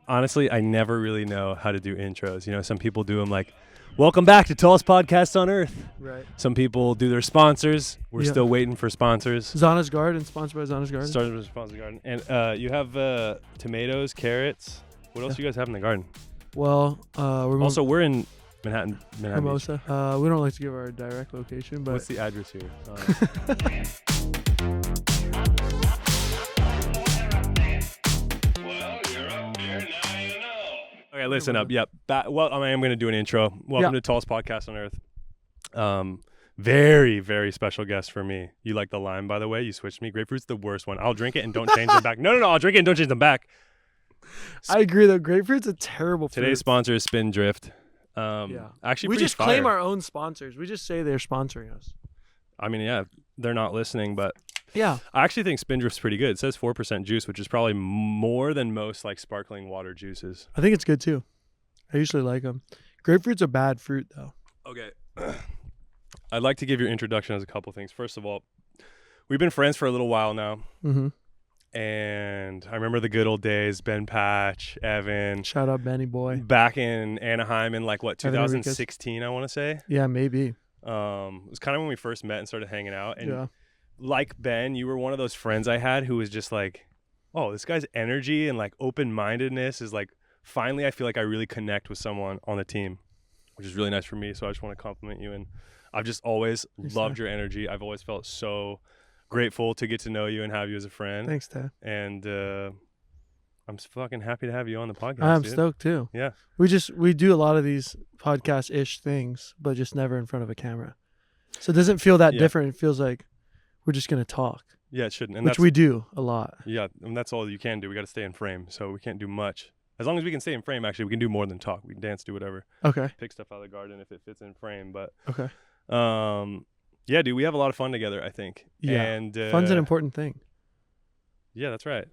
Honestly, I never really know how to do intros. Some people do them like, welcome back to Tallest Podcast on Earth. Right. Some people do their sponsors. We're still waiting for sponsors. Zana's Garden, sponsored by Zana's Garden. Started with Zana's Garden. And you have tomatoes, carrots. What else do you guys have in the garden? Well, we're in Manhattan Hermosa. We don't like to give our direct location, but what's the address here? Okay, listen up. Yep. I'm going to do an intro. Welcome to Tallest Podcast on Earth. Very, very special guest for me. You like the lime, by the way? You switched me. Grapefruit's the worst one. I'll drink it and don't change them back. No. I'll drink it and don't change them back. I agree, though. Grapefruit's a terrible fruit. Today's sponsor is Spindrift. Actually, we just fire. claim our own sponsors. We just say they're sponsoring us. I mean, yeah, they're not listening, but yeah, I actually think Spindrift's pretty good. It says 4% juice, which is probably more than most like sparkling water juices. I think it's good too. I usually like them. Grapefruit's a bad fruit, though. Okay. I'd like to give your introduction as a couple things. First of all, we've been friends for a little while now. Mm-hmm. And I remember the good old days, Ben Patch, Evan. Shout out Benny boy. Back in Anaheim in 2016, I want to say. Yeah, maybe. It was kind of when we first met and started hanging out. And like Ben, you were one of those friends I had who was just like, oh, this guy's energy and like open-mindedness is like, finally I feel like I really connect with someone on the team, which is really nice for me. So I just want to compliment you. And I've just always loved your energy. I've always felt so grateful to get to know you and have you as a friend. Thanks, Ted. And I'm fucking happy to have you on the podcast. I'm stoked too. Yeah. We do a lot of these podcast-ish things, but just never in front of a camera. So it doesn't feel that different. It feels like we're just going to talk. Yeah, it shouldn't. And which we do a lot. Yeah, and that's all you can do. We got to stay in frame, so we can't do much. As long as we can stay in frame, actually, we can do more than talk. We can dance, do whatever. Okay. Pick stuff out of the garden if it fits in frame, but okay. Yeah, dude, we have a lot of fun together, I think. Yeah, and fun's an important thing. Yeah, that's right.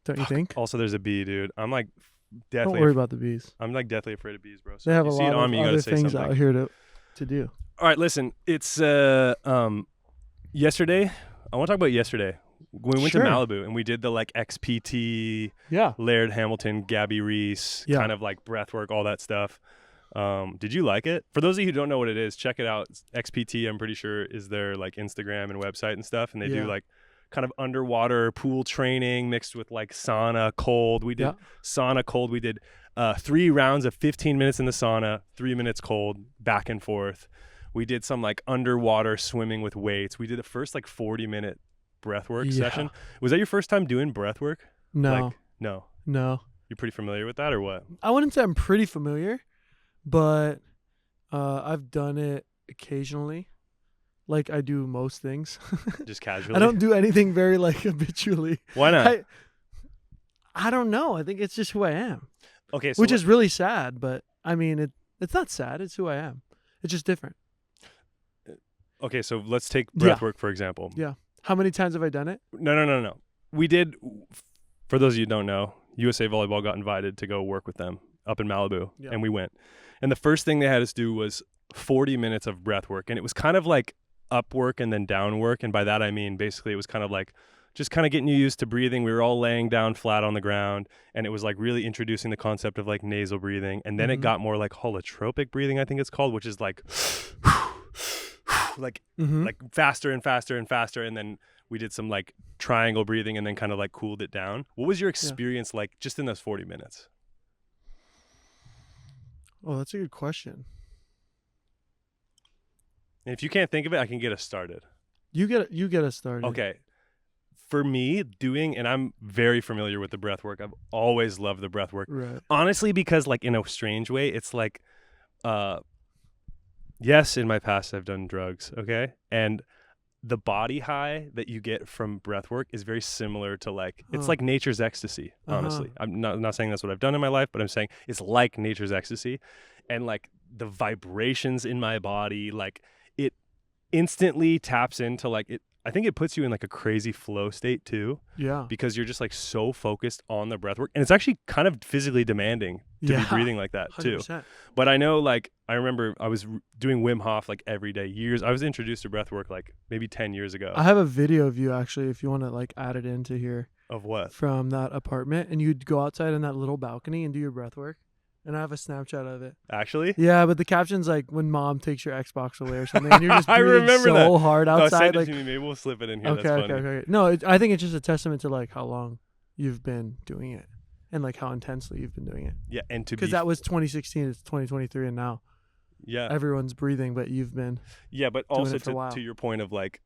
Don't you think? Also, there's a bee, dude. I'm like definitely. Don't worry about the bees. I'm like deathly afraid of bees, bro. So they have a lot of other things out here to do. All right, listen. It's yesterday. I want to talk about yesterday. We went to Malibu and we did the like XPT, Laird Hamilton, Gabby Reece, kind of like breath work, all that stuff. Did you like it? For those of you who don't know what it is, check it out. XPT, I'm pretty sure, is their like Instagram and website and stuff. And they do like kind of underwater pool training mixed with like sauna cold. We did sauna cold. We did 3 rounds of 15 minutes in the sauna, 3 minutes cold, back and forth. We did some like underwater swimming with weights. We did the first like 40-minute breath work session. Was that your first time doing breath work? No. No. You're pretty familiar with that or what? I wouldn't say I'm pretty familiar, but I've done it occasionally. Like I do most things. Just casually? I don't do anything very like habitually. Why not? I don't know. I think it's just who I am. Okay. So which is really sad, but I mean, it's not sad. It's who I am. It's just different. Okay, so let's take breath work, for example. Yeah. How many times have I done it? No. We did, for those of you who don't know, USA Volleyball got invited to go work with them up in Malibu, and we went. And the first thing they had us do was 40 minutes of breath work, and it was kind of like up work and then down work, and by that I mean basically it was kind of like just kind of getting you used to breathing. We were all laying down flat on the ground, and it was like really introducing the concept of like nasal breathing, and then it got more like holotropic breathing, I think it's called, which is like like faster and faster and faster, and then we did some like triangle breathing and then kind of like cooled it down. What was your experience like just in those 40 minutes? Oh, that's a good question. And if you can't think of it, I can get us started. You get us started. Okay. For me, and I'm very familiar with the breath work. I've always loved the breath work. Right. Honestly, because like in a strange way, it's like yes, in my past I've done drugs, okay? And the body high that you get from breath work is very similar to like, it's like nature's ecstasy, honestly. I'm not saying that's what I've done in my life, but I'm saying it's like nature's ecstasy. And like the vibrations in my body, like it instantly taps into like it. I think it puts you in like a crazy flow state too. Yeah. Because you're just like so focused on the breath work. And it's actually kind of physically demanding to be breathing like that 100%. Too. But I know like, I remember I was doing Wim Hof like every day, years. I was introduced to breath work like maybe 10 years ago. I have a video of you actually, if you want to like add it into here. Of what? From that apartment, and you'd go outside on that little balcony and do your breath work. And I have a Snapchat of it. Actually? Yeah, but the caption's like when mom takes your Xbox away or something. And you're just I remember so hard outside. Send it like, to me. Maybe we'll slip it in here. Okay, That's funny. okay. No, I think it's just a testament to like how long you've been doing it and like how intensely you've been doing it. Yeah, and because that was 2016, it's 2023, and now everyone's breathing, but you've been but also to your point of like,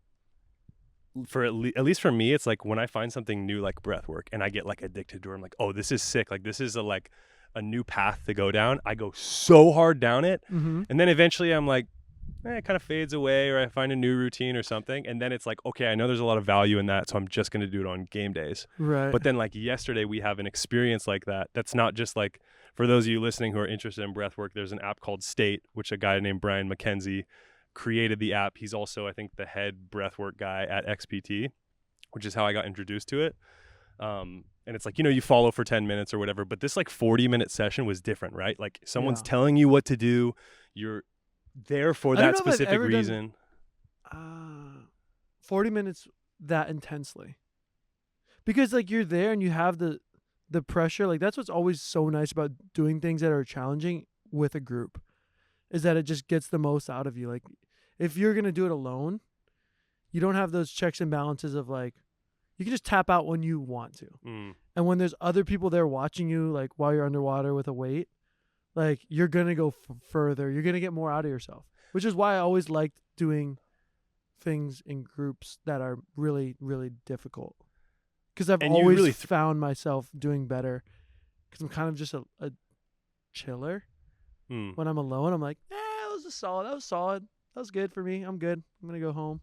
for at least for me, it's like when I find something new like breath work and I get like addicted to it, I'm like, oh, this is sick. Like this is a new path to go down. I go so hard down it, and then eventually I'm like, it kind of fades away, or I find a new routine or something, and then it's like, okay, I know there's a lot of value in that, so I'm just going to do it on game days. Right. But then like yesterday we have an experience like that. That's not just like, for those of you listening who are interested in breath work, there's an app called State, which a guy named Brian McKenzie created the app. He's also, I think, the head breathwork guy at XPT, which is how I got introduced to it. And it's like, you follow for 10 minutes or whatever, but this like 40-minute session was different, right? Like someone's telling you what to do. You're there for that specific reason. 40 minutes that intensely. Because like you're there and you have the pressure. Like that's what's always so nice about doing things that are challenging with a group, is that it just gets the most out of you. Like if you're going to do it alone, you don't have those checks and balances of like, you can just tap out when you want to. And when there's other people there watching you, like while you're underwater with a weight, like you're going to go further. You're going to get more out of yourself, which is why I always liked doing things in groups that are really, really difficult. Because I've always found myself doing better because I'm kind of just a chiller. When I'm alone, I'm like, that was solid. That was good for me. I'm good. I'm going to go home.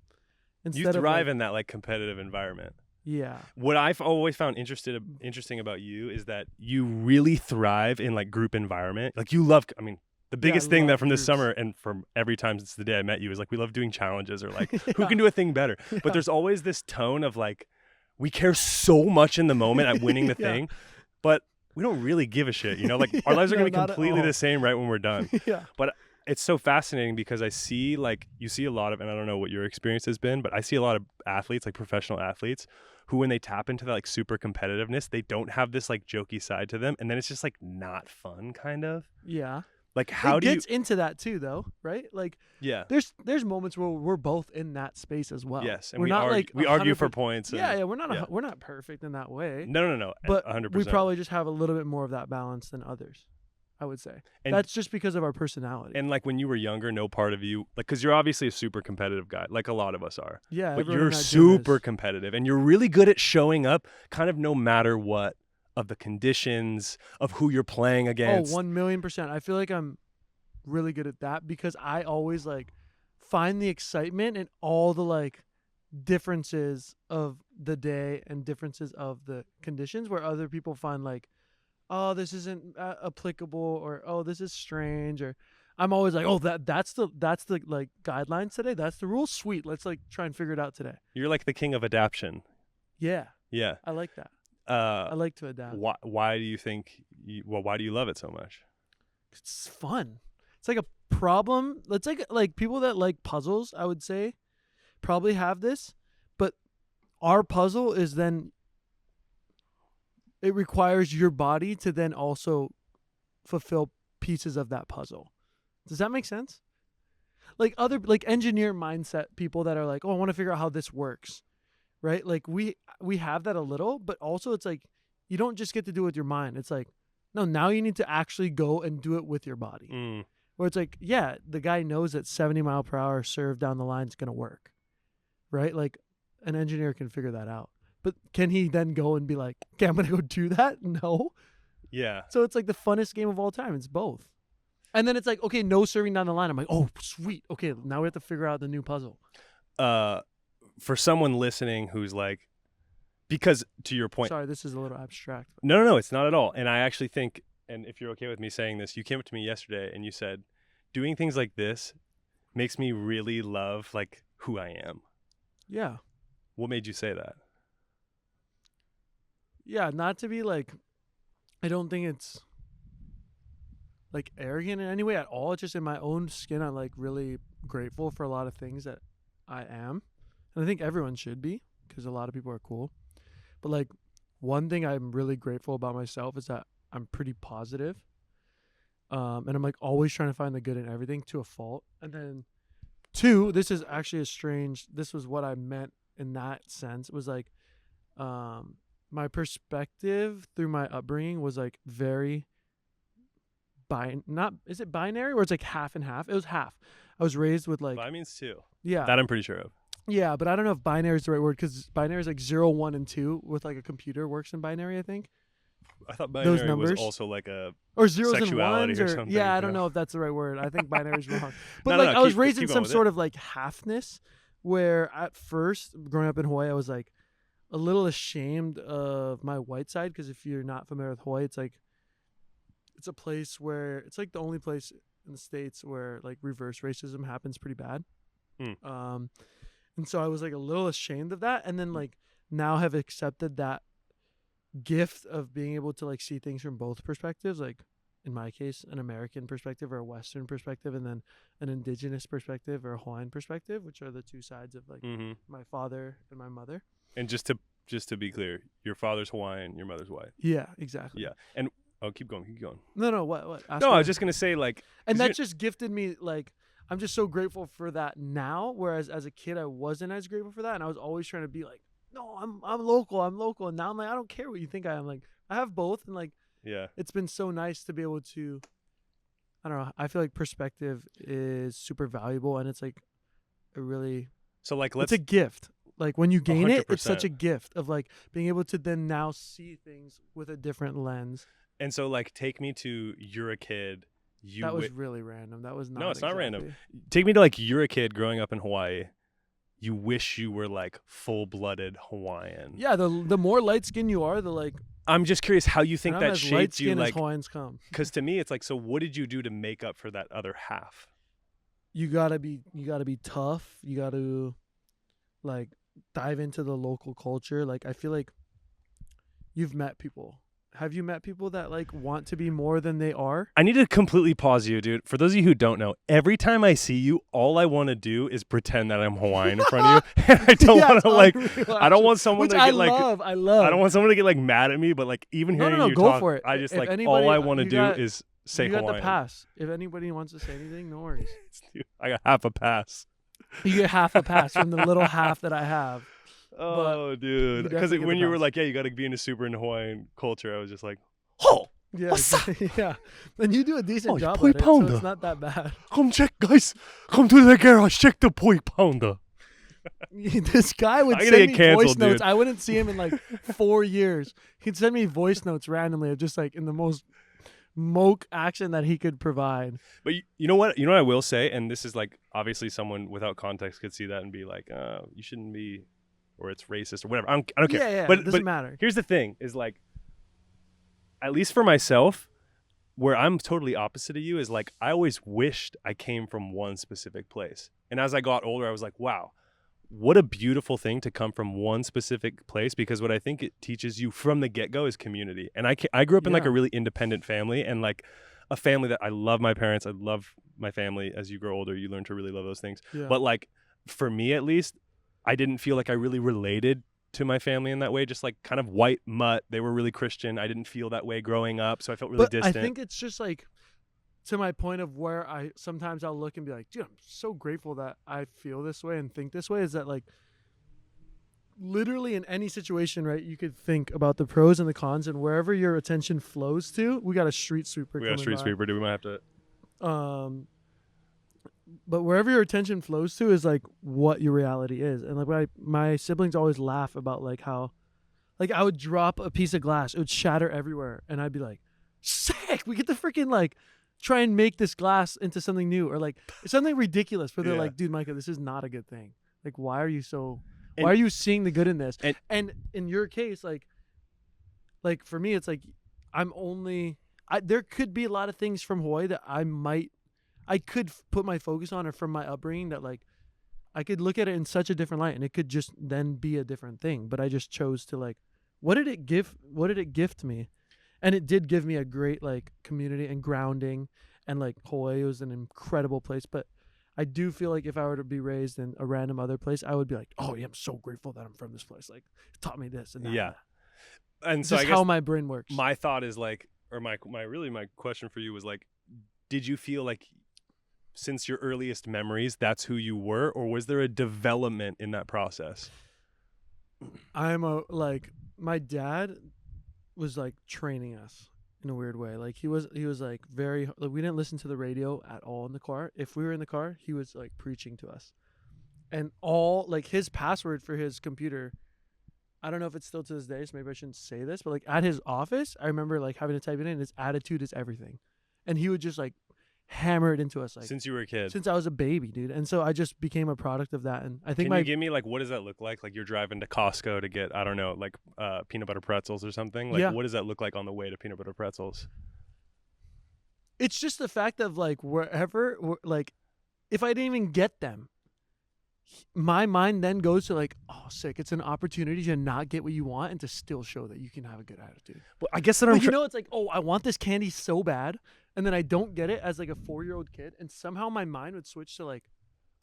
You thrive in that like competitive environment. Yeah. What I've always found interesting about you is that you really thrive in like group environment. Like you love, the biggest thing that from this summer and from every time since the day I met you is like we love doing challenges or like who can do a thing better. But there's always this tone of like we care so much in the moment at winning the thing, but we don't really give a shit, like our lives are going to be completely the same right when we're done. But it's so fascinating because I see like, you see a lot of, and I don't know what your experience has been, but I see a lot of athletes, like professional athletes, who when they tap into that like super competitiveness, they don't have this like jokey side to them. And then it's just like not fun kind of. Yeah. Like how do you... It gets into that too though, right? Like there's moments where we're both in that space as well. Yes, and we argue for points. And, we're not perfect in that way. No. But 100%. We probably just have a little bit more of that balance than others, I would say. And that's just because of our personality. And like when you were younger, no part of you, like, because you're obviously a super competitive guy, like a lot of us are. Yeah. But you're super competitive and you're really good at showing up kind of no matter what, of the conditions, of who you're playing against. Oh, 1,000,000%. I feel like I'm really good at that because I always like find the excitement in all the like differences of the day and differences of the conditions, where other people find like, oh, this isn't applicable, or oh, this is strange, or I'm always like, oh, that's the like guidelines today, that's the rule, sweet, let's like try and figure it out today. You're like the king of adaption. Yeah I like that. I like to adapt. Why do you think why do you love it so much? It's fun. It's like a problem. It's like people that like puzzles, I would say, probably have this, but our puzzle is then it requires your body to then also fulfill pieces of that puzzle. Does that make sense? Like other like engineer mindset people that are like, oh, I want to figure out how this works, right? Like we have that a little, but also it's like you don't just get to do it with your mind. It's like, no, now you need to actually go and do it with your body. Where it's like, yeah, the guy knows that 70-mile-per-hour serve down the line is going to work, right? Like an engineer can figure that out. But can he then go and be like, okay, I'm going to go do that? No. Yeah. So it's like the funnest game of all time. It's both. And then it's like, okay, no serving down the line. I'm like, oh, sweet. Okay, now we have to figure out the new puzzle. For someone listening who's like, because to your point. Sorry, this is a little abstract. No, it's not at all. And I actually think, and if you're okay with me saying this, you came up to me yesterday and you said, doing things like this makes me really love like who I am. Yeah. What made you say that? Yeah, not to be like, I don't think it's like arrogant in any way at all. It's just in my own skin, I'm like really grateful for a lot of things that I am. And I think everyone should be, because a lot of people are cool. But like one thing I'm really grateful about myself is that I'm pretty positive. And I'm like always trying to find the good in everything to a fault. And then 2, this is actually this was what I meant in that sense. It was like, my perspective through my upbringing was like very is it binary or it's like half and half? It was half. I was raised with like Bi means 2. Yeah. That I'm pretty sure of. Yeah, but I don't know if binary is the right word because binary is like 0, 1, and 2 with like a computer works in binary, I think. I thought binary was also like a or zeros sexuality and ones or something. Yeah, I don't know if that's the right word. I think binary is wrong. But No, I was raised in keep some going sort of like halfness where at first growing up in Hawaii I was like a little ashamed of my white side because if you're not familiar with Hawaii, it's like it's a place where it's like the only place in the States where like reverse racism happens pretty bad. And so I was like a little ashamed of that, and then like now have accepted that gift of being able to like see things from both perspectives, like in my case an American perspective or a Western perspective, and then an indigenous perspective or a Hawaiian perspective, which are the two sides of like my father and my mother. And just to be clear, your father's Hawaiian, your mother's white. Yeah, exactly. Yeah. And keep going. No, what? I was just gonna say like, and that just gifted me like, I'm just so grateful for that now, whereas as a kid I wasn't as grateful for that, and I was always trying to be like, no, I'm local, and now I'm like, I don't care what you think I am. Like, I have both, and like, yeah, it's been so nice to be able to, I don't know, I feel like perspective is super valuable, and it's like a really, so like it's a gift. Like when you gain 100%. It's such a gift of like being able to then now see things with a different lens. And so like, take me to you're a kid. That was really random. That was not. No, it's not random. Take me to like, you're a kid growing up in Hawaii. You wish you were like full-blooded Hawaiian. Yeah, the more light skin you are, the like. I'm just curious how you think that shaped you. Like, as Hawaiians come. Because to me, it's like, so what did you do to make up for that other half? You gotta be tough. You gotta like dive into the local culture. Like, I feel like you've met people. Have you met people that like want to be more than they are? I need to completely pause you, dude. For those of you who don't know, every time I see you, all I want to do is pretend that I'm Hawaiian in front of you. I don't want to like. I don't want someone to get like. I don't want someone to get like mad at me. But like, even hearing you go talk, for it. I just like all I want to do is say Hawaiian. You got the pass. If anybody wants to say anything, no worries. I got half a pass. You get half a pass from the little half that I have. Oh, dude. Because when you were like, yeah, you got to be into Hawaiian culture, I was just like, oh, yeah, what's up? Yeah. And you do a decent job at it, so it's not that bad. Come check, guys. Come to the garage. Check the poi pounder. This guy would send me voice notes. I wouldn't see him in like 4 years. He'd send me voice notes randomly of just like in the most moke action that he could provide. But you know what? You know what I will say? And this is like, obviously someone without context could see that and be like, you shouldn't be, or it's racist or whatever. I don't care. Yeah, but it doesn't matter. Here's the thing is like, at least for myself, where I'm totally opposite of you is like, I always wished I came from one specific place. And as I got older, I was like, wow, what a beautiful thing to come from one specific place, because what I think it teaches you from the get-go is community. And I grew up in like a really independent family, and like a family that I love my parents. I love my family. As you grow older, you learn to really love those things. Yeah. But like, for me at least, I didn't feel like I really related to my family in that way. Just like kind of white mutt. They were really Christian. I didn't feel that way growing up, so I felt really distant. I think it's just like, to my point of where sometimes I'll look and be like, dude, I'm so grateful that I feel this way and think this way, is that like literally in any situation, right, you could think about the pros and the cons, and wherever your attention flows to, we got a street sweeper. We might have to. But wherever your attention flows to is like what your reality is. And like my siblings always laugh about like how, like I would drop a piece of glass, it would shatter everywhere, and I'd be like, sick, we get to freaking like try and make this glass into something new, or like something ridiculous, but they're like, dude, Micah, this is not a good thing. Like, why are you seeing the good in this? And in your case, like for me, it's like there could be a lot of things from Hawaii that I could put my focus on, or from my upbringing, that like I could look at it in such a different light, and it could just then be a different thing. But I just chose to like, what did it gift me? And it did give me a great like community and grounding, and like Hawaii was an incredible place. But I do feel like if I were to be raised in a random other place, I would be like, oh yeah, I'm so grateful that I'm from this place. Like, it taught me this and that. Yeah. And so just I guess how my brain works. my thought is like, or my question for you was like, did you feel like since your earliest memories, that's who you were, or was there a development in that process? My dad was like training us in a weird way. Like he was like very, like, we didn't listen to the radio at all in the car. If we were in the car, he was like preaching to us. And all like his password for his computer, I don't know if it's still to this day, so maybe I shouldn't say this, but like at his office, I remember like having to type it in, his attitude is everything. And he would just like hammer it into us like Since you were a kid? Since I was a baby, dude. And so I just became a product of that. And I think Can you give me like, what does that look like? Like you're driving to Costco to get, I don't know, like peanut butter pretzels or something? Like what does that look like on the way to peanut butter pretzels? It's just the fact of like wherever, like if I didn't even get them, my mind then goes to like, oh, sick. It's an opportunity to not get what you want and to still show that you can have a good attitude. Well, I guess that it's like, oh, I want this candy so bad. And then I don't get it as like a 4-year-old kid. And somehow my mind would switch to like,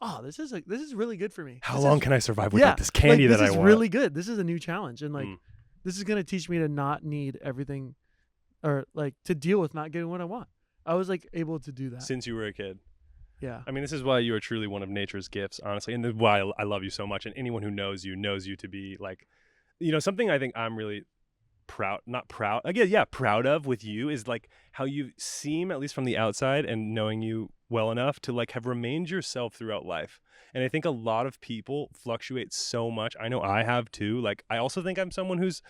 oh, this is really good for me. How long can I survive without this candy that I want? This is really good. This is a new challenge. And like, this is going to teach me to not need everything or like to deal with not getting what I want. I was like able to do that. Since you were a kid. Yeah. I mean, this is why you are truly one of nature's gifts, honestly. And this is why I love you so much. And anyone who knows you to be like, you know, something I think I'm really proud of with you is like how you seem, at least from the outside and knowing you well enough, to like have remained yourself throughout life. And I think a lot of people fluctuate so much. I know I have too. Like, I also think I'm someone who's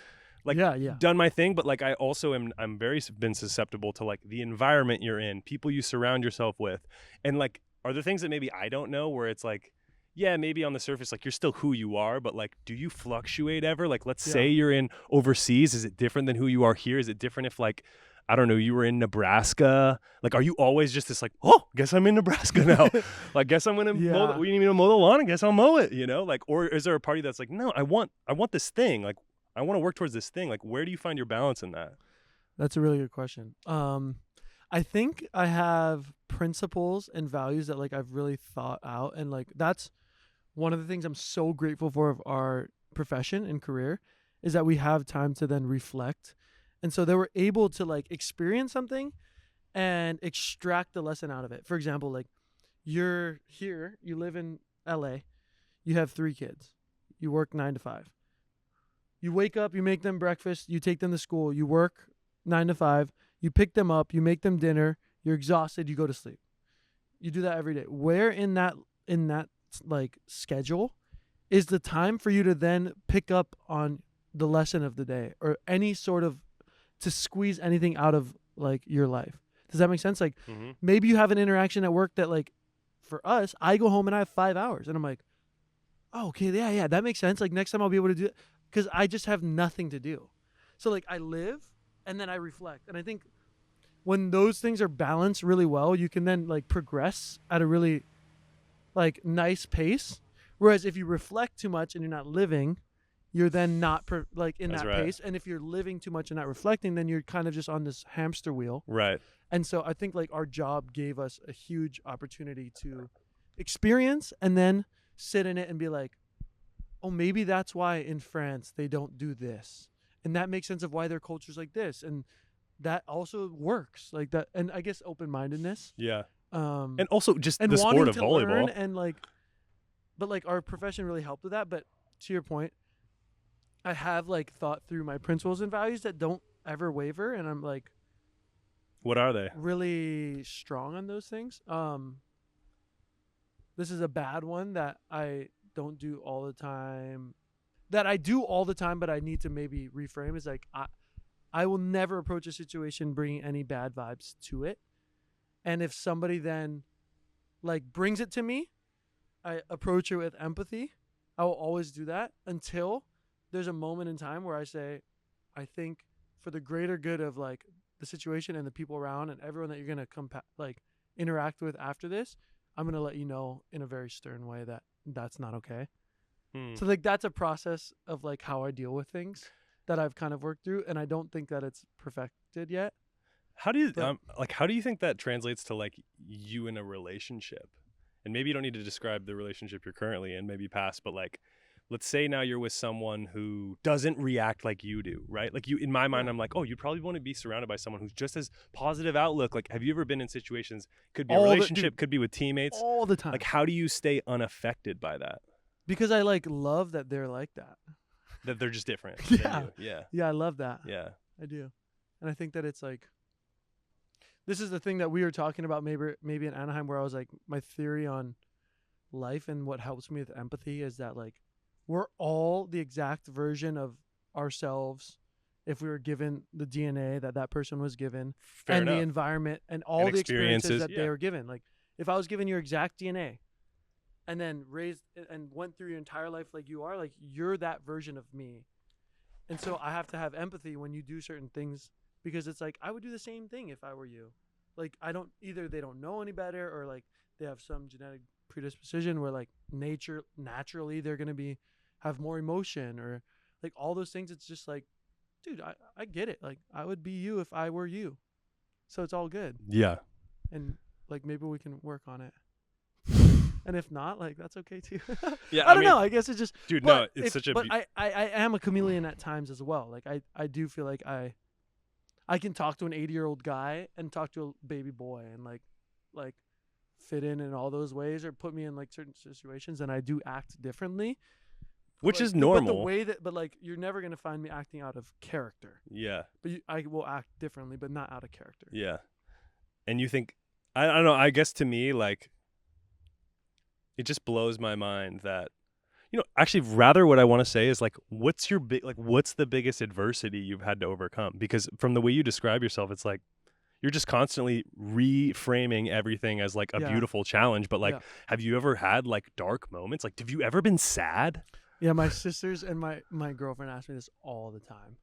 like done my thing, but like I also I'm very been susceptible to like the environment you're in, people you surround yourself with, and like are there things that maybe I don't know where it's like, yeah, maybe on the surface like you're still who you are, but like do you fluctuate ever? Like let's say you're in overseas, is it different than who you are here? Is it different if like, I don't know, you were in Nebraska? Like, are you always just this like, oh, guess I'm in Nebraska now. Like, guess I'm gonna mow we need me to mow the lawn, and guess I'll mow it, you know? Like, or is there a party that's like, no, I want this thing. Like, I want to work towards this thing. Like, where do you find your balance in that? That's a really good question. I think I have principles and values that like I've really thought out, and like that's one of the things I'm so grateful for of our profession and career is that we have time to then reflect. And so they were able to like experience something and extract the lesson out of it. For example, like you're here, you live in LA, you have 3 kids, you work 9 to 5. You wake up, you make them breakfast, you take them to school, you work 9 to 5, you pick them up, you make them dinner, you're exhausted, you go to sleep. You do that every day. Where in that like schedule is the time for you to then pick up on the lesson of the day or any sort of to squeeze anything out of like your life? Does that make sense? Like maybe you have an interaction at work that like for us, I go home and I have 5 hours and I'm like, oh, okay, yeah, that makes sense. Like next time I'll be able to do it. Because I just have nothing to do. So like I live and then I reflect. And I think when those things are balanced really well, you can then like progress at a really like nice pace. Whereas if you reflect too much and you're not living, you're then not in that pace. And if you're living too much and not reflecting, then you're kind of just on this hamster wheel. Right. And so I think like our job gave us a huge opportunity to experience and then sit in it and be like, oh, maybe that's why in France they don't do this. And that makes sense of why their culture's like this. And that also works like that. And I guess open-mindedness. Yeah. And also just the sport of volleyball. And like, but like our profession really helped with that. But to your point, I have like thought through my principles and values that don't ever waver. And I'm like, what are they? Really strong on those things. This is a bad one that I don't do all the time, that I do all the time, but I need to maybe reframe is like, I will never approach a situation bringing any bad vibes to it. And if somebody then like brings it to me, I approach it with empathy. I will always do that until there's a moment in time where I say, I think for the greater good of like the situation and the people around and everyone that you're going to interact with after this, I'm going to let you know in a very stern way that that's not okay. So like that's a process of like how I deal with things that I've kind of worked through, and I don't think that it's perfected yet. How do you think that translates to like you in a relationship? And maybe you don't need to describe the relationship you're currently in, maybe past, but like let's say now you're with someone who doesn't react like you do, right? Like you, in my mind, I'm like, oh, you'd probably want to be surrounded by someone who's just as positive outlook. Like, have you ever been in situations, could be a relationship, could be with teammates, all the time. Like, how do you stay unaffected by that? Because I like love that they're like that. That they're just different. Yeah. Yeah. Yeah, I love that. Yeah. I do. And I think that it's like, this is the thing that we were talking about maybe in Anaheim, where I was like, my theory on life and what helps me with empathy is that like we're all the exact version of ourselves if we were given the DNA that person was given. Fair and enough. the environment and all the experiences that yeah. they were given. Like if I was given your exact DNA and then raised and went through your entire life like you are, like you're that version of me. And so I have to have empathy when you do certain things, because it's like I would do the same thing if I were you. Like either they don't know any better, or like they have some genetic predisposition where like naturally they're going to have more emotion, or like all those things. It's just like, dude, I get it. Like I would be you if I were you. So it's all good. Yeah. And like maybe we can work on it. And if not, like that's okay too. Yeah, I don't know. I guess it's just, dude. No, it's such a. But I am a chameleon at times as well. Like I do feel like I can talk to an 80-year-old guy and talk to a baby boy and like fit in all those ways, or put me in like certain situations, and I do act differently. Which like, is normal. But the way but like you're never gonna find me acting out of character. Yeah. But I will act differently, but not out of character. Yeah. And you think, I don't know. I guess to me, like, it just blows my mind that, actually rather what I want to say is like, what's the biggest adversity you've had to overcome? Because from the way you describe yourself, it's like, you're just constantly reframing everything as like a beautiful challenge. But like, have you ever had like dark moments? Like, have you ever been sad? Yeah. My sisters and my girlfriend ask me this all the time.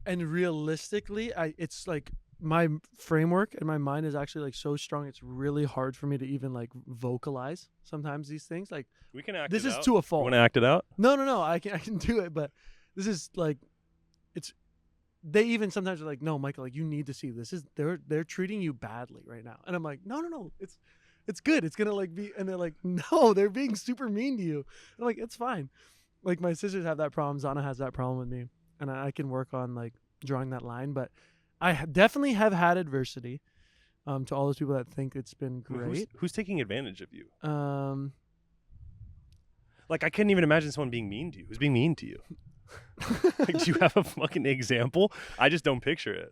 And realistically, it's like, my framework and my mind is actually like so strong, it's really hard for me to even like vocalize sometimes these things. Like we can act this it is out. to a fault. You want to act it out? No, I can do it, but this is like, they even sometimes are like, no, Michael, like you need to see this is they're treating you badly right now. And I'm like, no, it's good, it's gonna like be. And they're like, no, they're being super mean to you. And I'm like, it's fine. Like my sisters have that problem, Zana has that problem with me, and I can work on like drawing that line. But I definitely have had adversity. To all those people that think it's been great. Who's taking advantage of you? Like I couldn't even imagine someone being mean to you. Who's being mean to you? Like, do you have a fucking example? I just don't picture it.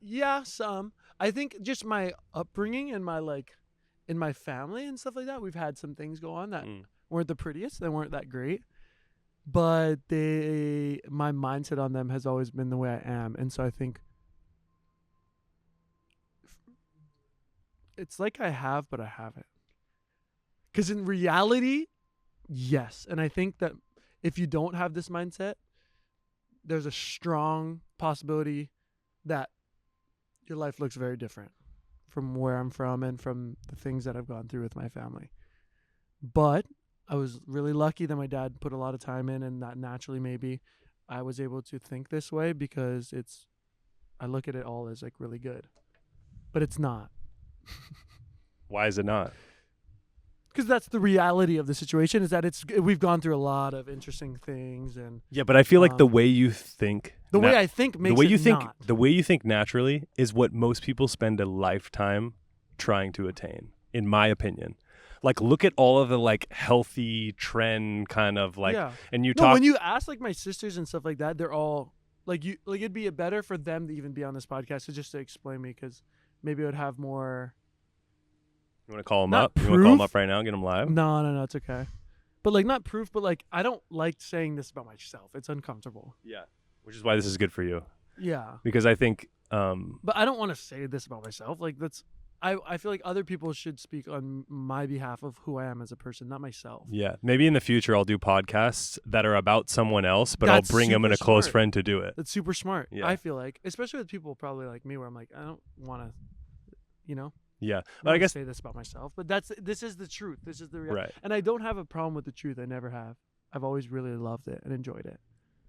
Yeah, some. I think just my upbringing and my in my family and stuff like that. We've had some things go on that weren't the prettiest. They weren't that great. But my mindset on them has always been the way I am, and so I think it's like I have, but I haven't. Because in reality, yes. And I think that if you don't have this mindset, there's a strong possibility that your life looks very different from where I'm from and from the things that I've gone through with my family. But I was really lucky that my dad put a lot of time in, and that naturally maybe I was able to think this way, because I look at it all as like really good. But it's not. Why is it not? Because that's the reality of the situation, is that we've gone through a lot of interesting things. And yeah, but I feel like the way you think, way I think makes not. The way you think naturally is what most people spend a lifetime trying to attain, in my opinion. Like, look at all of the like healthy trend kind of like, and when you ask like my sisters and stuff like that, they're all like, it'd be better for them to even be on this podcast to explain me, because maybe I would have more. You want to call them up? Proof. You want to call them up right now and get them live? No, it's okay. But like, not proof, but like, I don't like saying this about myself. It's uncomfortable. Yeah, which is why this is good for you. Yeah. Because I think. But I don't want to say this about myself. Like I feel like other people should speak on my behalf of who I am as a person, not myself. Yeah. Maybe in the future I'll do podcasts that are about someone else, but I'll bring them in a close friend to do it. That's super smart. Yeah. I feel like, especially with people probably like me, where I'm like, I don't want to, Yeah. I guess say this about myself, but this is the truth. This is the reality. Right. And I don't have a problem with the truth. I never have. I've always really loved it and enjoyed it.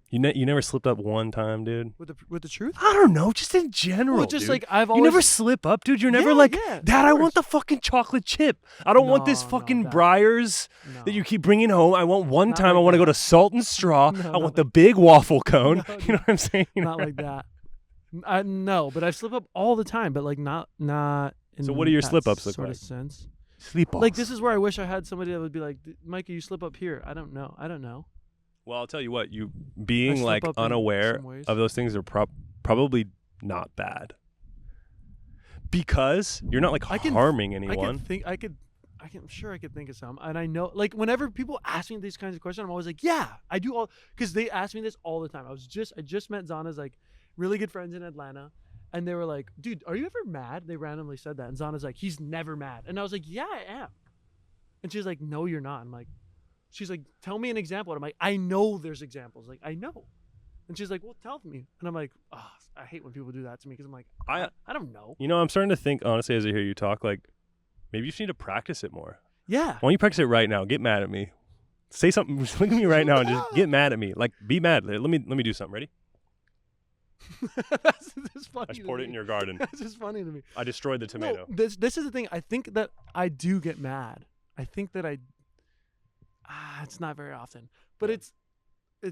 You never slipped up one time, dude? With the truth? I don't know, just in general, well, just dude. like I've always... You never slip up, dude? You're never Dad, I want the fucking chocolate chip. I don't want this fucking Briars that you keep bringing home. I want one time, I want to go to Salt and Straw. I want the big waffle cone. You know what I'm saying? Not like that. No, but I slip up all the time, but like not in So what do your slip-ups look sort like? of sense. Sleep-ups. Like this is where I wish I had somebody that would be like, Micah, you slip up here. I don't know. Well, I'll tell you what, you being like unaware of those things are probably not bad. Because you're not like harming anyone. I'm sure I could think of some. And I know, like whenever people ask me these kinds of questions, I'm always like, yeah, I do all, because they ask me this all the time. I just met Zana's like really good friends in Atlanta. And they were like, dude, are you ever mad? They randomly said that. And Zana's like, he's never mad. And I was like, yeah, I am. And she's like, no, you're not. I'm like, she's like, tell me an example. And I'm like, I know there's examples. Like, I know. And she's like, well, tell me. And I'm like, oh, I hate when people do that to me because I'm like, I don't know. You know, I'm starting to think, honestly, as I hear you talk, like, maybe you just need to practice it more. Yeah. Why don't you practice it right now? Get mad at me. Say something. Just look at me right now and just get mad at me. Like, be mad. Let me do something. Ready? That's funny. I just poured it in your garden. That's just funny to me. I destroyed the tomato. No, this is the thing. I think that I do get mad. I think that it's not very often, but it's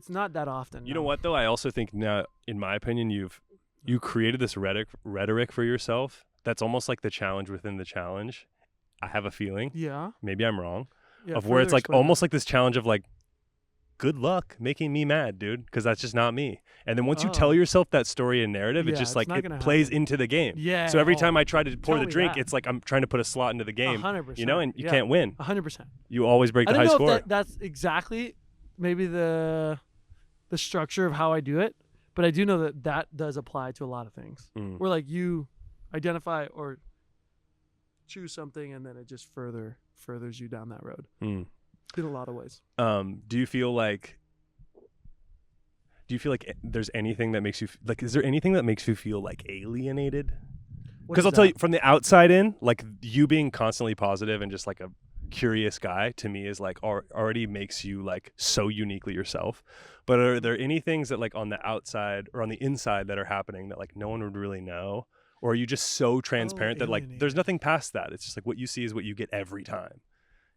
not that often. You know what though? I also think now, in my opinion, you created this rhetoric for yourself. That's almost like the challenge within the challenge. I have a feeling. Yeah. Maybe I'm wrong. Yeah, of where it's like almost like this challenge of like, good luck making me mad, dude, because that's just not me. And then once you tell yourself that story and narrative, it's just like it plays into the game. Yeah. So every time I try to pour the drink, it's like I'm trying to put a slot into the game. 100%. You know, and you can't win. 100%. You always break the high score. I don't know if that's exactly maybe the structure of how I do it, but I do know that does apply to a lot of things. Where like you identify or choose something, and then it just furthers you down that road. In a lot of ways. Do you feel like there's anything that makes you like? Is there anything that makes you feel like alienated? Because I'll tell you, from the outside in, like you being constantly positive and just like a curious guy to me is like already makes you like so uniquely yourself. But are there any things that like on the outside or on the inside that are happening that like no one would really know? Or are you just so transparent that like there's nothing past that? It's just like what you see is what you get every time.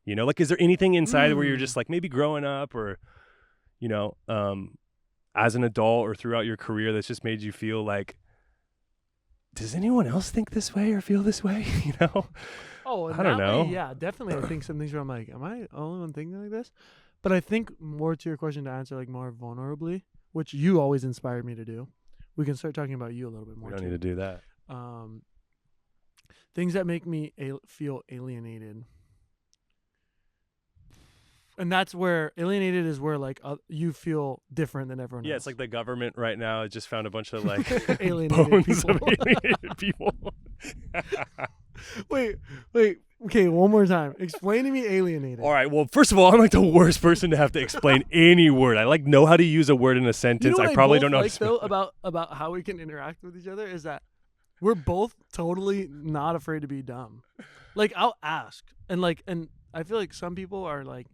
You know, like, is there anything inside where you're just like maybe growing up or, you know, as an adult or throughout your career that's just made you feel like, does anyone else think this way or feel this way? You know? Oh, I don't know. Yeah, definitely. I think some things where I'm like, am I the only one thinking like this? But I think more to your question to answer like more vulnerably, which you always inspired me to do. We can start talking about you a little bit more. We don't need to do that. Things that make me feel alienated. And that's where alienated is where like you feel different than everyone else. Yeah, it's like the government right now just found a bunch of like alienated bones people. of alienated people. Wait. Okay, one more time. Explain to me alienated. All right. Well, first of all, I'm like the worst person to have to explain any word. I like know how to use a word in a sentence. You know I probably don't know. Like though about how we can interact with each other is that we're both totally not afraid to be dumb. Like I'll ask and I feel like some people are like,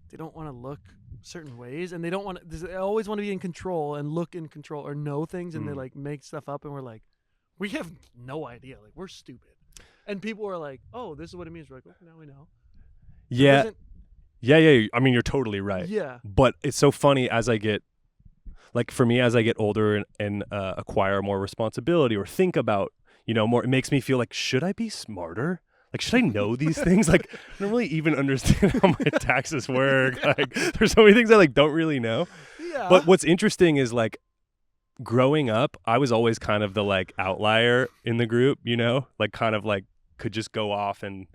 they don't want to look certain ways and they always want to be in control and look in control or know things and they like make stuff up and we're like, we have no idea. Like we're stupid. And people are like, oh, this is what it means. We're like, okay, now we know. Yeah. Yeah. I mean, you're totally right. Yeah. But it's so funny as I get, like for me, as I get older and acquire more responsibility or think about, you know, more, it makes me feel like, should I be smarter? Like, should I know these things? Like, I don't really even understand how my taxes work. Like, there's so many things I like don't really know. Yeah. But what's interesting is like growing up, I was always kind of the like outlier in the group, you know, like kind of like could just go off and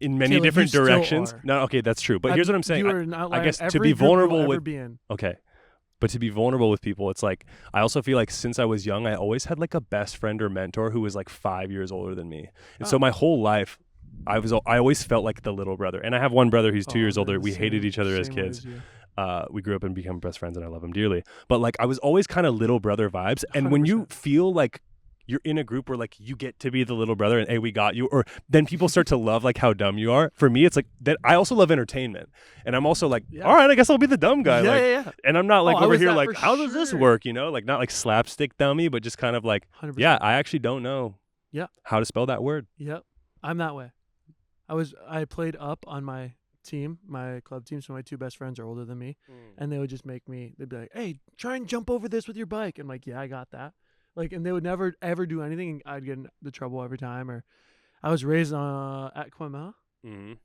in many different directions. No, okay, that's true. But here's what I'm saying. I guess to be vulnerable with okay. But to be vulnerable with people, it's like, I also feel like since I was young, I always had like a best friend or mentor who was like 5 years older than me. And so my whole life, I always felt like the little brother. And I have one brother who's 2 years older. We hated each other as kids. We grew up and became best friends and I love him dearly. But like, I was always kind of little brother vibes. And 100%. When you feel like you're in a group where like you get to be the little brother and hey, we got you, or then people start to love like how dumb you are. For me, it's like that. I also love entertainment, and I'm also like, all right, I guess I'll be the dumb guy. And I'm not like over here like, how does this work? You know, like not like slapstick dummy, but just kind of like, 100%. yeah, I actually don't know how to spell that word. Yep, I'm that way. I played up on my team, my club team, so my two best friends are older than me, and they would just make me, they'd be like, hey, try and jump over this with your bike. I'm like, yeah, I got that. Like, and they would never ever do anything, and I'd get into trouble every time. Or I was raised at Micah Maʻa,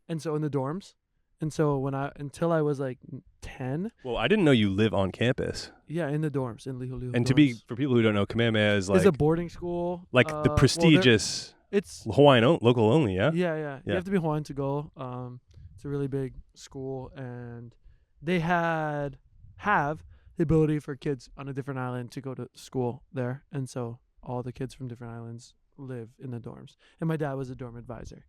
and so in the dorms, and so until I was like 10. Well, I didn't know you live on campus. Yeah, in the dorms, in Lihulihu. And dorms. for people who don't know, Kamehameha is like, it's a boarding school, like the prestigious. It's Hawaiian local only, yeah? Yeah. You have to be Hawaiian to go. It's a really big school, and they have the ability for kids on a different island to go to school there, and so all the kids from different islands live in the dorms. And my dad was a dorm advisor,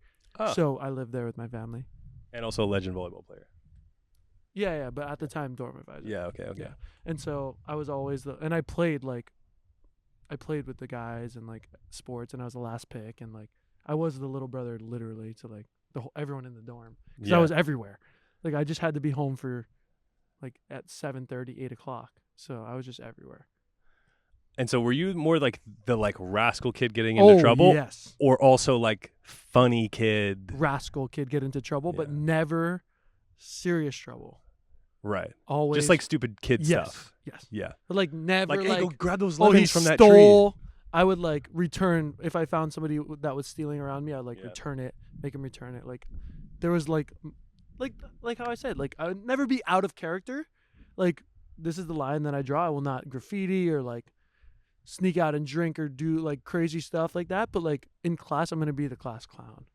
so I lived there with my family. And also a legend volleyball player. Yeah, but at the time, dorm advisor. Yeah, okay. Yeah. And so I was always and I played with the guys and like sports, and I was the last pick, and like I was the little brother literally to like everyone in the dorm, because I was everywhere. Like I just had to be home for like at 7:30, 8 o'clock, so I was just everywhere. And so were you more like the like rascal kid getting into trouble? Yes. Or also like funny kid? Rascal kid get into trouble, but never serious trouble. Right. Always. Just like stupid kid stuff. Yes. Yeah. But like never like, like, hey, go grab those lemons from that stole. tree. I would like return, if I found somebody that was stealing around me, I'd like return it, make him return it. Like there was like how I said, like I would never be out of character. Like this is the line that I draw. I will not graffiti or like sneak out and drink or do like crazy stuff like that. But like in class, I'm going to be the class clown.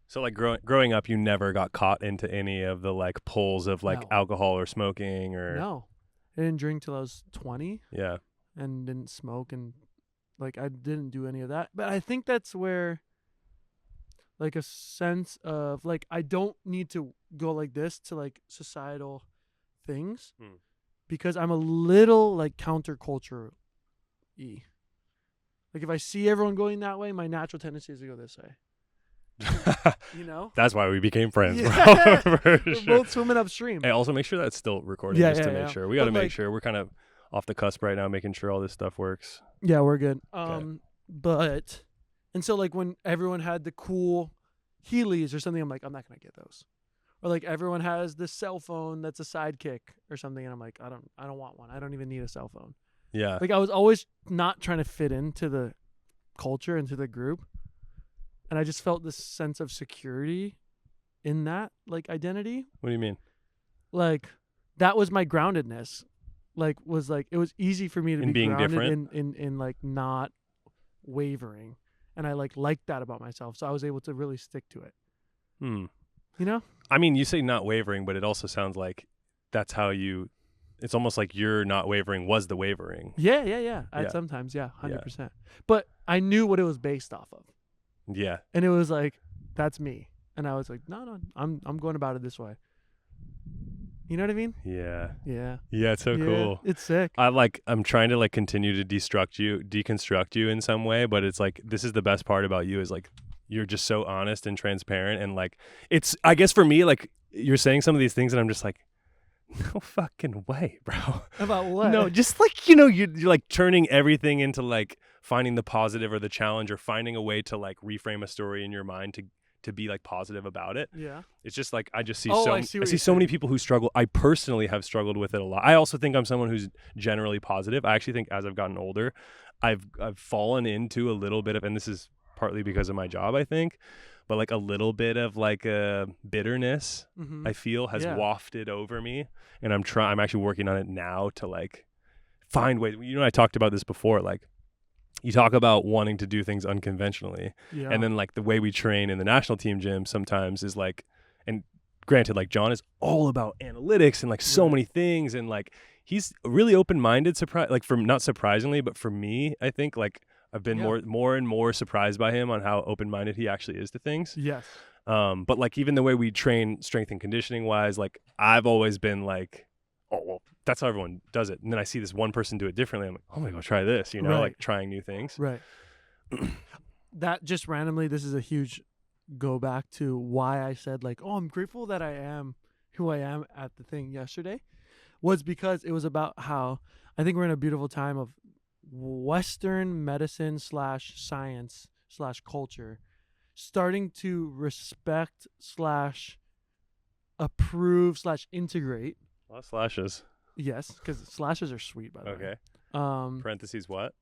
So like growing up, you never got caught into any of the like pulls of like alcohol or smoking or? No, I didn't drink till I was 20. Yeah. And didn't smoke, and like I didn't do any of that. But I think that's where like a sense of like I don't need to go like this to like societal things because I'm a little like counterculture-y. Like if I see everyone going that way, my natural tendency is to go this way. You know? That's why we became friends. Yeah. We're both swimming upstream. Hey, also make sure that's still recording just to make sure. We got to make sure. We're kind of off the cusp right now, making sure all this stuff works. Yeah, we're good. Okay. And so like when everyone had the cool Heelys or something, I'm like, I'm not going to get those. Or like everyone has the cell phone that's a sidekick or something, and I'm like, I don't want one. I don't even need a cell phone. Yeah. Like I was always not trying to fit into the culture, into the group. And I just felt this sense of security in that like identity. What do you mean? Like that was my groundedness. Like was like it was easy for me to be being grounded different? in like not wavering. And I liked that about myself. So I was able to really stick to it. You know? I mean, you say not wavering, but it also sounds like that's how it's almost like your not wavering was the wavering. Yeah. Sometimes, 100%. Yeah. But I knew what it was based off of. Yeah. And it was like, that's me. And I was like, no, I'm going about it this way. You know what I mean? Yeah. Yeah. Yeah, it's so cool. It's sick. I'm trying to like continue to deconstruct you in some way, but it's like this is the best part about you is like you're just so honest and transparent, and like it's I guess for me like you're saying some of these things and I'm just like no fucking way, bro. About what? No, just like you're like turning everything into like finding the positive or the challenge or finding a way to like reframe a story in your mind to be like positive about it. Yeah. It's just like I just see I see so many people who struggle. I personally have struggled with it a lot. I also think I'm someone who's generally positive. I actually think as I've gotten older, I've fallen into a little bit of, and this is partly because of my job, I think, but like a little bit of like a bitterness I feel has wafted over me, and I'm actually working on it now to like find ways. You know, I talked about this before, like you talk about wanting to do things unconventionally. Yeah. And then like the way we train in the national team gym sometimes is like, and granted, like John is all about analytics and like so many things. And like, he's really open-minded, not surprisingly, but for me, I think like I've been more and more surprised by him on how open-minded he actually is to things. Yes. But like even the way we train strength and conditioning wise, like I've always been like, oh, well, that's how everyone does it. And then I see this one person do it differently. I'm like, oh my God, try this, like trying new things. Right. that just randomly, this is a huge go back to why I said like, oh, I'm grateful that I am who I am at the thing yesterday, was because it was about how I think we're in a beautiful time of Western medicine / science / culture starting to respect / approve / integrate. A lot of slashes. Yes, because slashes are sweet, by the way. Okay. Parentheses what?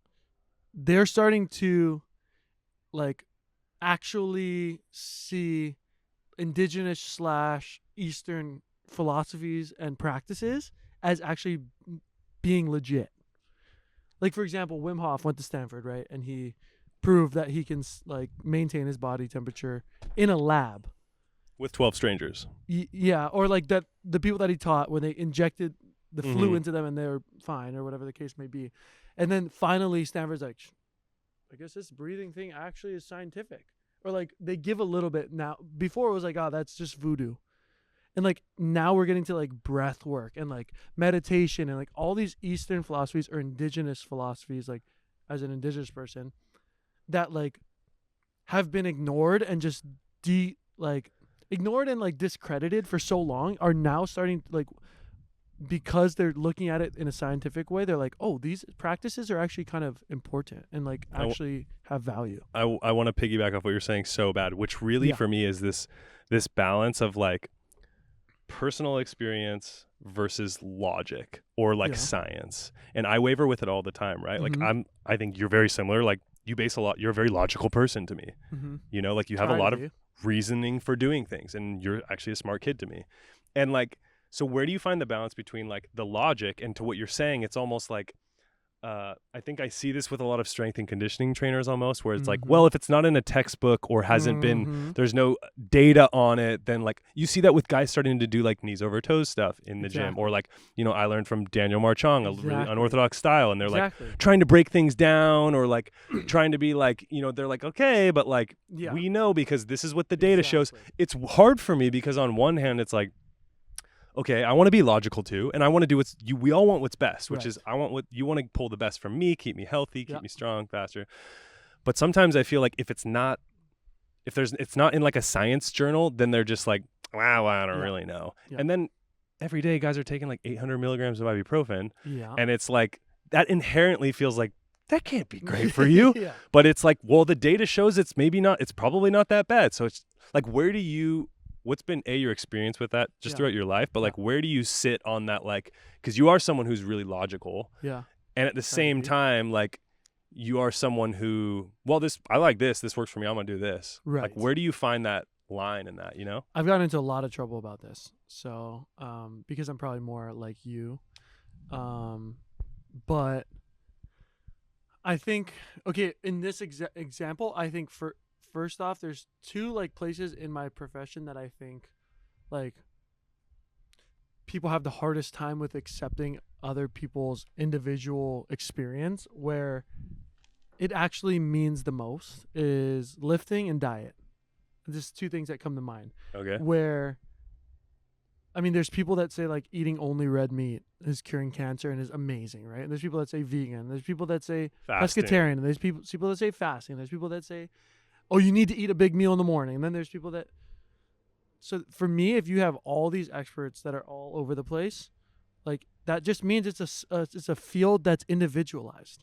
They're starting to like actually see indigenous / Eastern philosophies and practices as actually being legit. Like, for example, Wim Hof went to Stanford, right? And he proved that he can like maintain his body temperature in a lab. With 12 strangers. Yeah, or like that the people that he taught, when they injected the flu into them and they were fine, or whatever the case may be. And then finally Stanford's like, I guess this breathing thing actually is scientific. Or like they give a little bit now. Before it was like, oh, that's just voodoo. And like now we're getting to like breath work and like meditation and like all these Eastern philosophies or indigenous philosophies, like as an indigenous person, that like have been ignored and just ignored and like discredited for so long, are now starting like, because they're looking at it in a scientific way, they're like, oh, these practices are actually kind of important and like actually have value. I want to piggyback off what you're saying so bad, which really for me is this balance of like personal experience versus logic or like science. And I waver with it all the time, right? Like I think you're very similar. Like you base a lot, you're a very logical person to me. You know, like you have a lot of reasoning for doing things, and you're actually a smart kid to me. And like, so where do you find the balance between like the logic and to what you're saying? It's almost like, I think I see this with a lot of strength and conditioning trainers almost, where it's like, well, if it's not in a textbook or hasn't been, there's no data on it, then like you see that with guys starting to do like knees over toes stuff in the gym, or like, you know, I learned from Daniel Marchong, a really unorthodox style, and they're like trying to break things down or like trying to be like, you know, they're like, okay, but like we know because this is what the data shows. It's hard for me because on one hand, it's like, okay, I want to be logical too, and I want to do we all want what's best, which is I want what you want to pull the best from me, keep me healthy, keep me strong, faster. But sometimes I feel like if it's not in like a science journal, then they're just like, wow, I don't really know. And then every day guys are taking like 800 milligrams of ibuprofen, and it's like that inherently feels like that can't be great for you. But it's like, well, the data shows it's probably not that bad. So it's like, what's been your experience with that just throughout your life, but like where do you sit on that? Like, because you are someone who's really logical, and at the same time, like you are someone who, well, I like this works for me, I'm gonna do this, like where do you find that line in that, you know? I've gotten into a lot of trouble about this, so because I'm probably more like you, but I think, okay, in this example, I think first off, there's two like places in my profession that I think like people have the hardest time with accepting other people's individual experience, where it actually means the most, is lifting and diet. Just two things that come to mind. Okay. Where, I mean, there's people that say like eating only red meat is curing cancer and is amazing, right? And there's people that say vegan. There's people that say pescatarian. And there's people that say fasting. There's people that say, oh, you need to eat a big meal in the morning. And then there's people that... So for me, if you have all these experts that are all over the place, like that just means it's a field that's individualized.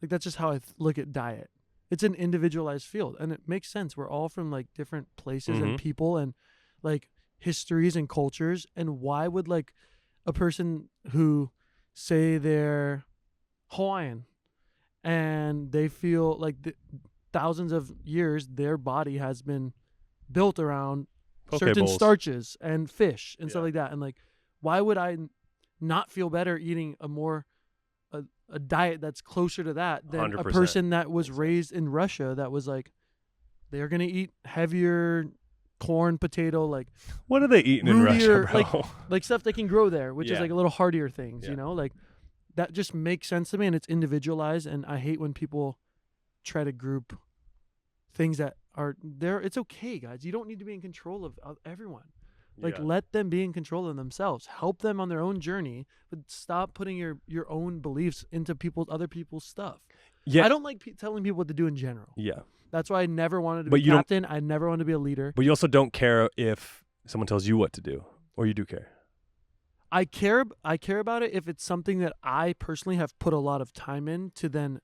Like that's just how I look at diet. It's an individualized field, and it makes sense. We're all from like different places and people and like histories and cultures. And why would like a person who say they're Hawaiian and they feel like thousands of years their body has been built around certain starches and fish and stuff like that, and like why would I not feel better eating a diet that's closer to that than 100%. A person that was raised in Russia that was like they're gonna eat heavier corn, potato, like what are they eating in Russia, bro? Like stuff they can grow there, which is like a little hardier things, you know, like that just makes sense to me, and it's individualized. And I hate when people try to group things that are there. It's okay, guys. You don't need to be in control of everyone. Like let them be in control of themselves. Help them on their own journey, but stop putting your own beliefs into other people's stuff. Yeah. I don't like telling people what to do in general. Yeah. That's why I never wanted to be captain. I never wanted to be a leader. But you also don't care if someone tells you what to do, or you do care. I care about it if it's something that I personally have put a lot of time in to then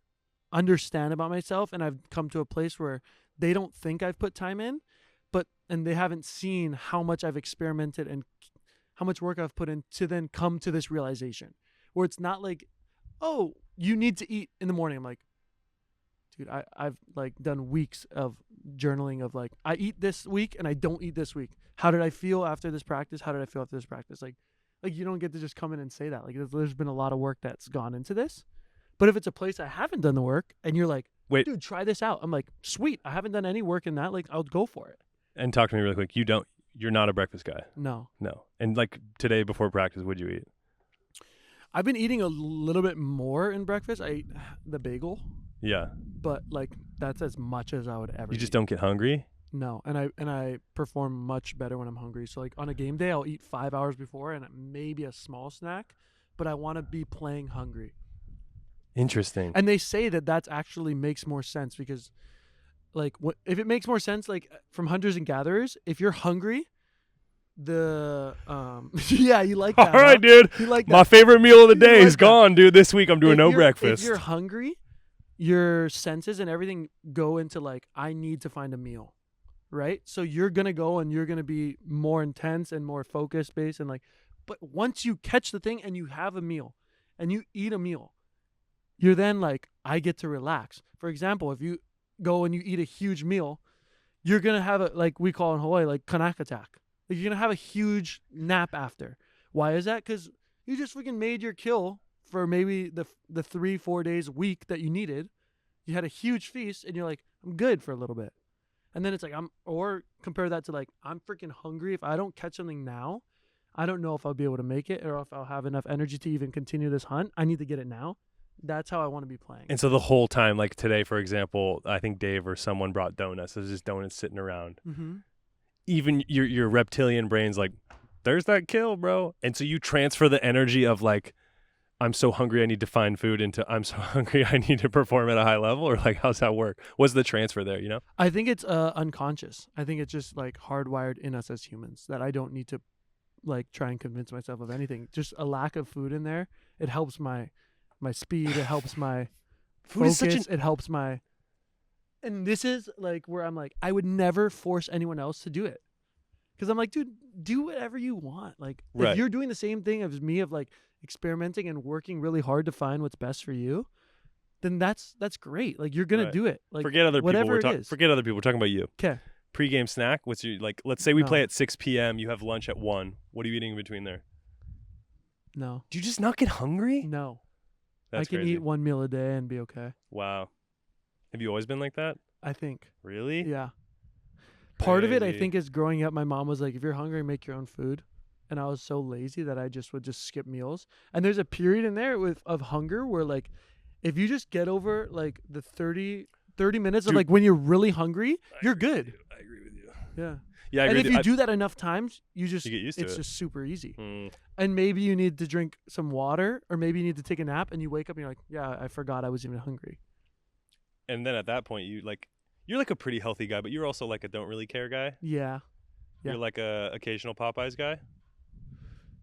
understand about myself, and I've come to a place where they don't think I've put time in, and they haven't seen how much I've experimented and how much work I've put in to then come to this realization, where it's not like, oh, you need to eat in the morning. I'm like, dude, I've like done weeks of journaling of like, I eat this week and I don't eat this week. How did I feel after this practice? How did I feel after this practice? Like you don't get to just come in and say that. Like there's been a lot of work that's gone into this. But if it's a place I haven't done the work and you're like, wait, dude, try this out. I'm like, sweet. I haven't done any work in that. Like I'll go for it. And talk to me really quick. You're not a breakfast guy. No. And like today before practice, what'd you eat? I've been eating a little bit more in breakfast. I ate the bagel. Yeah. But like that's as much as I would ever You just don't get hungry? No. And I perform much better when I'm hungry. So like on a game day, I'll eat 5 hours before and maybe a small snack, but I want to be playing hungry. Interesting. And they say that actually makes more sense because like if it makes more sense, like from hunters and gatherers, if you're hungry, yeah, you like that. All right, dude. You like that. My favorite meal of the day is gone, dude. This week I'm doing no breakfast. If you're hungry, your senses and everything go into like, I need to find a meal, right? So you're going to go and you're going to be more intense and more focus based and like, but once you catch the thing and you have a meal and you eat a meal, you're then like, I get to relax. For example, if you go and you eat a huge meal, you're going to have a, like we call in Hawaii, like kanak attack. Like you're going to have a huge nap after. Why is that? Because you just freaking made your kill for maybe the 3-4 days a week that you needed. You had a huge feast and you're like, I'm good for a little bit. And then it's like, or compare that to like, I'm freaking hungry. If I don't catch something now, I don't know if I'll be able to make it or if I'll have enough energy to even continue this hunt. I need to get it now. That's how I want to be playing. And so the whole time, like today, for example, I think Dave or someone brought donuts. There's just donuts sitting around. Mm-hmm. Even your reptilian brain's like, there's that kill, bro. And so you transfer the energy of like, I'm so hungry I need to find food into I'm so hungry I need to perform at a high level, or like how's that work? What's the transfer there, you know? I think it's unconscious. I think it's just like hardwired in us as humans that I don't need to like try and convince myself of anything. Just a lack of food in there, it helps my speed, it helps my focus, it helps my, and this is like where I'm like, I would never force anyone else to do it. Cause I'm like, dude, do whatever you want. Like if you're doing the same thing as me of like experimenting and working really hard to find what's best for you, then that's great. Like you're going to do it. Like forget other whatever people. it is. Forget other people. We're talking about you. Okay. Pre-game snack. What's your, like, let's say we play at 6 p.m. You have lunch at 1. What are you eating in between there? No. Do you just not get hungry? No. That's I can crazy. eat one meal a day and be okay. Wow. Have you always been like that? I think. Really? Yeah. Part of it, I think, is growing up, my mom was like, if you're hungry, make your own food. And I was so lazy that I just would just skip meals. And there's a period in there of hunger where, like, if you just get over, like, the 30 minutes of, like, when you're really hungry, you're good. I agree with you. Yeah. Yeah, I agree. And if you do that enough times, you get used to it. It's just super easy. And maybe you need to drink some water, or maybe you need to take a nap, and you wake up and you're like, yeah, I forgot I was even hungry. And then at that point, you're like a pretty healthy guy, but you're also like a don't really care guy. Yeah. You're like a occasional Popeyes guy.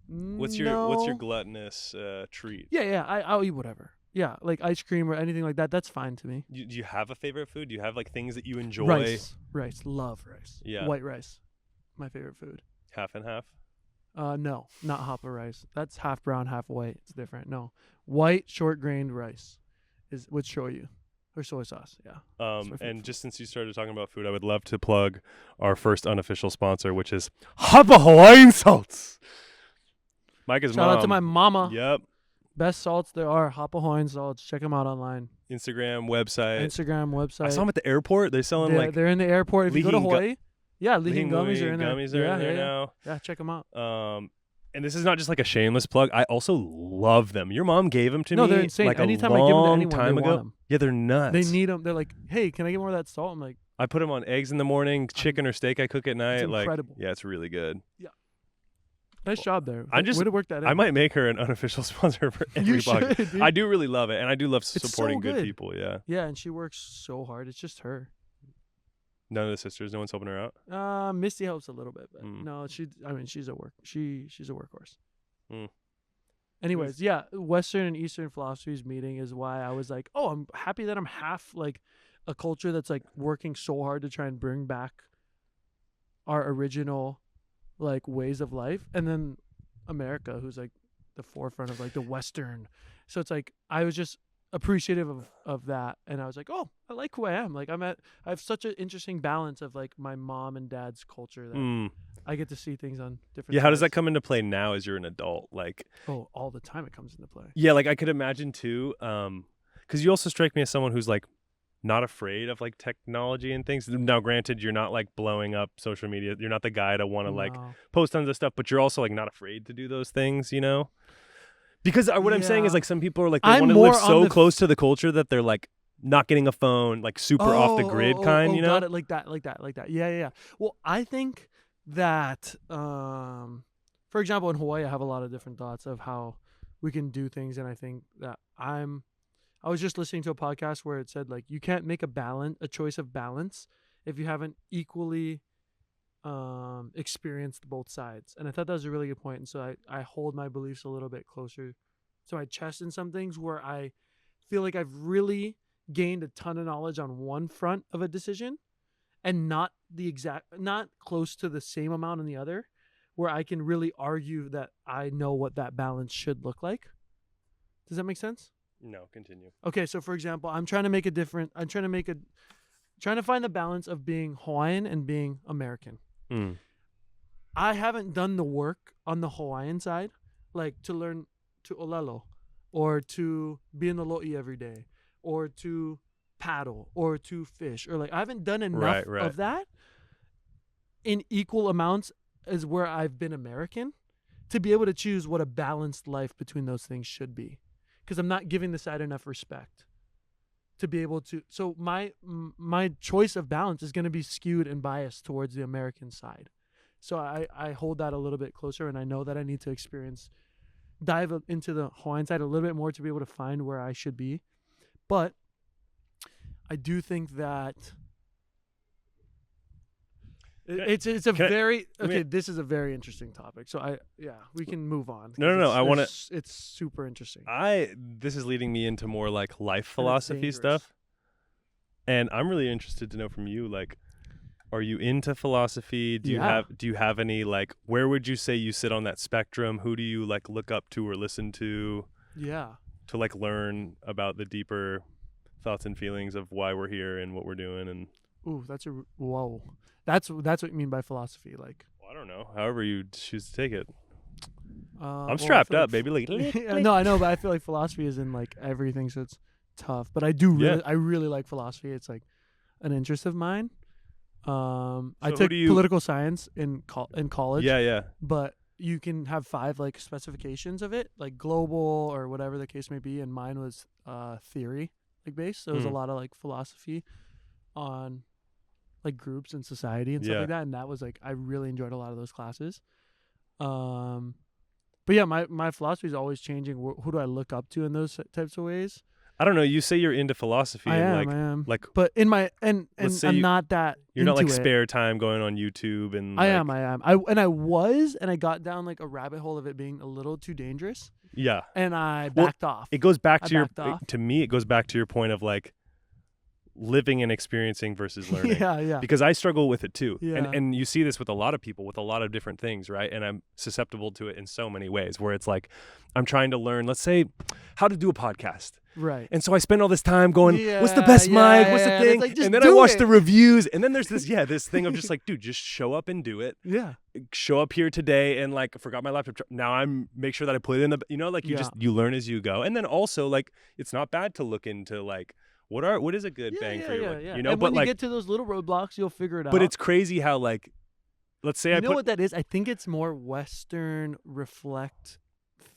What's your gluttonous treat? Yeah. I'll eat whatever. Yeah, like ice cream or anything like that. That's fine to me. Do you have a favorite food? Do you have like things that you enjoy? Rice. Love rice. Yeah. White rice. My favorite food. Half and half? No, not Hapa rice. That's half brown, half white. It's different. No. White short-grained rice is with shoyu or soy sauce. Yeah. And just since you started talking about food, I would love to plug our first unofficial sponsor, which is Hapa Hawaiian salts. Micah's mom. Shout out to my mama. Yep. Best salts there are. Hapa Hawaiian salts. Check them out online. Instagram, website. I saw them at the airport. They're selling they're in the airport. If you go to Hawaii. Lihin gummies are in there. Gummies are in there now. Yeah, check them out. And this is not just like a shameless plug. I also love them. Your mom gave them to me. No, they're insane. Like anytime I give them to anyone, time they ago. want them. Yeah, they're nuts. They need them. They're like, hey, can I get more of that salt? I'm like, I put them on eggs in the morning, chicken or steak I cook at night. It's incredible. Yeah, it's really good. Yeah. Nice job there. I just would have worked that. I might make her an unofficial sponsor for every podcast. Dude. I do really love it, and I do love supporting so good. good people. Yeah. Yeah, and she works so hard. It's just her. None of the sisters. No one's helping her out. Misty helps a little bit, but no, she's a workhorse. Mm. Anyways, yeah, Western and Eastern philosophies meeting is why I was like, oh, I'm happy that I'm half like a culture that's like working so hard to try and bring back our original like ways of life, and then America, who's like the forefront of like the Western. So it's like I was just appreciative of that, and I was like, oh, I like who I am. Like I have such an interesting balance of like my mom and dad's culture that I get to see things on different. Yeah, how does that come into play now as you're an adult? Like, oh, all the time it comes into play. Yeah, like I could imagine too, because you also strike me as someone who's like not afraid of like technology and things. Now, granted, you're not like blowing up social media. You're not the guy to want to like post tons of stuff, but you're also like not afraid to do those things, you know? Because what I'm saying is like some people are like, they want to live so close to the culture that they're like not getting a phone, like super off the grid kind, you know? Got it, like that. Yeah. Well, I think that, for example, in Hawaii, I have a lot of different thoughts of how we can do things. And I think that I was just listening to a podcast where it said like, you can't make a choice of balance if you haven't equally experienced both sides. And I thought that was a really good point. And so I hold my beliefs a little bit closer to my chest in some things where I feel like I've really gained a ton of knowledge on one front of a decision and not close to the same amount on the other, where I can really argue that I know what that balance should look like. Does that make sense? No, continue. Okay, so for example, I'm trying to find the balance of being Hawaiian and being American. I haven't done the work on the Hawaiian side, like to learn to olelo or to be in the lo'i every day or to paddle or to fish, or like I haven't done enough of that in equal amounts as where I've been American to be able to choose what a balanced life between those things should be, because I'm not giving the side enough respect to be able to. So my choice of balance is going to be skewed and biased towards the American side. So I hold that a little bit closer, and I know that I need to dive into the Hawaiian side a little bit more to be able to find where I should be. But I do think that this is a very interesting topic. So we can move on. No. It's super interesting. This is leading me into more like life philosophy stuff, and I'm really interested to know from you, like, are you into philosophy? Do you have any, like, where would you say you sit on that spectrum? Who do you like look up to or listen to? Yeah. To like learn about the deeper thoughts and feelings of why we're here and what we're doing. And that's what you mean by philosophy, like. Well, I don't know. However you choose to take it. I'm strapped up, baby. Like, no, I know, but I feel like philosophy is in like everything, so it's tough. But I really like philosophy. It's like an interest of mine. I took political science in college. Yeah. But you can have 5 like specifications of it, like global or whatever the case may be, and mine was theory like based. So it was a lot of like philosophy on like groups and society and stuff like that, and that was like I really enjoyed a lot of those classes. But yeah, my philosophy is always changing. Who do I look up to in those types of ways? I don't know. You say you're into philosophy. I am. Like, but in my and I'm not that. You're not like spare time going on YouTube and. I am. I got down like a rabbit hole of it being a little too dangerous. Yeah. And I backed off. It goes back to me. It goes back to your point of like living and experiencing versus learning. Yeah. Because I struggle with it too. Yeah. And you see this with a lot of people with a lot of different things, right? And I'm susceptible to it in so many ways where it's like I'm trying to learn, let's say, how to do a podcast. Right. And so I spend all this time going, what's the best mic? What's the thing? And then I watch the reviews. And then there's this thing of just like, dude, just show up and do it. Yeah. Show up here today and like, I forgot my laptop. Now make sure that I put it in the, like you learn as you go. And then also like, it's not bad to look into like, what is a good bang for you? You know, and when you get to those little roadblocks, you'll figure it out. But it's crazy how like, let's say you know what that is? I think it's more Western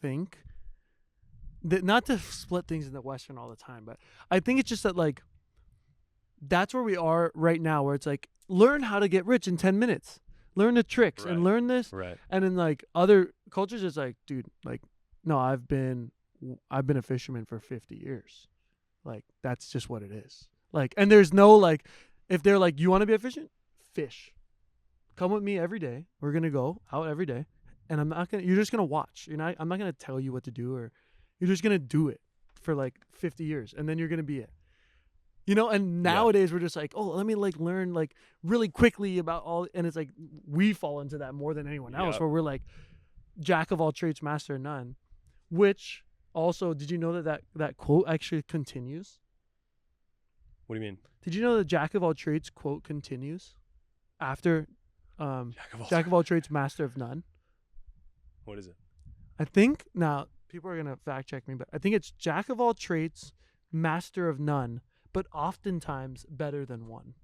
think. Not to split things into Western all the time, but I think it's just that like that's where we are right now, where it's like learn how to get rich in 10 minutes. learn the tricks and learn this. Right. And in like other cultures, it's like, dude, like, no, I've been a fisherman for 50 years. Like, that's just what it is. Like, and there's no like, if they're like, you want to be a fisherman? Fish. Come with me every day. We're gonna go out every day, and you're just gonna watch. I'm not gonna tell you what to do, or you're just gonna do it for like 50 years, and then you're gonna be it. And nowadays we're just like, oh, let me like learn like really quickly about all, and it's like we fall into that more than anyone else, where we're like jack of all trades, master of none. Which also, did you know that quote actually continues? What do you mean? Did you know the jack of all trades quote continues after jack of all trades, master of none? What is it? I think, now people are going to fact check me, but I think it's jack of all trades, master of none, but oftentimes better than one.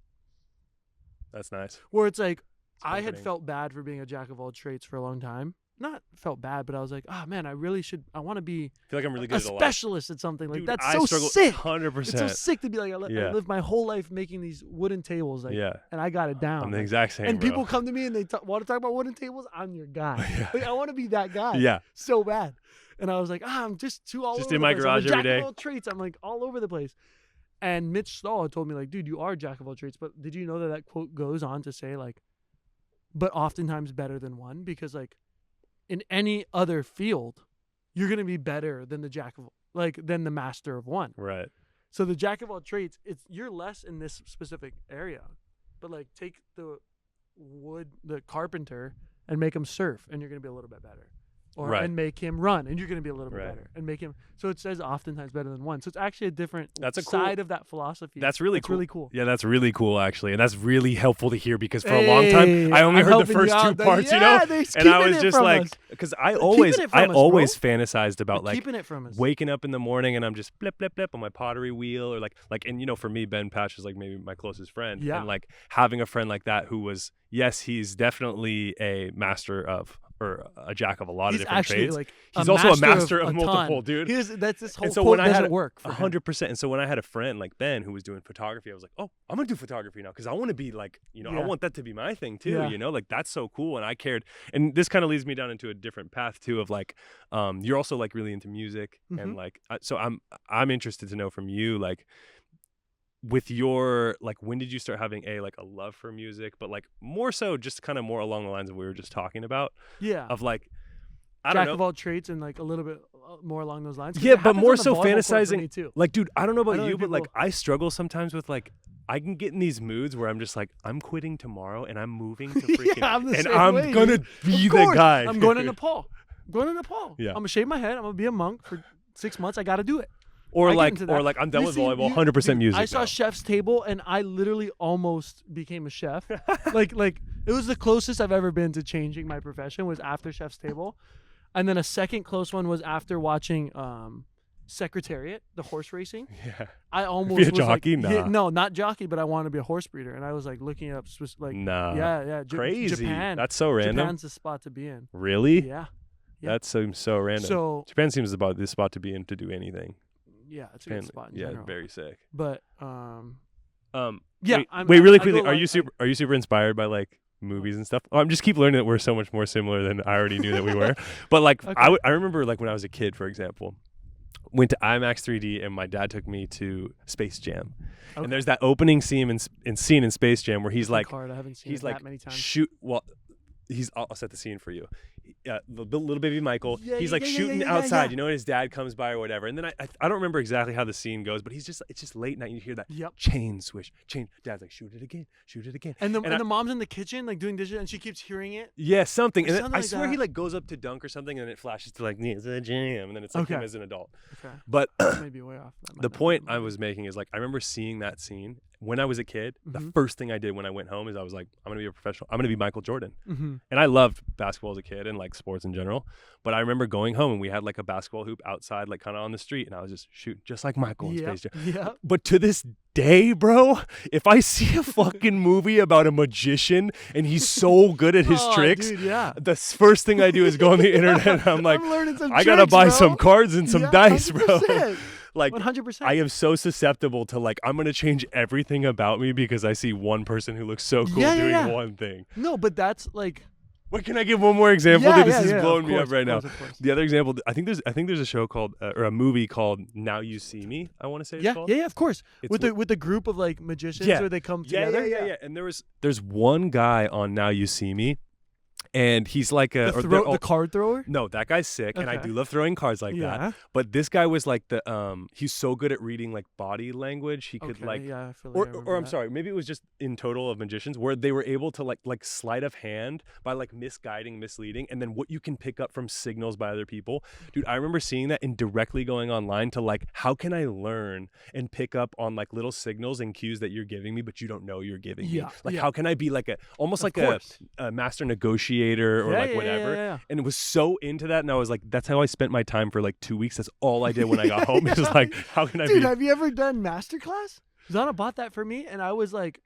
That's nice. Where it's like, I had felt bad for being a jack of all trades for a long time. Not felt bad, but I was like, oh man, I want to be I feel like I'm really good a specialist at something. Like, Dude, that's I so struggle sick. 100%. It's so sick to be like, I lived my whole life making these wooden tables, like, and I got it down. I'm the exact same, and bro. people come to me and they want to talk about wooden tables. I'm your guy. Like, I want to be that guy. Yeah. So bad. And I was like, I'm just too all over the place. Just in my garage every day. Jack of all trades. I'm like all over the place. And Mitch Stahl told me, like, dude, you are a jack of all trades. But did you know that quote goes on to say, like, but oftentimes better than one? Because, like, in any other field, you're going to be better than than the master of one. Right. So the jack of all trades, you're less in this specific area. But, like, take the carpenter and make him surf, and you're going to be a little bit better. And make him run, and you're going to be a little bit better. And make him. So it says oftentimes better than one. So it's actually a different side of that philosophy. That's really cool. Really cool. Yeah, that's really cool, actually. And that's really helpful to hear, because for a long time, I only heard the first two parts, And I was just like, because I always fantasized about like keeping it from us. Waking up in the morning and I'm just blip, blip, blip on my pottery wheel, or like, and for me, Ben Patch is like maybe my closest friend. Yeah. And like having a friend like that who was, yes, he's definitely a master of, or a jack of a lot of different trades. Like, he's also a master of multiple, dude. That's this whole and so quote when I doesn't work for 100%. And so when I had a friend like Ben who was doing photography, I was like, oh, I'm gonna do photography now, because I want to be like, I want that to be my thing too. Like, that's so cool. And I cared. And this kind of leads me down into a different path too, of like, you're also like really into music, and like, so I'm interested to know from you, like, with your, like, when did you start having a love for music, but like more so just kind of more along the lines of what we were just talking about, of like, I don't know, jack of all trades, and like a little bit more along those lines. Yeah, but more so fantasizing. Like, dude, I don't know about you, but like I struggle sometimes with like, I can get in these moods where I'm just like, I'm quitting tomorrow and I'm moving to freaking I'm gonna be the guy. I'm going to Nepal. Yeah. I'm gonna shave my head. I'm gonna be a monk for 6 months. I got to do it. Or like I'm done with volleyball. 100% music. I saw Chef's Table, and I literally almost became a chef. like it was the closest I've ever been to changing my profession, was after Chef's Table, and then a second close one was after watching Secretariat, the horse racing. Yeah. I almost be a jockey. no, not jockey, but I wanted to be a horse breeder, and I was like looking up crazy. Japan. That's so random. Japan's the spot to be in. Really? Yeah. That seems so random. So Japan seems about the spot to be in to do anything. Yeah, it's a good spot in general. Very sick. But wait, really quickly, are you super inspired by like movies and stuff? I'm just keep learning that we're so much more similar than I already knew that we were. But like, okay. I remember like when I was a kid, for example, went to IMAX 3D, and my dad took me to Space Jam. Okay. And there's that opening scene in Space Jam where he's like, I haven't seen it that many times. I'll set the scene for you. Little baby Michael, he's like shooting outside, and his dad comes by or whatever. And then I don't remember exactly how the scene goes, but it's just late night. You hear that chain swish, chain. Dad's like, shoot it again. And the mom's in the kitchen like doing dishes, and she keeps hearing it. Yeah, something. And then I swear he like goes up to dunk or something, and then it flashes to like, it's a jam, and then it's like him as an adult. Okay. But maybe way off. The point I was making is like, I remember seeing that scene when I was a kid. The first thing I did when I went home is I was like, I'm gonna be a professional. I'm gonna be Michael Jordan. And I loved basketball as a kid and like sports in general. But I remember going home and we had like a basketball hoop outside, like kind of on the street, and I was just shooting just like Michael in Space Jam. Yeah. But to this day, bro, if I see a fucking movie about a magician and he's so good at his tricks, dude, the first thing I do is go on the internet and I'm like, I'm learning some I gotta buy some cards and some dice, 100%. Bro. Like 100%. I am so susceptible to like I'm gonna change everything about me because I see one person who looks so cool doing one thing. No, but that's like. What can I give one more example? This is blowing me up right now. The other example, I think there's a show called or a movie called Now You See Me. I want to say it's called. Yeah, of course. With the group of like magicians where they come together. Yeah. And there's one guy on Now You See Me. And he's like the card thrower? No, that guy's sick, and I do love throwing cards like that. But this guy was like he's so good at reading like body language. He could like, I feel like or I'm sorry, maybe it was just in total of magicians where they were able to like sleight of hand by like misleading, and then what you can pick up from signals by other people. Dude, I remember seeing that and directly going online to like, how can I learn and pick up on like little signals and cues that you're giving me, but you don't know you're giving me. Like, how can I be like almost like a master negotiator or like whatever. And it was so into that, and I was like, that's how I spent my time for like 2 weeks. That's all I did when I got home. It was like, how can I Dude, have you ever done masterclass? Zana bought that for me, and I was like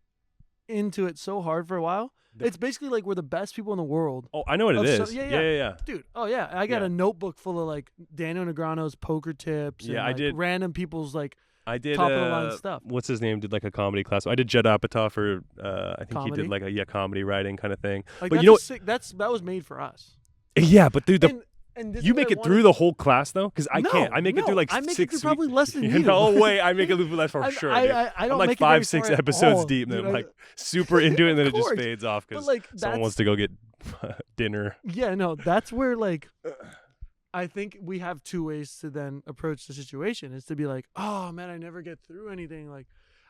into it so hard for a while. It's basically like we're the best people in the world. Oh, I know what it is. Yeah. Dude, I got a notebook full of like Daniel Negreanu's poker tips and I did random people's like I did top of the line stuff. What's his name? Did like a comedy class. I did Judd Apatow for I think comedy? he did like a comedy writing kind of thing. Like, but you know that was made for us. Yeah, but dude, and you make it through the whole class though, because I can't. I make it through like I make 6 it through probably less than you. No way, I make it through less for sure. I don't I'm like make 5-6 episodes all, deep, and dude, then I'm like super into it, and then it just fades off because like, someone wants to go get dinner. Yeah, no, that's where like I think we have two ways to then approach the situation. Is to be like, oh man, I never get through anything, like,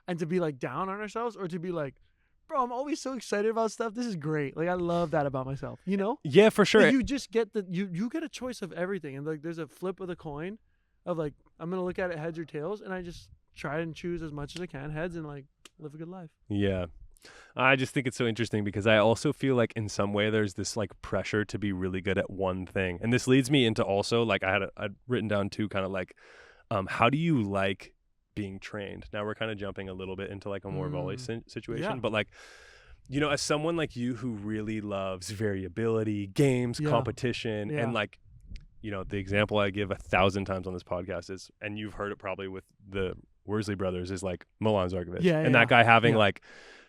and to be like down on ourselves, or to be like, bro, I'm always so excited about stuff. This is great. Like, I love that about myself, you know? Yeah, for sure. Like, you just get you get a choice of everything. And like, there's a flip of the coin of like, I'm going to look at it heads or tails. And I just try and choose as much as I can heads and like live a good life. Yeah. I just think it's so interesting because I also feel like in some way there's this like pressure to be really good at one thing. And this leads me into also like I'd written down too, kind of like, how do you like being trained? Now we're kind of jumping a little bit into like a more volley situation, but like, you know, as someone like you who really loves variability, games, competition, and like, you know, the example I give 1,000 times on this podcast is, and you've heard it probably with the Worsley brothers, is like Milan Zarkovic. And that guy having like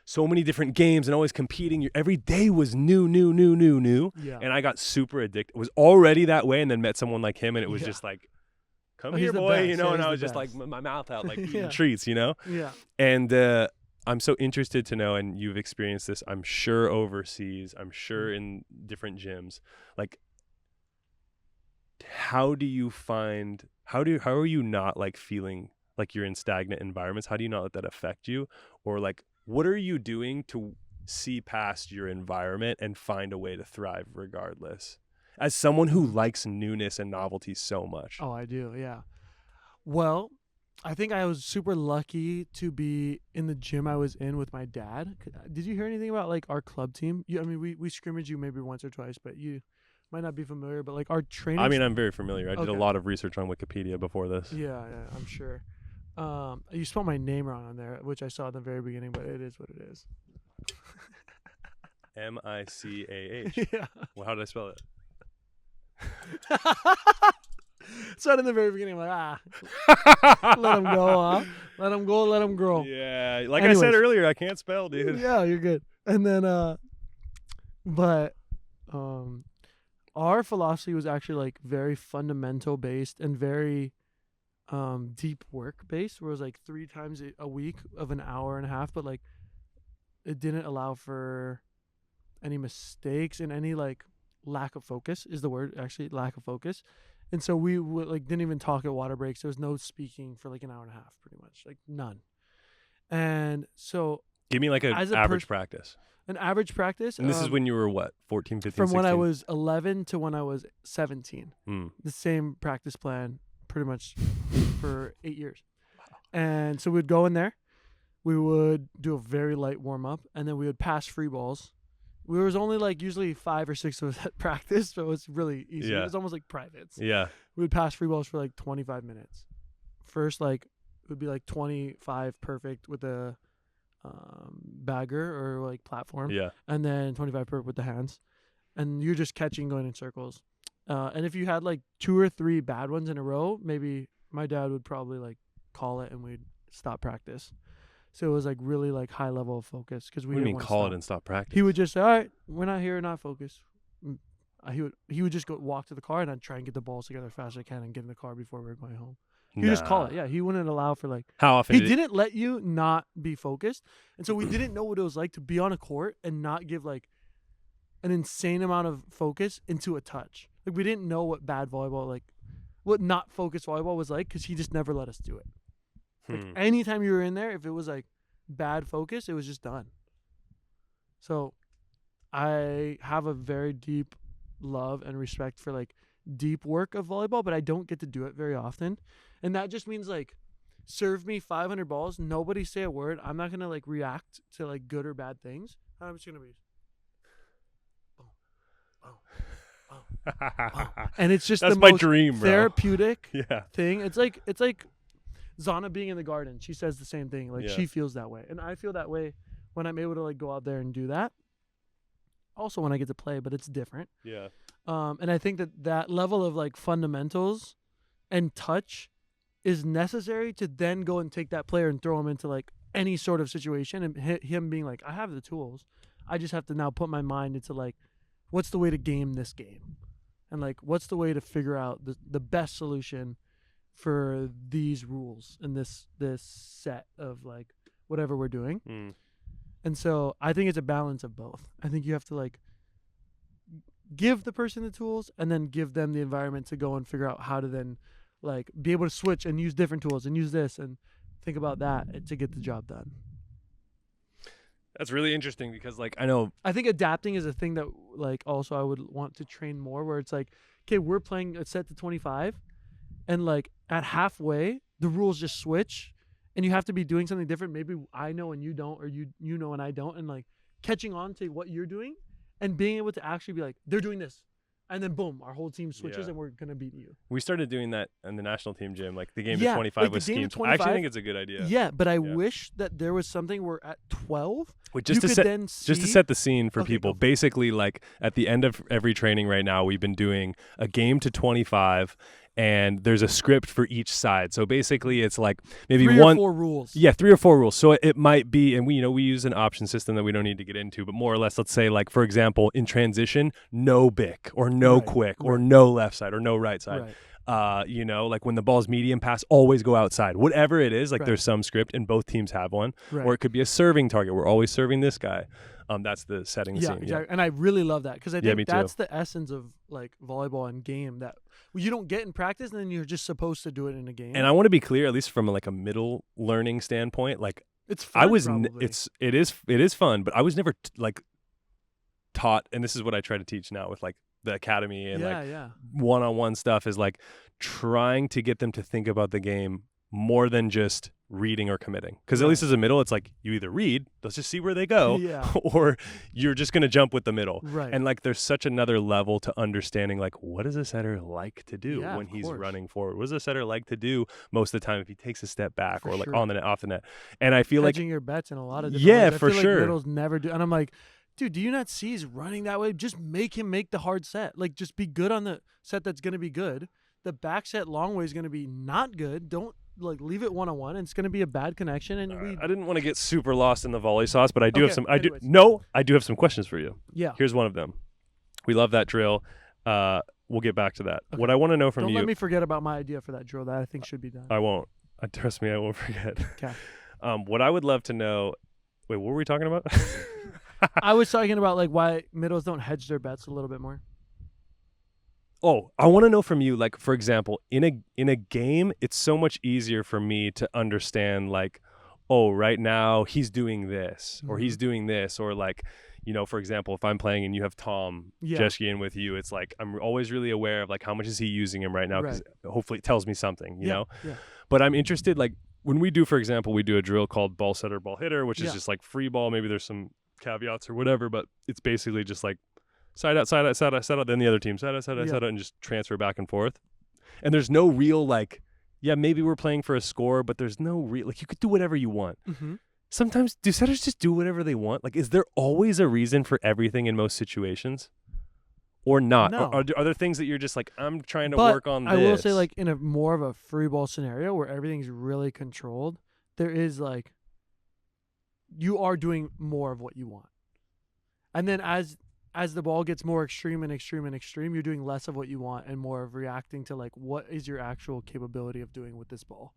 so many different games and always competing. Every day was new. And I got super addicted. It was already that way, and then met someone like him, and it was just like, come here, boy, you know, and I was just like my mouth out, like eating treats, you know? Yeah. And I'm so interested to know, and you've experienced this, I'm sure overseas, I'm sure in different gyms, like, how are you not like feeling like you're in stagnant environments? How do you not let that affect you? Or like, what are you doing to see past your environment and find a way to thrive regardless? As someone who likes newness and novelty so much. Oh, I do, yeah. Well, I think I was super lucky to be in the gym I was in with my dad. Did you hear anything about like our club team? I mean, we scrimmaged you maybe once or twice, but you might not be familiar. But like our training. I mean, I'm very familiar. I did a lot of research on Wikipedia before this. Yeah, I'm sure. You spelled my name wrong on there, which I saw at the very beginning, but it is what it is. Micah. Yeah. Well, how did I spell it? So in the very beginning, I'm like, let him go, huh? Let him go, let him grow. Yeah, like anyways, I said earlier, I can't spell, dude. Yeah, you're good. And then, our philosophy was actually like very fundamental based and very deep work based, where it was like 3 times a week of an hour and a half, but like it didn't allow for any mistakes and any like lack of focus is the word, actually, lack of focus. And so we would like didn't even talk at water breaks. There was no speaking for like an hour and a half, pretty much, like none. And so give me like an average practice. An average practice. And this is when you were what, 14, 15, from 16? When I was 11 to when I was 17. Mm. The same practice plan pretty much for 8 years. Wow. And so we'd go in there. We would do a very light warm-up, and then we would pass free balls. There was only like usually 5 or 6 of us at practice, so it was really easy. Yeah. It was almost like privates. Yeah. We would pass free balls for like 25 minutes. First, like, it would be like 25 perfect with a bagger or like platform. Yeah. And then 25 perfect with the hands. And you're just catching, going in circles. And if you had like 2 or 3 bad ones in a row, maybe my dad would probably like call it and we'd stop practice. So it was like really like high level of focus because we. What do you didn't mean wanna call stop. it and stop practice? He would just say, "All right, we're not here, not focused." He would just go walk to the car and I'd try and get the balls together as fast as I can and get in the car before we were going home. He would just call it. Yeah, he wouldn't allow for like. How often? He didn't let you not be focused, and so we didn't know what it was like to be on a court and not give like an insane amount of focus into a touch. Like we didn't know what bad volleyball, like what not focused volleyball was like, because he just never let us do it. Like anytime you were in there, if it was like bad focus, it was just done. So I have a very deep love and respect for like deep work of volleyball, but I don't get to do it very often. And that just means like serve me 500 balls, nobody say a word. I'm not going to like react to like good or bad things. I'm just going to be and it's just that's the my most dream, bro. Therapeutic thing. It's like Zana being in the garden. She says the same thing. Like she feels that way. And I feel that way when I'm able to like go out there and do that. Also when I get to play, but it's different. Yeah. And I think that level of like fundamentals and touch is necessary to then go and take that player and throw him into like any sort of situation and him being like, I have the tools. I just have to now put my mind into like, what's the way to game this game? And like, what's the way to figure out the best solution for these rules and this set of like whatever we're doing. And so I think it's a balance of both. I think you have to like give the person the tools and then give them the environment to go and figure out how to then like be able to switch and use different tools and use this and think about that to get the job done. That's really interesting because like I think adapting is a thing that like also I would want to train more, where it's like, okay, we're playing a set to 25 and like at halfway the rules just switch and you have to be doing something different. Maybe I know and you don't, or you know and I don't, and like catching on to what you're doing and being able to actually be like, they're doing this. And then boom, our whole team switches and we're going to beat you. We started doing that in the national team gym, like the game of 25 like with schemes. I actually think it's a good idea. Yeah, but I wish that there was something where at 12, just to set the scene for people, basically like at the end of every training right now, we've been doing a game to 25 and there's a script for each side. So basically it's like maybe 3 or 4 rules. Yeah, 3 or 4 rules. So it might be, and we use an option system that we don't need to get into, but more or less, let's say like, for example, in transition, no bick or no quick or no left side or no right side. Like when the ball's medium pass, always go outside. Whatever it is, like there's some script and both teams have one. Or it could be a serving target. We're always serving this guy. That's the setting the scene. Exactly. Yeah, and I really love that because I think that's the essence of like volleyball and game that you don't get in practice, and then you're just supposed to do it in a game. And I want to be clear, at least from like a middle learning standpoint, like it's fun. It is fun, but I was never taught, and this is what I try to teach now with like the academy and one-on-one stuff, is like trying to get them to think about the game more than just reading or committing. Because at least as a middle, it's like you either read, let's just see where they go, or you're just going to jump with the middle. And like there's such another level to understanding like, what does a setter like to do when he's running forward? What does a setter like to do most of the time if he takes a step back or like on the net, off the net? And I feel hedging like your bets in a lot of different ways. I feel like middles never do. And I'm like, dude, do you not see he's running that way? Just make him make the hard set. Like just be good on the set that's going to be good. The back set long way is going to be not good. Don't like leave it one-on-one, and it's going to be a bad connection. And I didn't want to get super lost in the volley sauce, but I do have some. I do have some questions for you. Yeah. Here's one of them. We love that drill. We'll get back to that. Okay. What I want to know from you. Don't let me forget about my idea for that drill that I think should be done. I won't. Trust me, I won't forget. Okay. What I would love to know. Wait, what were we talking about? I was talking about like why middles don't hedge their bets a little bit more. Oh, I want to know from you, like, for example, in a game, it's so much easier for me to understand, like, oh, right now he's doing this, or he's doing this, or like, for example, if I'm playing and you have Tom Jeschke in with you, it's like I'm always really aware of like how much is he using him right now, because hopefully it tells me something, you know? Yeah. But I'm interested, like, when we do, for example, we do a drill called ball setter, ball hitter, which is just like free ball. Maybe there's some caveats or whatever, but it's basically just like side out, side out, side out, side out, then the other team, side out, side out, side out, and just transfer back and forth. And there's no real, like, maybe we're playing for a score, but there's no real, like, you could do whatever you want. Sometimes, do setters just do whatever they want? Like, is there always a reason for everything in most situations? or not? No. Or are there things that you're just like, I'm trying to work on this? I will say, like, in a more of a free ball scenario where everything's really controlled, there is like, you are doing more of what you want. And then as the ball gets more extreme and extreme and extreme, you're doing less of what you want and more of reacting to like, what is your actual capability of doing with this ball?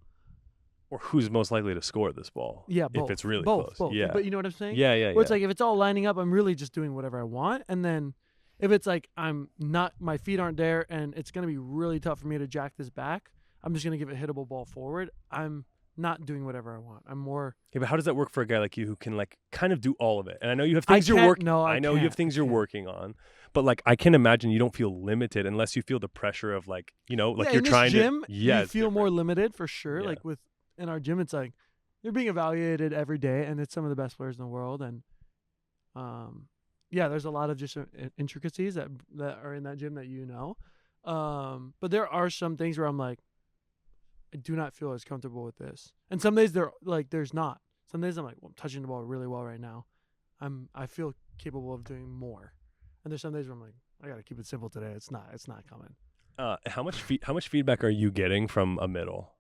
Or who's most likely to score this ball? Yeah, both. If it's really both. close. Yeah. But you know what I'm saying? Yeah. Where it's like, if it's all lining up, I'm really just doing whatever I want. And then if it's like, my feet aren't there and it's going to be really tough for me to jack this back, I'm just going to give a hittable ball forward. I'm not doing whatever I want. I'm more. Yeah, but how does that work for a guy like you who can like kind of do all of it? And I know you have things you're working. No, I know you have things you're working on, but like I can imagine you don't feel limited unless you feel the pressure of like, you know, like you're trying to. Yeah, you feel more limited for sure. Yeah. Like in our gym, it's like you're being evaluated every day, and it's some of the best players in the world. And there's a lot of just intricacies that are in that gym that you know. But there are some things where I'm like, I do not feel as comfortable with this. And some days there's not. Some days I'm like, well, I'm touching the ball really well right now. I feel capable of doing more. And there's some days where I'm like, I got to keep it simple today. It's not coming. How much feedback are you getting from a middle?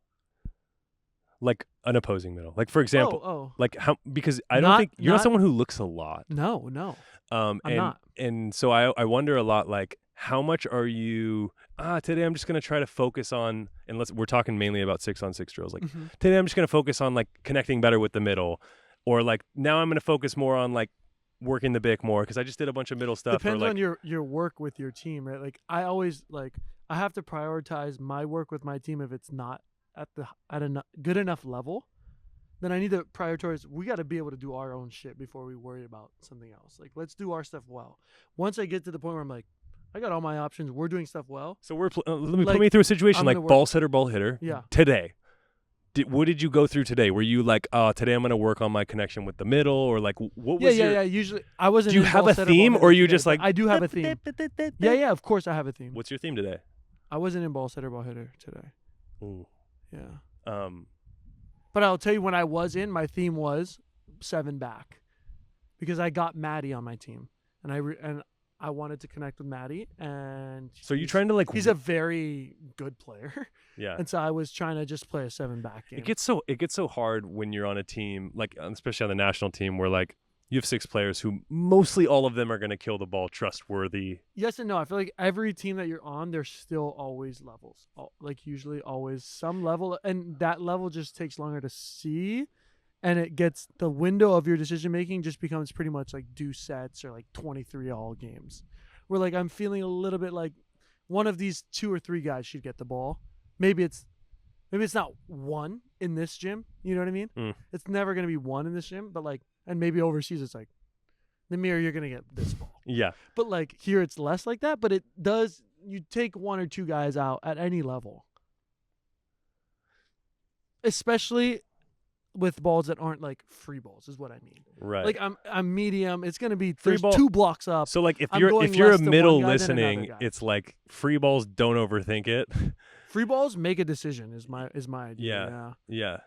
Like an opposing middle. Like for example, like how, because I don't think you're not someone who looks a lot. No. I'm not. And so I wonder a lot, like, how much are you, today I'm just going to try to focus on, and we're talking mainly about 6-on-6 drills. Like today I'm just going to focus on like connecting better with the middle, or like now I'm going to focus more on like working the bic more because I just did a bunch of middle stuff. Depends on your work with your team, right? Like I always I have to prioritize my work with my team if it's not at a good enough level. Then I need to prioritize. We got to be able to do our own shit before we worry about something else. Like let's do our stuff well. Once I get to the point where I'm like, I got all my options. We're doing stuff well. So put me through a situation like ball hitter. Yeah. Today, what did you go through today? Were you like, today I'm going to work on my connection with the middle, or like what was your? Yeah. Usually I wasn't. Do you have a theme, or are you just like? I do have a theme. Yeah. Of course I have a theme. What's your theme today? I wasn't in ball hitter today. Ooh. Yeah. But I'll tell you, when I was in, my theme was 7 back, because I got Maddie on my team, and I wanted to connect with Maddie, and so you're trying to like. He's a very good player. Yeah. And so I was trying to just play a 7 back game. It gets so hard when you're on a team, like especially on the national team, where like you have 6 players who mostly all of them are going to kill the ball trustworthy. Yes and no. I feel like every team that you're on, there's still always levels. Like usually always some level, and that level just takes longer to see. And it gets, the window of your decision making just becomes pretty much like do sets or like 23 all games. Where like I'm feeling a little bit like one of these 2 or 3 guys should get the ball. Maybe it's not one in this gym. You know what I mean? It's never going to be one in this gym, but like, and maybe overseas it's like, Namir, you're going to get this ball. Yeah. But like here it's less like that, but it does, you take 1 or 2 guys out at any level. Especially with balls that aren't like free balls is what I mean. Right. Like I'm medium. It's going to be free ball 2 blocks up. So like if you're a middle listening, it's like free balls, don't overthink it. Free balls, make a decision is my idea. Yeah.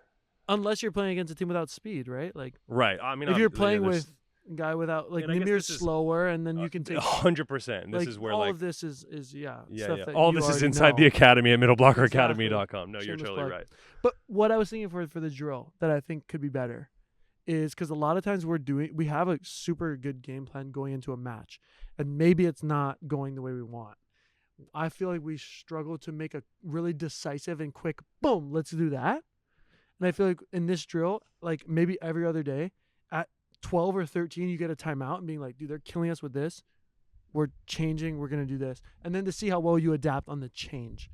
Unless you're playing against a team without speed, right? Like right. I mean, if you're playing with a guy without, like Nimir's slower, and then you can take 100%. This is where all like of this is stuff that all this is inside the academy at middleblockeracademy.com. No, you're totally right. But what I was thinking for the drill that I think could be better is, because a lot of times we have a super good game plan going into a match, and maybe it's not going the way we want. I feel like we struggle to make a really decisive and quick boom, let's do that. And I feel like in this drill, like maybe every other day at 12 or 13, you get a timeout and being like, dude, they're killing us with this. We're changing. We're going to do this. And then to see how well you adapt on the change.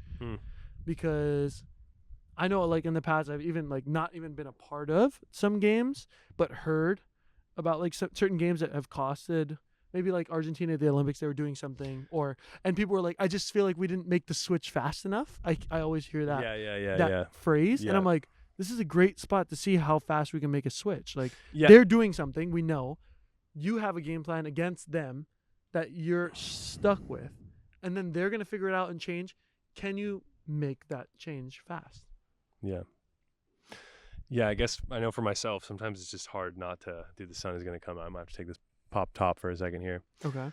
Because I know like in the past, I've even like not even been a part of some games, but heard about like certain games that have costed. Maybe like Argentina at the Olympics, they were doing something, and people were like, I just feel like we didn't make the switch fast enough. I always hear that phrase. Yeah. And I'm like, this is a great spot to see how fast we can make a switch. Like they're doing something, we know. You have a game plan against them that you're stuck with, and then they're going to figure it out and change. Can you make that change fast? Yeah. Yeah, I guess I know for myself, sometimes it's just hard not to, dude, the sun is going to come out. I might have to take this pop top for a second here. Okay.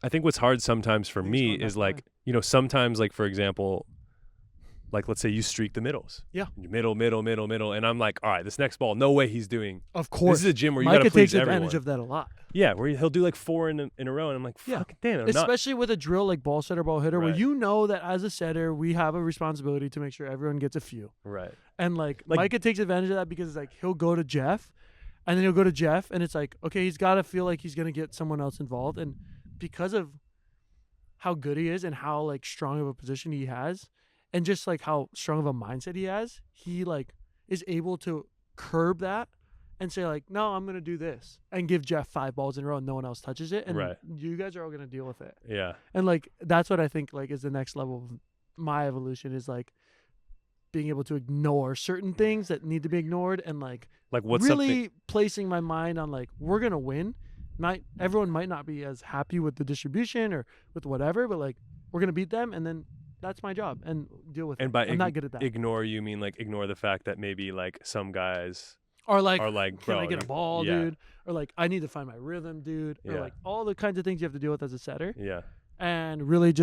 I think what's hard sometimes for me is like, you know, sometimes like, for example, like let's say you streak the middles. Yeah. Middle. And I'm like, all right, this next ball, no way he's doing. Of course. This is a gym where you got to please everyone. Micah takes advantage of that a lot. Yeah, where he'll do like 4 in a row. And I'm like, fuck, damn. Especially with a drill like ball setter, ball hitter, where you know that as a setter, we have a responsibility to make sure everyone gets a few. Right. And like Micah takes advantage of that because it's like he'll go to Jeff and then he'll go to Jeff and it's like, okay, he's got to feel like he's going to get someone else involved. And because of how good he is and how like strong of a position he has and just like how strong of a mindset he has, he like is able to curb that and say like, no, I'm going to do this and give Jeff 5 balls in a row and no one else touches it. And you guys are all going to deal with it. Yeah. And like, that's what I think like is the next level of my evolution is like being able to ignore certain things that need to be ignored and like what's really placing my mind on like, we're going to win. Everyone might not be as happy with the distribution or with whatever, but like we're going to beat them and then that's my job and deal with it. And by I'm not good at that. Ignore, you mean like ignore the fact that maybe like some guys are like, bro, can I get a ball, dude? Or like, I need to find my rhythm, dude. Or like all the kinds of things you have to deal with as a setter. Yeah. And really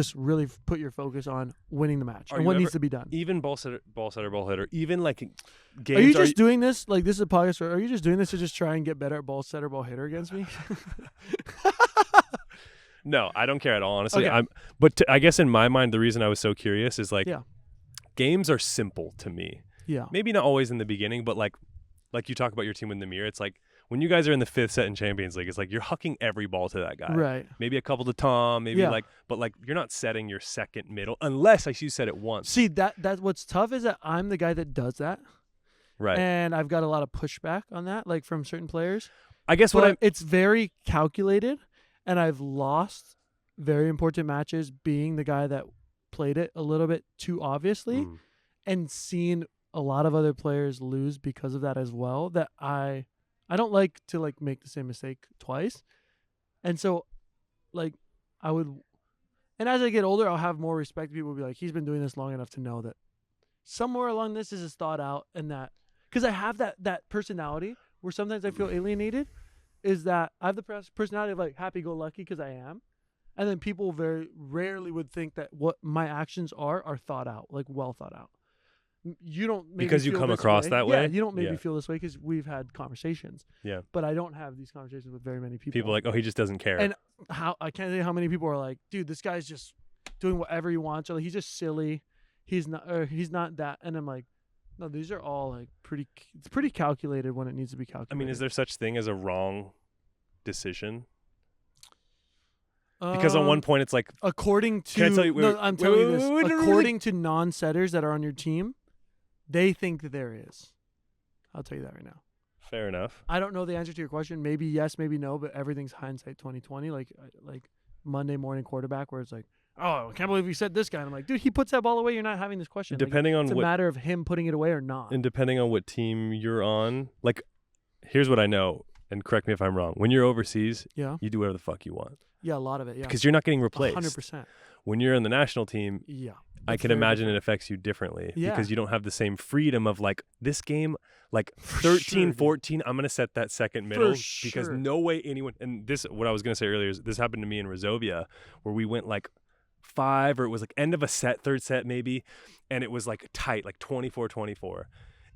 put your focus on winning the match and what needs to be done. Even ball setter, ball hitter, even like games. Are you just doing this? Like this is a podcast. Are you just doing this to just try and get better at ball setter, ball hitter against me? No, I don't care at all, honestly. Okay. I guess in my mind, the reason I was so curious is like, games are simple to me. Yeah. Maybe not always in the beginning, but like you talk about your team in the mirror, it's like when you guys are in the 5th set in Champions League, it's like you're hucking every ball to that guy. Right. Maybe a couple to Tom, maybe but like you're not setting your second middle unless you said it once. See, that what's tough is that I'm the guy that does that. Right. And I've got a lot of pushback on that, like from certain players. I guess it's very calculated, and I've lost very important matches being the guy that played it a little bit too obviously and seen a lot of other players lose because of that as well, that I don't like to like make the same mistake twice. And so like and as I get older, I'll have more respect. People will be like, he's been doing this long enough to know that somewhere along this is thought out, and that because I have that personality where sometimes I feel alienated, is that I have the personality of like happy-go-lucky because I am. And then people very rarely would think that what my actions are thought out, like well thought out. You don't maybe because you come across that way. Yeah, you don't maybe feel this way because we've had conversations. Yeah, but I don't have these conversations with very many people. People are like, oh, he just doesn't care. And I can't say how many people are like, dude, this guy's just doing whatever he wants. Or like, he's just silly. He's not that. And I'm like, no, these are all like it's pretty calculated when it needs to be calculated. I mean, is there such thing as a wrong decision? Because on one point it's like, according to I'm telling you this. According to non-setters that are on your team, they think that there is. I'll tell you that right now. Fair enough. I don't know the answer to your question. Maybe yes, maybe no, but everything's hindsight 2020. Like Monday morning quarterback, where it's like, oh, I can't believe you said this guy. And I'm like, dude, he puts that ball away. You're not having this question. Depending on it's a matter of him putting it away or not. And depending on what team you're on, like, here's what I know, and correct me if I'm wrong. When you're overseas, you do whatever the fuck you want. Yeah, a lot of it. Yeah, because you're not getting replaced. 100%. When you're in the national team, I can imagine it affects you differently because you don't have the same freedom of like this game, like 13-14. I'm gonna set that second middle because no way anyone. And this, what I was gonna say earlier is this happened to me in Resovia, where we went like 5, or it was like end of a set, third set maybe, and it was like tight, like 24-24.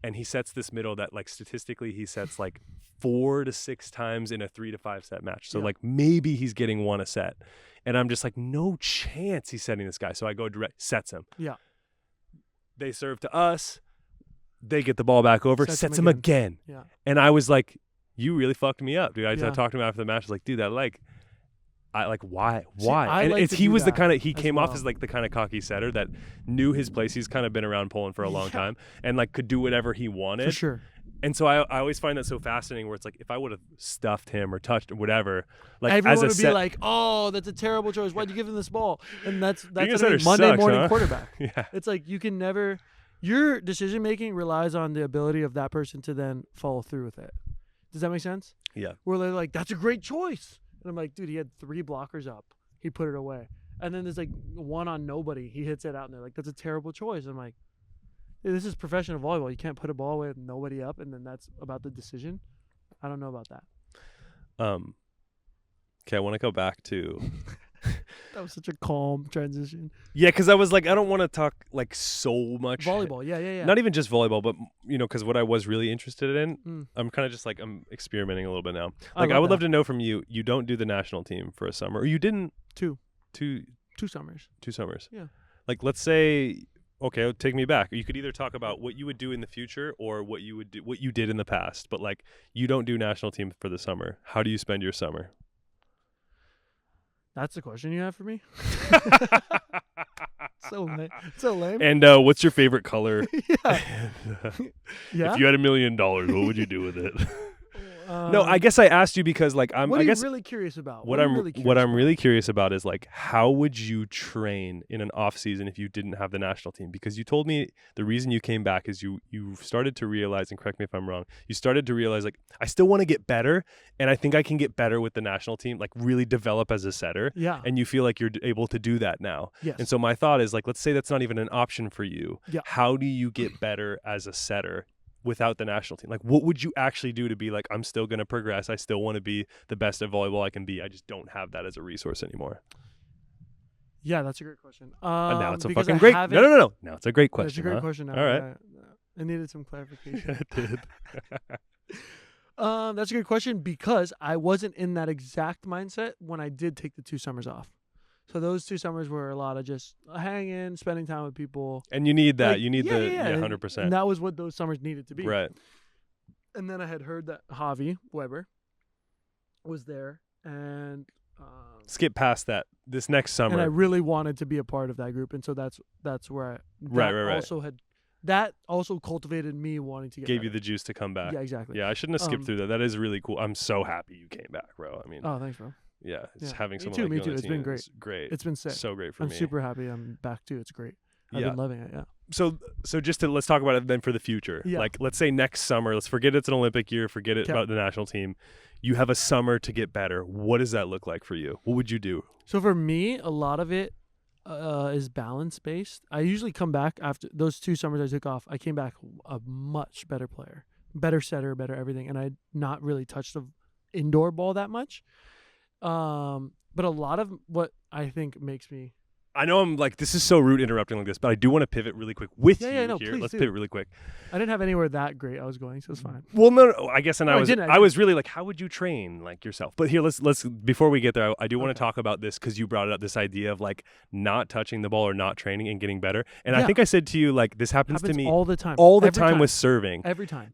And he sets this middle that like statistically he sets like 4 to 6 times in a 3 to 5 set match. So like maybe he's getting 1 a set. And I'm just like, no chance he's setting this guy. So I go direct, sets him. Yeah. They serve to us. They get the ball back over, sets him again. Yeah. And I was like, you really fucked me up, dude. I talked to him after the match. I was like, dude, why? See, and he was the kind of, he came off as like the kind of cocky setter that knew his place. He's kind of been around Poland for a long time and like could do whatever he wanted. For sure. And so I always find that so fascinating where it's like, if I would have stuffed him or touched or whatever, like everyone as a would be like, oh, that's a terrible choice. Why'd you give him this ball? And that's Monday sucks, morning quarterback. Yeah. It's like you can never, your decision making relies on the ability of that person to then follow through with it. Does that make sense? Yeah. Where they're like, that's a great choice. And I'm like, dude, he had 3 blockers up. He put it away. And then there's like 1 on nobody. He hits it out and they're like, that's a terrible choice. I'm like, this is professional volleyball. You can't put a ball away with nobody up, and then that's about the decision. I don't know about that. Okay, I want to go back to That was such a calm transition. Yeah, because I was like, I don't want to talk like so much. Volleyball, yeah. Not even just volleyball, but because what I was really interested in, I'm kind of just like, I'm experimenting a little bit now. Like, I would love to know from you, you don't do the national team for a summer, or you didn't? Two summers. 2 summers. Yeah. Like, let's say, okay, take me back. You could either talk about what you would do in the future or what you did in the past, but like, you don't do national team for the summer. How do you spend your summer? That's the question you have for me? So lame. And what's your favorite color? Yeah. If you had $1 million, what would you do with it? No, I guess I asked you because like What are you really curious about? What I'm really curious about is like, how would you train in an off season if you didn't have the national team? Because you told me the reason you came back is you started to realize, and correct me if I'm wrong, you started to realize like, I still want to get better, and I think I can get better with the national team, like really develop as a setter. Yeah. And you feel like you're able to do that now. Yes. And so my thought is like, let's say that's not even an option for you. Yeah. How do you get better as a setter without the national team? Like, what would you actually do to be like, I'm still going to progress, I still want to be the best at volleyball I can be, I just don't have that as a resource anymore? Yeah, that's a great question. And now it's a fucking great no now it's a great question. It's a great question now. All right. I needed some clarification. It did. That's a good question because I wasn't in that exact mindset when I did take the 2 summers off. So those 2 summers were a lot of just hanging, spending time with people. And you need that. Like, you need 100%. And 100%. that was what those summers needed to be. Right. And then I had heard that Javi Weber was there, and skip past that. This next summer, and I really wanted to be a part of that group, and so that's where that also cultivated me wanting to get gave better. you the juice to come back. Yeah, exactly. Yeah, I shouldn't have skipped through that. That is really cool. I'm so happy you came back, bro. I mean, oh, thanks, bro. Yeah, having someone me like you on too. the It's team been great. is great. It's been sick. So great for I'm me. I'm super happy I'm back too. It's great. I've been loving it. Yeah. So let's talk about it then for the future. Yeah. Like, let's say next summer, let's forget it's an Olympic year, forget it about the national team. You have a summer to get better. What does that look like for you? What would you do? So for me, a lot of it is balance based. I usually come back after those 2 summers I took off. I came back a much better player, better setter, better everything, and I'd not really touched the indoor ball that much. But a lot of what I think makes me, I know I'm like, this is so rude interrupting like this, but I do want to pivot really quick with you here. Let's pivot really quick. I didn't have anywhere that great I was going, so it's fine. Well, no, I guess, and no, I was really like, how would you train like yourself? But here, let's before we get there, I do want to talk about this because you brought it up, this idea of like not touching the ball or not training and getting better. And I think I said to you, like, this happens to me all the time. All the time with serving. Every time.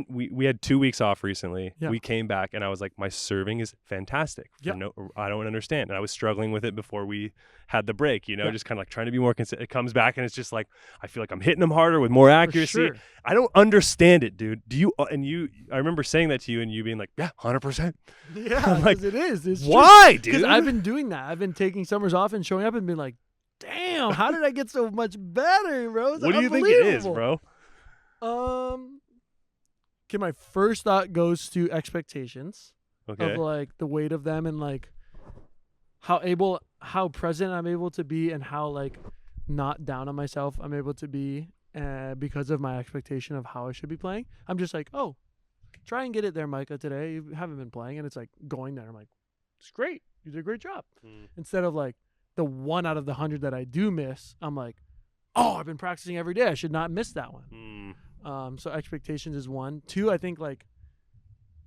We had 2 weeks off recently. Yeah. We came back and I was like, my serving is fantastic. Yeah. I don't understand. And I was struggling with it before we had the break, just kind of like trying to be more consistent. It comes back and it's just like, I feel like I'm hitting them harder with more accuracy. For sure. I don't understand it, dude. Do you? I remember saying that to you and you being like, yeah, 100%. Yeah, like, it is. It's why, dude? Because I've been doing that. I've been taking summers off and showing up and being like, damn, how did I get so much better, bro? It's what do you think it is, bro? Okay, my first thought goes to expectations of like the weight of them and like how present I'm able to be and how like not down on myself I'm able to be because of my expectation of how I should be playing. I'm just like, oh, try and get it there, Micah, today. You haven't been playing, and it's like going there. I'm like, it's great. You did a great job. Instead of like the 1 out of the 100 that I do miss, I'm like, oh, I've been practicing every day. I should not miss that one. So expectations is 1. 2, I think like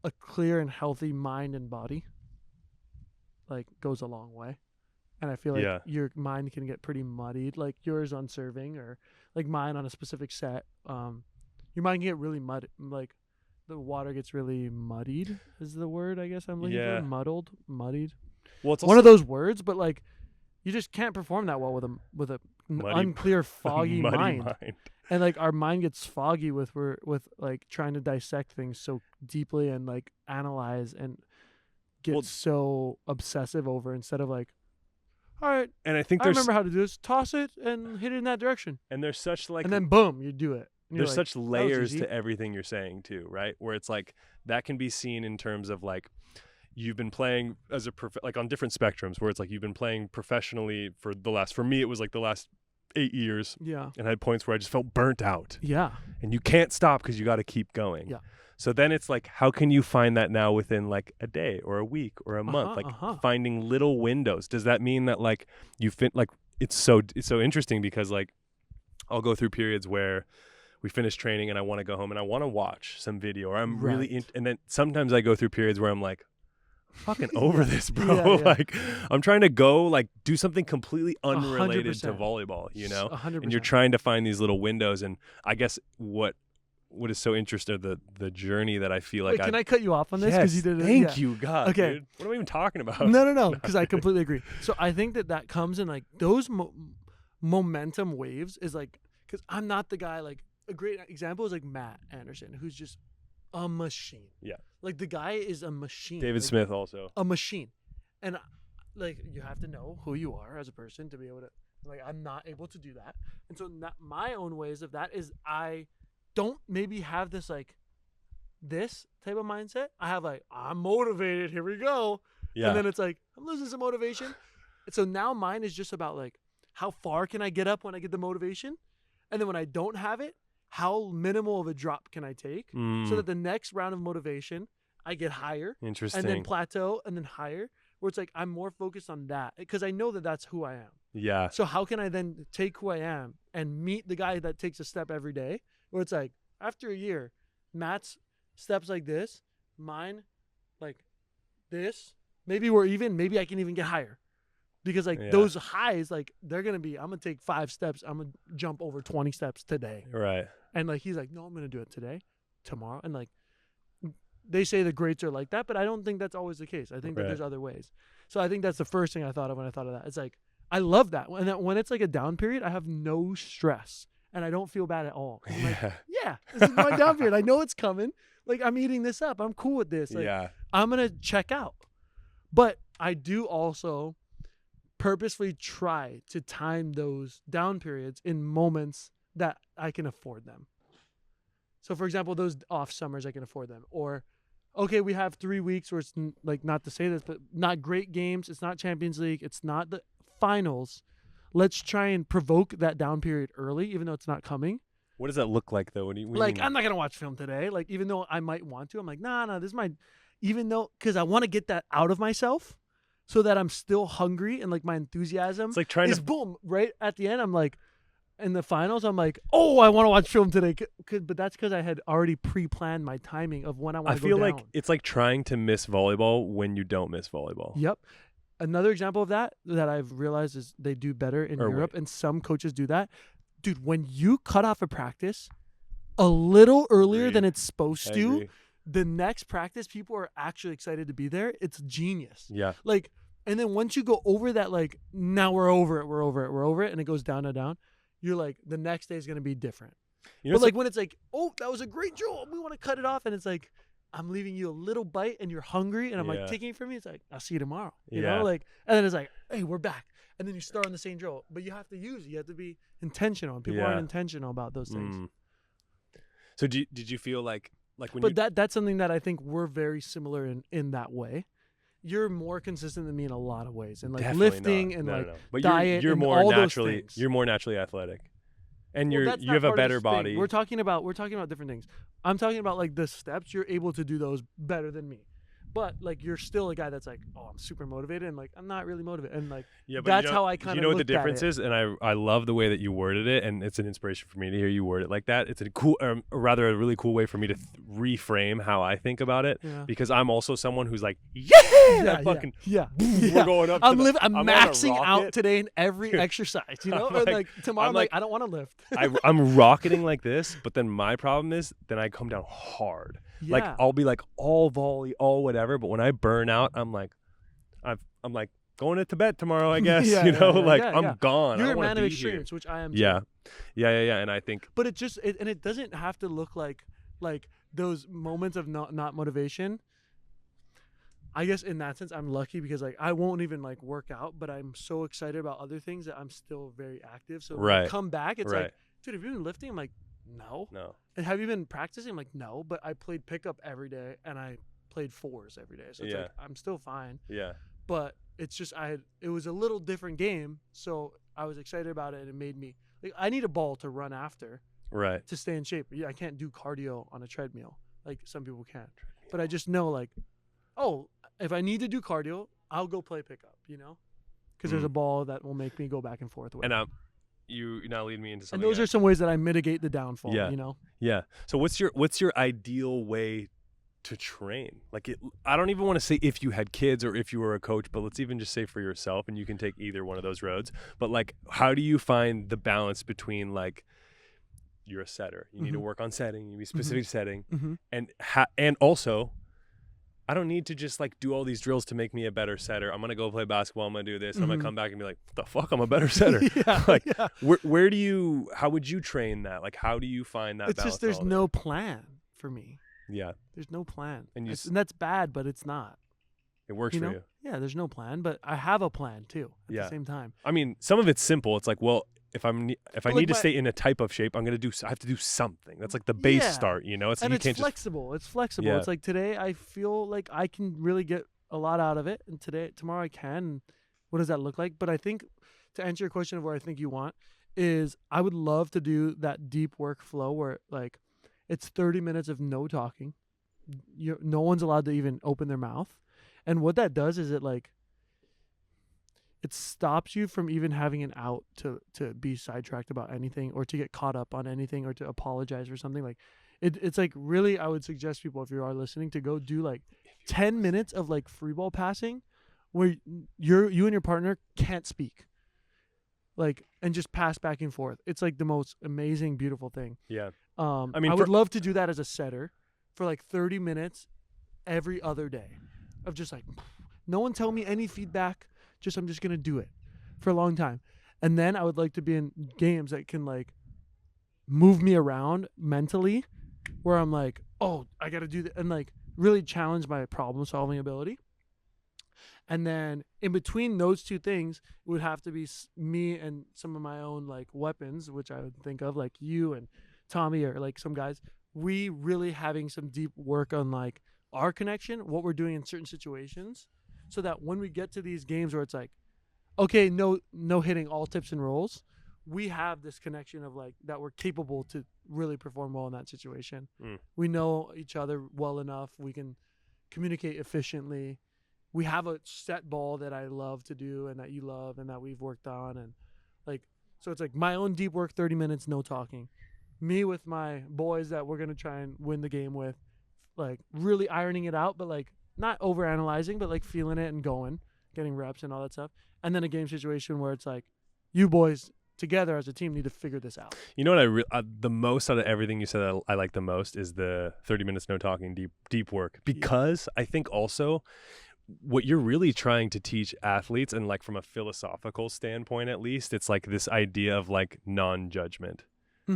a clear and healthy mind and body like goes a long way. And I feel like your mind can get pretty muddied, like yours on serving or like mine on a specific set. Your mind can get really muddy, like the water gets really muddied is the word I guess I'm looking for. Muddied. Well, it's one of those words, but like you just can't perform that well with a unclear, foggy mind. And like our mind gets foggy with like trying to dissect things so deeply and like analyze and get so obsessive over instead of like, all right, and I remember how to do this. Toss it and hit it in that direction. And there's such like, and then boom, you do it. There's such layers to everything you're saying too, right? Where it's like that can be seen in terms of like you've been playing as like on different spectrums where it's like you've been playing professionally for me it was like the last 8 years. Yeah. And I had points where I just felt burnt out. Yeah. And you can't stop because you got to keep going. Yeah. So then it's like, how can you find that now within like a day or a week or a month? Like finding little windows. Does that mean that like you fit like it's so interesting because like I'll go through periods where we finish training and I want to go home and I want to watch some video or I'm really and then sometimes I go through periods where I'm like fucking over this, bro. Like I'm trying to go like do something completely unrelated 100%. To volleyball, you know? 100%. And you're trying to find these little windows. And I guess what is so interesting, the journey that I feel like. Wait, can I cut you off on this? Yes, you did it. Thank you, God. Okay. Dude. What am I even talking about? No, because I completely agree. So I think that comes in like those momentum waves is like, because I'm not the guy, like a great example is like Matt Anderson, who's just a machine. Yeah. Like the guy is a machine. David like, Smith also. A machine. And like you have to know who you are as a person to be able to, like I'm not able to do that. And so my own ways of that is I don't maybe have this like this type of mindset. I have like, I'm motivated, here we go. Yeah. And then it's like, I'm losing some motivation. And so now mine is just about like, how far can I get up when I get the motivation? And then when I don't have it, how minimal of a drop can I take so that the next round of motivation, I get higher. Interesting. And then plateau and then higher, where it's like I'm more focused on that because I know that that's who I am. Yeah. So how can I then take who I am and meet the guy that takes a step every day, where it's like after a year, Matt's steps like this, mine like this, maybe we're even, maybe I can even get higher. Because like those highs, like they're going to be, I'm going to take 5 steps. I'm going to jump over 20 steps today. Right. And like, he's like, no, I'm going to do it today, tomorrow. And like, they say the greats are like that, but I don't think that's always the case. I think that there's other ways. So I think that's the first thing I thought of when I thought of that. It's like, I love that. When it's like a down period, I have no stress and I don't feel bad at all. I'm like, this is my down period. I know it's coming. Like I'm eating this up. I'm cool with this. Like, I'm going to check out. But I do also purposefully try to time those down periods in moments that I can afford them. So for example, those off summers, I can afford them. Or, okay, we have 3 weeks where it's like, not to say this, but not great games. It's not Champions League. It's not the finals. Let's try and provoke that down period early, even though it's not coming. What does that look like though? What do you like, I'm not going to watch film today. Like, even though I might want to, I'm like, nah, this might, even though, because I want to get that out of myself. So that I'm still hungry and like my enthusiasm it's like boom, right at the end. I'm like, in the finals, I'm like, oh, I want to watch film today. But that's because I had already pre-planned my timing of when I want to go down. I feel like it's like trying to miss volleyball when you don't miss volleyball. Yep. Another example of that I've realized is they do better in Europe, and some coaches do that. Dude, when you cut off a practice a little earlier than it's supposed to, the next practice, people are actually excited to be there. It's genius. Yeah. Like, and then once you go over that, like, now we're over it, and it goes down and down, you're like, the next day is going to be different. You know, but like when it's like, oh, that was a great drill, we want to cut it off, and it's like, I'm leaving you a little bite and you're hungry, and I'm like, taking it from me, it's like, I'll see you tomorrow. You know, like, and then it's like, hey, we're back. And then you start on the same drill, but you have to you have to be intentional, and people aren't intentional about those things. So did you feel like when but that's something that I think we're very similar in that way. You're more consistent than me in a lot of ways, and like definitely lifting and like But diet. You're and more all naturally. Those things. You're more naturally athletic, and you have a better body. We're talking about different things. I'm talking about like the steps. You're able to do those better than me. But like you're still a guy that's like, oh, I'm super motivated, and like I'm not really motivated, and like that's how I kind of. You know what the difference is, and I love the way that you worded it, and it's an inspiration for me to hear you word it like that. It's a cool, or rather, a really cool way for me to reframe how I think about it, because I'm also someone who's like, we're going up. I'm maxing out today in every exercise, you know, or like tomorrow, I'm like I don't want to lift. I'm rocketing like this, but then my problem is, then I come down hard. Yeah. Like I'll be like all volley, all whatever, but when I burn out, I'm like going to bed tomorrow, I guess. I'm gone. You're a man of experience, which I am too. Yeah. And I think, but it doesn't have to look like those moments of not motivation. I guess in that sense, I'm lucky because like I won't even like work out, but I'm so excited about other things that I'm still very active. So when I come back, it's like, dude, have you been lifting? I'm like, no. And have you been practicing? I'm like, no, but I played pickup every day and I played fours every day. So it's like, I'm still fine. Yeah. But it's just, it was a little different game. So I was excited about it, and it made me like, I need a ball to run after. Right. To stay in shape. I can't do cardio on a treadmill. Like some people can't. But I just know like, oh, if I need to do cardio, I'll go play pickup, you know? Because there's a ball that will make me go back and forth with. And you now lead me into something. And those are some ways that I mitigate the downfall, you know? Yeah. So what's your ideal way to train? Like I don't even want to say if you had kids or if you were a coach, but let's even just say for yourself, and you can take either one of those roads. But like, how do you find the balance between like, you're a setter, you need to work on setting, you need specific setting, and also, I don't need to just like do all these drills to make me a better setter. I'm gonna go play basketball. I'm gonna do this. And I'm gonna come back and be like, what the fuck? I'm a better setter. How would you train that? Like, how do you find that balance? It's just there's no plan for me. Yeah. There's no plan. And that's bad, but it's not. It works for you. Yeah, there's no plan, but I have a plan too at the same time. I mean, some of it's simple. It's like, well, if I need to stay in a type of shape, I have to do something. That's like the base start, you know? It's flexible. It's flexible. Yeah. It's like today I feel like I can really get a lot out of it, and tomorrow I can. What does that look like? But I think to answer your question of where I think you want is I would love to do that deep work flow where like it's 30 minutes of no talking. No one's allowed to even open their mouth. And what that does is it stops you from even having an out to be sidetracked about anything or to get caught up on anything or to apologize for something. Like it's like really, I would suggest people, if you are listening, to go do like 10 minutes of like free ball passing where you and your partner can't speak. Like, and just pass back and forth. It's like the most amazing, beautiful thing. Yeah. I would love to do that as a setter for like 30 minutes every other day of just like, no one tell me any feedback. I'm just going to do it for a long time. And then I would like to be in games that can like move me around mentally where I'm like, oh, I got to do that. And like really challenge my problem solving ability. And then in between those two things, it would have to be me and some of my own like weapons, which I would think of like you and Tommy or like some guys, we really having some deep work on like our connection, what we're doing in certain situations. So that when we get to these games where it's like, okay, no hitting all tips and rolls, we have this connection of like that we're capable to really perform well in that situation. We know each other well enough. We can communicate efficiently. We have a set ball that I love to do and that you love and that we've worked on. And like, so it's like my own deep work, 30 minutes, no talking. Me with my boys that we're going to try and win the game with, like really ironing it out, but like, not overanalyzing, but like feeling it and going, getting reps and all that stuff. And then a game situation where it's like, you boys together as a team need to figure this out. You know what the most out of everything you said I like the most is the 30 minutes no talking, deep work. Because I think also what you're really trying to teach athletes, and like from a philosophical standpoint at least, it's like this idea of like non-judgment.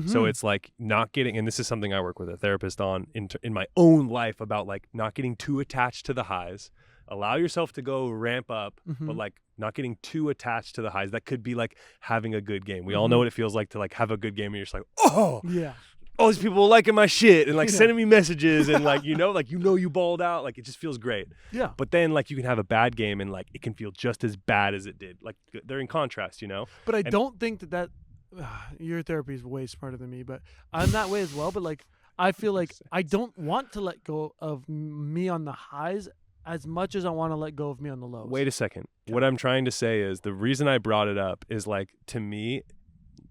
So it's like not getting, and this is something I work with a therapist on in my own life about like not getting too attached to the highs. Allow yourself to go ramp up, but like not getting too attached to the highs. That could be like having a good game. We all know what it feels like to like have a good game and you're just like, oh, yeah, all these people liking my shit and like sending me messages and like, you balled out. Like it just feels great. Yeah. But then like you can have a bad game and like it can feel just as bad as it did. Like they're in contrast, you know? But I don't think that your therapy is way smarter than me, but I'm that way as well. But like, I feel like I don't want to let go of me on the highs as much as I want to let go of me on the lows. Wait a second. Okay. What I'm trying to say is the reason I brought it up is like, to me,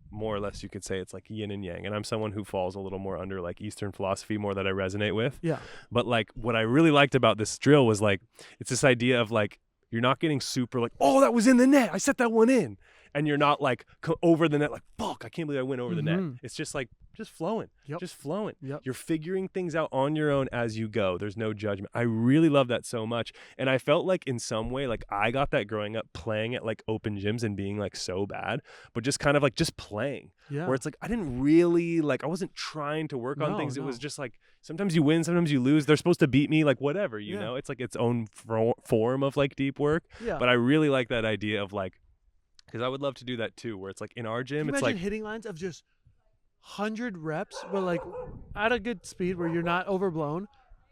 more or less you could say it's like yin and yang. And I'm someone who falls a little more under like Eastern philosophy more that I resonate with. Yeah. But like what I really liked about this drill was like, it's this idea of like, you're not getting super like, oh, that was in the net. I set that one in. And you're not like over the net, like, fuck, I can't believe I went over the net. It's just like, just flowing, just flowing. You're figuring things out on your own as you go. There's no judgment. I really love that so much. And I felt like in some way, like I got that growing up playing at like open gyms and being like so bad, but just kind of like just playing where it's like, I didn't really like, I wasn't trying to work on things. It was just like, sometimes you win, sometimes you lose. They're supposed to beat me, like whatever, you know, it's like its own form of like deep work. Yeah. But I really like that idea of like, because I would love to do that too, where it's like in our gym, it's like hitting lines of just 100 reps, but like at a good speed where you're not overblown.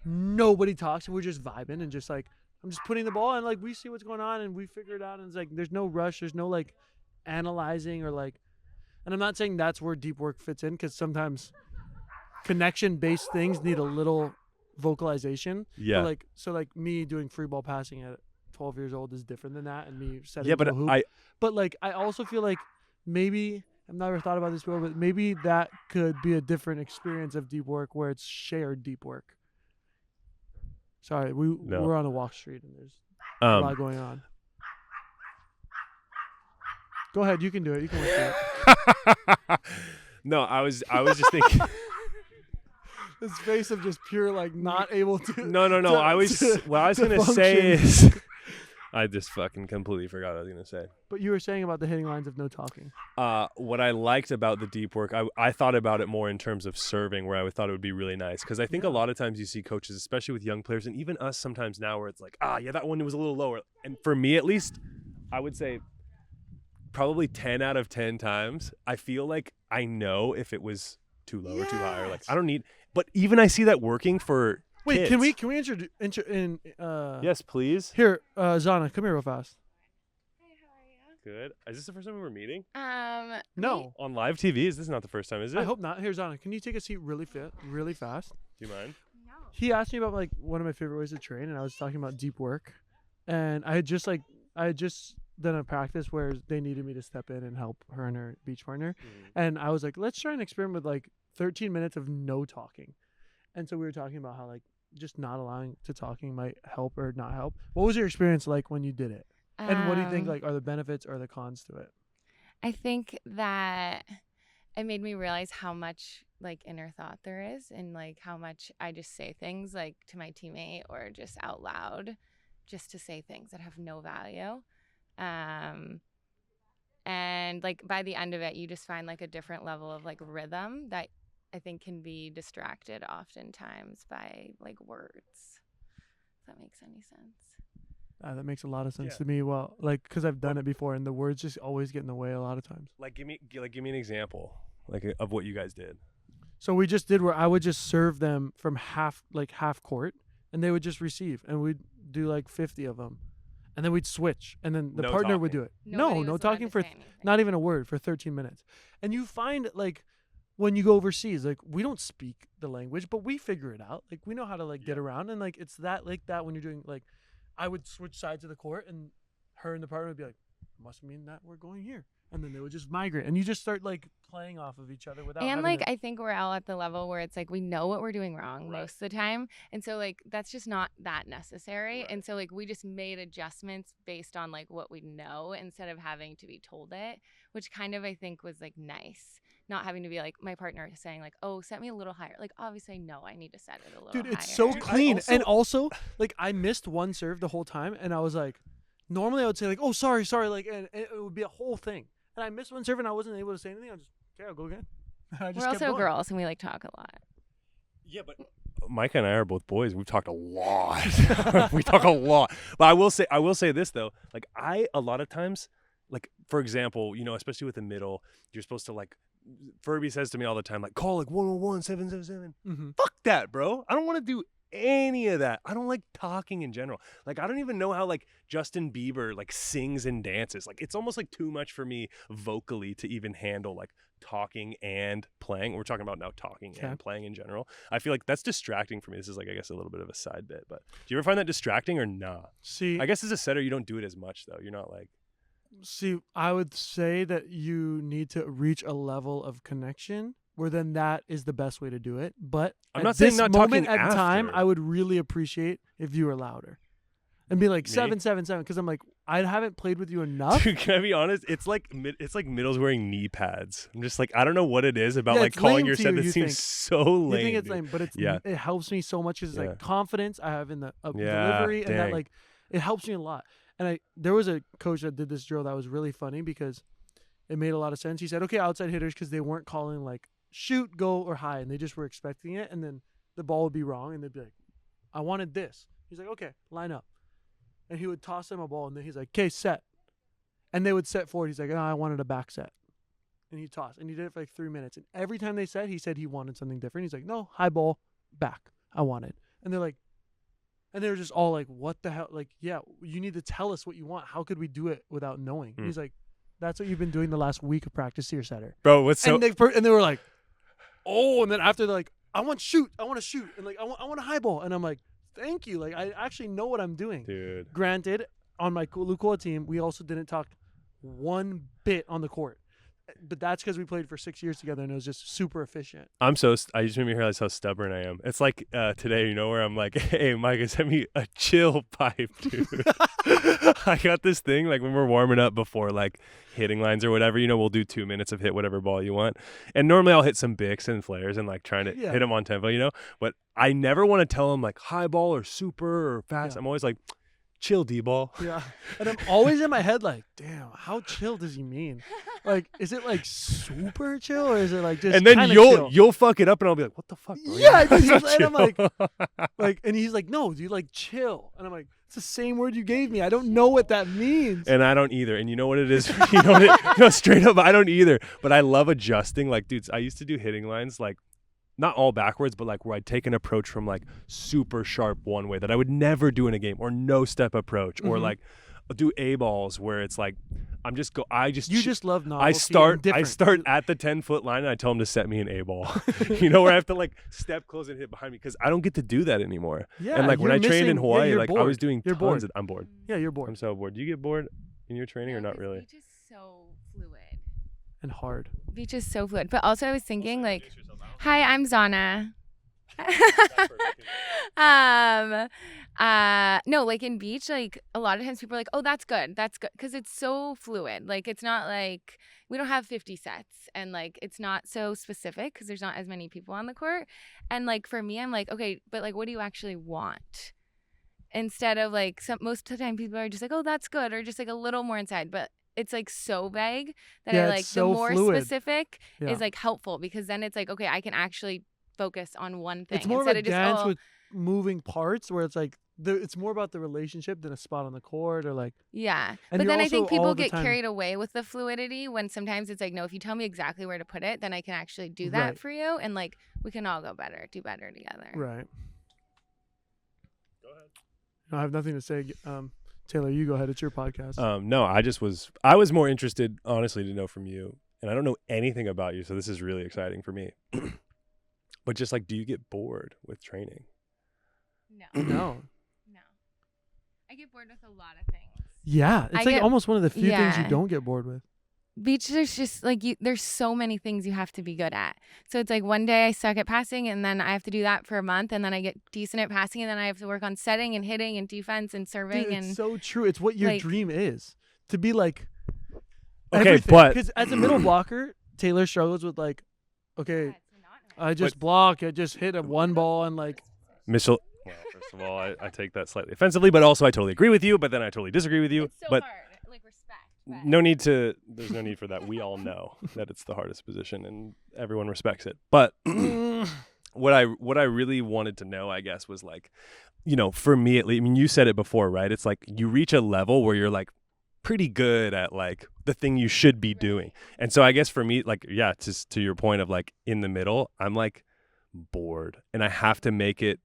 Nobody talks and we're just vibing and just like, I'm just putting the ball and like we see what's going on and we figure it out. And it's like, there's no rush. There's no like analyzing or like, and I'm not saying that's where deep work fits in because sometimes connection based things need a little vocalization. Yeah. But like, so like me doing free ball passing at 12 years old is different than that, and me setting Yeah, but a hoop. But like, I also feel like maybe I've never thought about this before, but maybe that could be a different experience of deep work where it's shared deep work. Sorry, we're on a walk street and there's a lot going on. Go ahead, you can do it. You can work through it. No, I was just thinking. This face of just pure like not able to. No. What I was gonna say is, I just fucking completely forgot what I was gonna say. But you were saying about the hitting lines of no talking. What I liked about the deep work, I thought about it more in terms of serving, where I thought it would be really nice, because I think a lot of times you see coaches, especially with young players, and even us sometimes now, where it's like, that one was a little lower. And for me, at least, I would say probably 10 out of 10 times, I feel like I know if it was too low or too high, or like I don't need. But even I see that working for. Wait, kids. can we in Yes, please. Here, Zana, come here real fast. Hey, how are you? Good. Is this the first time we were meeting? No. On live TV? Is this not the first time, is it? I hope not. Here, Zana, can you take a seat really fast? Do you mind? No. He asked me about like one of my favorite ways to train, and I was talking about deep work. And I had just done a practice where they needed me to step in and help her and her beach partner. And I was like, let's try and experiment with like 13 minutes of no talking. And so we were talking about how like just not allowing to talking might help or not help. What was your experience like when you did it? And what do you think like are the benefits or the cons to it? I think that it made me realize how much like inner thought there is, and like how much I just say things like to my teammate or just out loud just to say things that have no value. And like by the end of it, you just find like a different level of like rhythm that I think can be distracted oftentimes by like words. If that makes any sense. That makes a lot of sense to me. Well, like, because I've done it before, and the words just always get in the way a lot of times. Like, give me an example, like of what you guys did. So we just did where I would just serve them from half court, and they would just receive, and we'd do like 50 of them, and then we'd switch, and then the partner would do it. No talking for not even a word for 13 minutes. And you find like when you go overseas, like we don't speak the language, but we figure it out. Like we know how to like get around, and like it's that like that when you're doing like. I would switch sides of the court, and her and the partner would be like, must mean that we're going here. And then they would just migrate. And you just start, like, playing off of each other without And, like, I think we're all at the level where it's, like, we know what we're doing wrong most of the time. And so, like, that's just not that necessary. And so, like, we just made adjustments based on, like, what we know instead of having to be told it, which kind of, I think, was, like, nice. Not having to be, like, my partner saying, like, oh, set me a little higher. Like, obviously, I know I need to set it a little higher. Dude, it's so clean. And also, like, I missed one serve the whole time. And I was like, normally I would say, like, oh, sorry. Like, and it would be a whole thing. And I missed one serve and I wasn't able to say anything. I was just, okay, I'll go again. We're also girls and we like talk a lot. Yeah, but Micah and I are both boys. We've talked a lot. We talk a lot. But I will say this though. Like a lot of times, like for example, you know, especially with the middle, you're supposed to like. Furby says to me all the time, like call like 101 777. Fuck that, bro. I don't want to do any of that. I don't like talking in general. Like I don't even know how like Justin Bieber like sings and dances. Like it's almost like too much for me vocally to even handle like talking and playing. We're talking about now talking and playing in general. I feel like that's distracting for me. This is like I guess a little bit of a side bit, but do you ever find that distracting or nah? See, I guess as a setter you don't do it as much though. You're not like. See, I would say that you need to reach a level of connection where then that is the best way to do it. But I'm not saying not talking at after. Time, I would really appreciate if you were louder and be like 777 because I'm like I haven't played with you enough. Dude, can I be honest? It's like middles wearing knee pads. I'm just like I don't know what it is about like calling your set that seems so lame. You think it's lame, but it helps me so much because it's like confidence I have in the delivery and that like it helps me a lot. And there was a coach that did this drill that was really funny because it made a lot of sense. He said, okay, outside hitters, because they weren't calling like shoot, go, or high, and they just were expecting it. And then the ball would be wrong, and they'd be like, I wanted this. He's like, okay, line up. And he would toss them a ball, and then he's like, okay, set. And they would set forward. He's like, no, I wanted a back set. And he'd toss. And he did it for like 3 minutes. And every time they set, he said he wanted something different. He's like, no, high ball, back. I want it. And they're like, and they were just all like, what the hell? Like, yeah, you need to tell us what you want. How could we do it without knowing? He's like, that's what you've been doing the last week of practice to your setter. Bro, what's so... And they were like, oh, and then after they're like, I want to shoot. And like, I want a high ball. And I'm like, thank you. Like, I actually know what I'm doing. Dude. Granted, on my Lukua team, we also didn't talk one bit on the court. But that's because we played for 6 years together, and it was just super efficient. I just made me realize how stubborn I am. It's like today, where I'm like, hey, Micah, send me a chill pipe, dude. I got this thing, like when we're warming up before like hitting lines or whatever, we'll do 2 minutes of hit whatever ball you want. And normally I'll hit some bics and flares and like trying to hit them on tempo, But I never want to tell them like high ball or super or fast. I'm always like, chill D-ball. Yeah. And I'm always in my head like, damn, how chill does he mean? Like, is it like super chill or is it like just? And then chill? you'll fuck it up and I'll be like, what the fuck, bro? Yeah. And I'm like, and he's like, no, dude, like chill. And I'm like, it's the same word you gave me. I don't know what that means. And I don't either. And you know what it is? No, straight up, I don't either. But I love adjusting. Like, dudes, I used to do hitting lines like, not all backwards, but like where I'd take an approach from like super sharp one way that I would never do in a game, or no step approach, or like do A balls where it's like you just love novelty. I start at the 10-foot line and I tell them to set me an A ball. Where I have to like step close and hit behind me because I don't get to do that anymore. Yeah, and like when I trained in Hawaii, like bored. I was doing tons of. I'm bored. Yeah, you're bored. I'm so bored. Do you get bored in your training or not really? Beach is so fluid and hard. Beach is so fluid, but also I was thinking like. Hi, I'm Zana. No, like in beach, like a lot of times people are like, oh, that's good. Because it's so fluid. Like it's not like we don't have 50 sets and like it's not so specific because there's not as many people on the court. And like for me, I'm like, okay, but like what do you actually want? Instead of like most of the time people are just like, oh, that's good, or just like a little more inside. But it's like so vague that I like the more specific is like helpful because then it's like, okay, I can actually focus on one thing. It's more of a dance with moving parts where it's like it's more about the relationship than a spot on the court or like. Yeah. But then I think people get carried away with the fluidity when sometimes it's like, no, if you tell me exactly where to put it, then I can actually do that for you. And like we can all do better together. Right. Go ahead. No, I have nothing to say. Taylor, you go ahead. It's your podcast. No, I was more interested, honestly, to know from you, and I don't know anything about you, so this is really exciting for me. But just like, do you get bored with training? No. I get bored with a lot of things. Yeah, it's almost one of the few things you don't get bored with. Beach, there's just like there's so many things you have to be good at. So it's like one day I suck at passing and then I have to do that for a month and then I get decent at passing and then I have to work on setting and hitting and defense and serving. Dude, it's so true. It's what your dream is. To be like everything. But because as a middle blocker, Taylor struggles with like, okay, I just block, I just hit a one ball and like Well, first of all, I take that slightly offensively, but also I totally agree with you, but then I totally disagree with you. It's so but hard. Like respect. There's no need for that. We all know that it's the hardest position and everyone respects it. But what I really wanted to know, I guess, was like, for me at least, I mean, you said it before, right? It's like you reach a level where you're like pretty good at like the thing you should be doing. And so I guess for me, like, yeah, to your point of like in the middle, I'm like bored and I have to make it.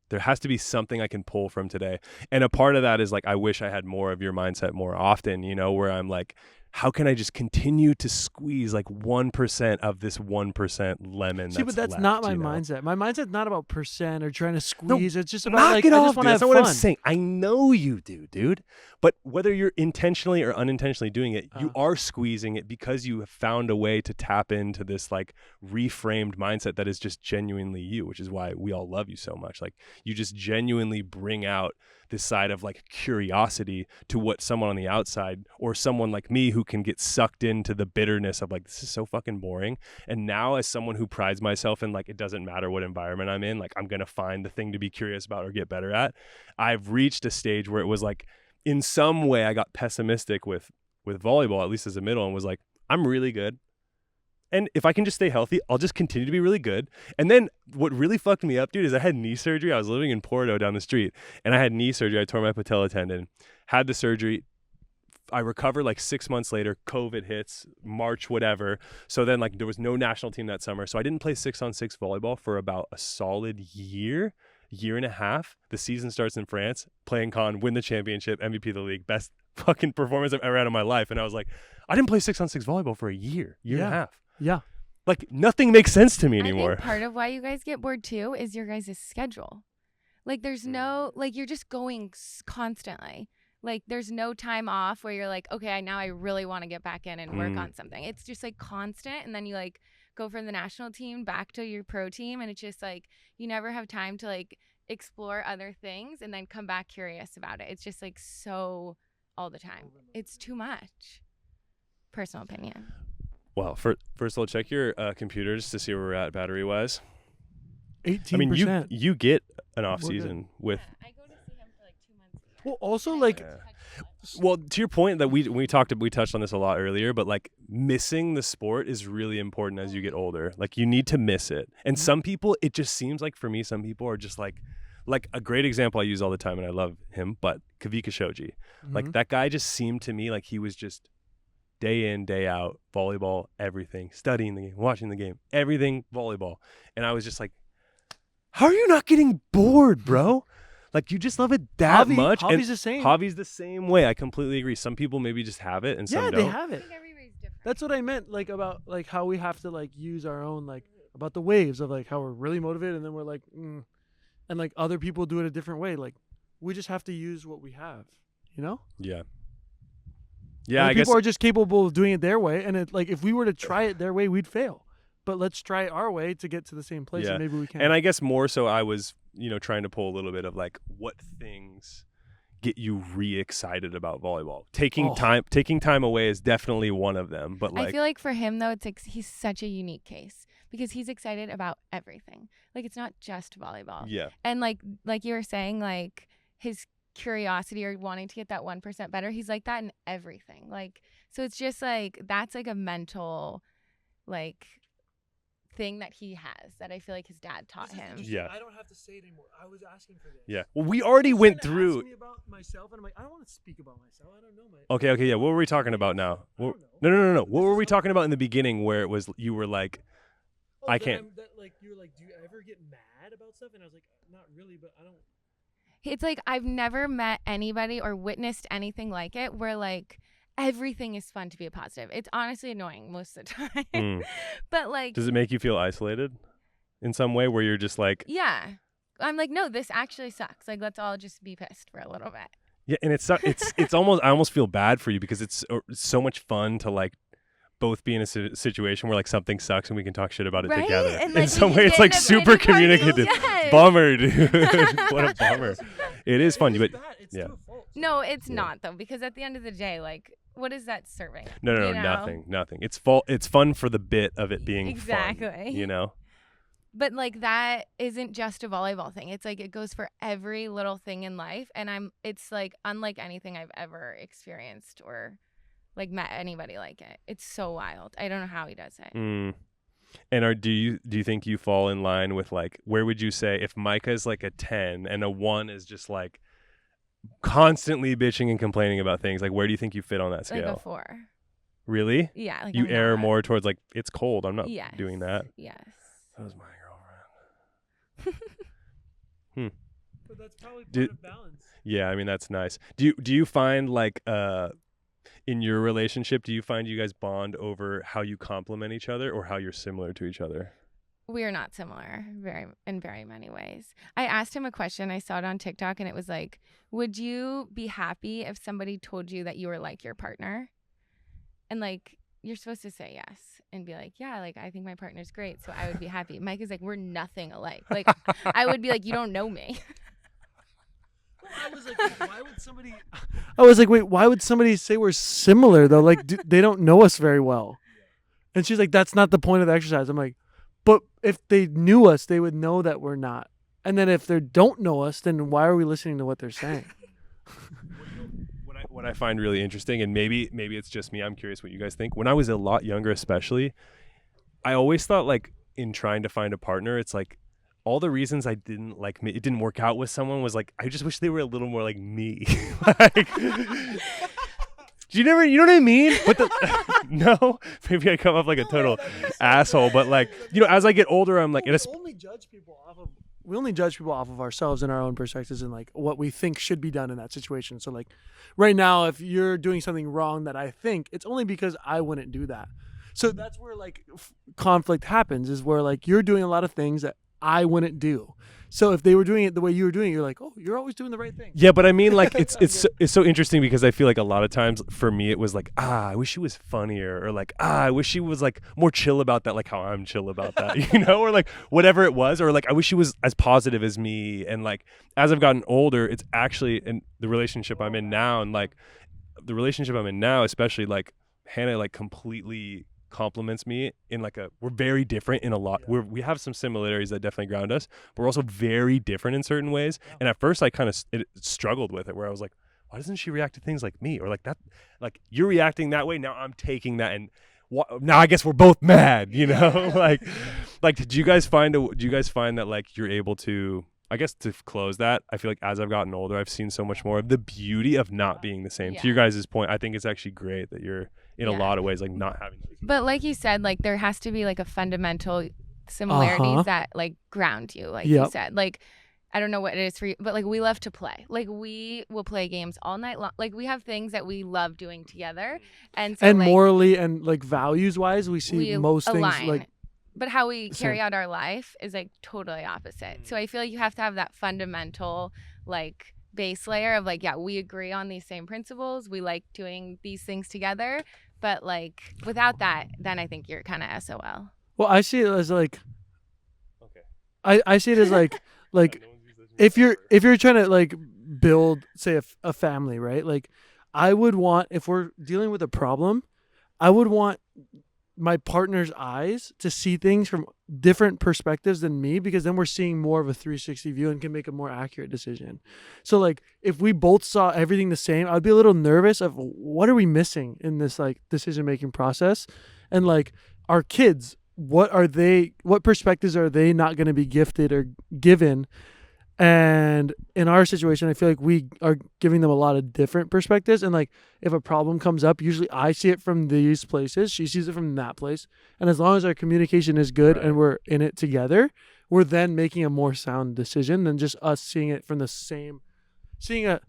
There has to be something I can pull from today. And a part of that is like, I wish I had more of your mindset more often, where I'm like, how can I just continue to squeeze like 1% of this 1% lemon? See, but that's left, not my mindset. My mindset's not about percent or trying to squeeze. No, it's just about like, I just want to have fun. That's what I'm saying. I know you do, dude. But whether you're intentionally or unintentionally doing it, you are squeezing it because you have found a way to tap into this like reframed mindset that is just genuinely you, which is why we all love you so much. Like you just genuinely bring out this side of like curiosity to what someone on the outside or someone like me who can get sucked into the bitterness of like, this is so fucking boring. And now as someone who prides myself in like, it doesn't matter what environment I'm in, like I'm going to find the thing to be curious about or get better at. I've reached a stage where it was like, in some way I got pessimistic with volleyball, at least as a middle, and was like, I'm really good. And if I can just stay healthy, I'll just continue to be really good. And then what really fucked me up, dude, is I had knee surgery. I was living in Porto down the street, and I had knee surgery. I tore my patella tendon, had the surgery. I recovered like 6 months later. COVID hits, March, whatever. So then like there was no national team that summer. So I didn't play 6-on-6 volleyball for about a solid year and a half. The season starts in France, playing con, win the championship, MVP of the league, best fucking performance I've ever had in my life. And I was like, I didn't play 6-on-6 volleyball for a year and a half. Yeah. Like nothing makes sense to me anymore. I think part of why you guys get bored too is your guys' schedule. Like there's no, like you're just going constantly. Like there's no time off where you're like, okay, now I really want to get back in and work on something. It's just like constant. And then you like go from the national team back to your pro team. And it's just like, you never have time to like explore other things and then come back curious about it. It's just like so all the time. It's too much. Personal opinion. Well, first of all, check your computers to see where we're at battery-wise. 18%. I mean, you get an off-season with... Yeah, I go to see him for like 2 months a year. Well, also, like... Well, to your point that we touched on this a lot earlier, but like missing the sport is really important as you get older. Like you need to miss it. And some people, it just seems like for me, some people are just like a great example I use all the time and I love him, but Kavika Shoji. Like that guy just seemed to me like he was just day in, day out, volleyball, everything, studying the game, watching the game, everything volleyball. And I was just like, how are you not getting bored, bro? Like you just love it that much. Javi's the same. Javi's the same way. I completely agree. Some people maybe just have it and some don't. Yeah, they have it. I think everybody's different. That's what I meant, like about like how we have to like use our own like about the waves of like how we're really motivated and then we're like, and like other people do it a different way. Like we just have to use what we have, you know? Yeah. Yeah, I people guess are just capable of doing it their way, and it like if we were to try it their way, we'd fail. But let's try it our way to get to the same place, and maybe we can. And I guess more so, I was trying to pull a little bit of like what things get you re-excited about volleyball. Taking time away is definitely one of them. But like I feel like for him though, it's like he's such a unique case because he's excited about everything. Like it's not just volleyball. Yeah. And like you were saying, like his curiosity or wanting to get that 1% better, he's like that in everything. Like so it's just like that's like a mental like thing that he has that I feel like his dad taught him. Yeah. I don't have to say it anymore. I was asking for this. Yeah. Well, we already went through. Ask me about myself, and I'm like, I don't want to speak about myself. I don't know my. Okay. Yeah. What were we talking about now? I don't know. No. What were we talking about in the beginning where it was you were like, I can't. Like you were like, do you ever get mad about stuff? And I was like, not really, but I don't. It's like I've never met anybody or witnessed anything like it where like everything is fun to be a positive. It's honestly annoying most of the time. But like does it make you feel isolated in some way where you're just like yeah. I'm like, no, this actually sucks. Like let's all just be pissed for a little bit. Yeah, and it's almost I almost feel bad for you because it's so much fun to like both be in a situation where like something sucks and we can talk shit about it together. And, like, in some way it's like super communicative. Yes. Bummer, dude. What a bummer. It is fun, but yeah. No, it's not though, because at the end of the day, like what is that serving? No, nothing. It's fun for the bit of it being fun, you know? But like that isn't just a volleyball thing. It's like it goes for every little thing in life, and it's like unlike anything I've ever experienced or like met anybody like it. It's so wild. I don't know how he does it. And do you think you fall in line with like where would you say if Micah is like a 10 and a 1 is just like constantly bitching and complaining about things, like where do you think you fit on that scale? Like a 4. Really? Yeah. Like you err more towards like it's cold. I'm not doing that. Yes. That was my girlfriend. But that's probably part of balance. Yeah, I mean that's nice. Do you find like in your relationship, do you find you guys bond over how you complement each other or how you're similar to each other? We are not similar in very many ways. I asked him a question. I saw it on TikTok and it was like, would you be happy if somebody told you that you were like your partner? And like, you're supposed to say yes and be like, yeah, like I think my partner's great, so I would be happy. Mike is like, we're nothing alike. Like I would be like, you don't know me. I was like, why would somebody say we're similar though? Like they don't know us very well. And she's like, that's not the point of the exercise. I'm like, but if they knew us, they would know that we're not. And then if they don't know us, then why are we listening to what they're saying? What I find really interesting, and maybe it's just me, I'm curious what you guys think. When I was a lot younger especially, I always thought like in trying to find a partner, it's like all the reasons it didn't work out with someone was like, I just wish they were a little more like me. Like, you know what I mean? But no, maybe I come off like a total asshole. But like, as I get older, I'm like, we only judge people off of ourselves and our own perspectives and like what we think should be done in that situation. So like, right now, if you're doing something wrong that I think, it's only because I wouldn't do that. So that's where like conflict happens, is where like you're doing a lot of things that I wouldn't do. So if they were doing it the way you were doing it, you're like, oh, you're always doing the right thing. Yeah, but I mean, like, it's so interesting because I feel like a lot of times for me it was like, I wish she was funnier, or like, I wish she was like more chill about that, like how I'm chill about that, you know, or like whatever it was, or like I wish she was as positive as me. And like as I've gotten older, it's actually in the relationship I'm in now, and like the relationship I'm in now, especially like Hannah like completely compliments me in like we're very different in a lot. We have some similarities that definitely ground us, but we're also very different in certain ways. And at first I kind of struggled with it, where I was like, why doesn't she react to things like me, or like that, like you're reacting that way, now I'm taking that, and now I guess we're both mad, you know. like do you guys find that like you're able to, I guess, to close that? I feel like as I've gotten older, I've seen so much more of the beauty of not being the same. To your guys' point, I think it's actually great that you're in a lot of ways like not having. But like you said, like there has to be like a fundamental similarities that like ground you, like you said. Like I don't know what it is for you, but like we love to play. Like we will play games all night long. Like we have things that we love doing together, and so, and like, morally and like values wise, we see most align. Things like. But how we carry out our life is like totally opposite. So I feel like you have to have that fundamental like base layer of like, yeah, we agree on these same principles. We like doing these things together. But like without that, then I think you're kind of SOL. Well, I see it as like, I see it as like if you're trying to like build, say, a family, right? Like I would want, if we're dealing with a problem, I would want my partner's eyes to see things from different perspectives than me, because then we're seeing more of a 360 view and can make a more accurate decision. So like if we both saw everything the same, I'd be a little nervous of what are we missing in this like decision making process. And like our kids, what perspectives are they not going to be gifted or given? And in our situation, I feel like we are giving them a lot of different perspectives. And like, if a problem comes up, usually I see it from these places, she sees it from that place. And as long as our communication is good and we're in it together, we're then making a more sound decision than just us seeing it from seeing a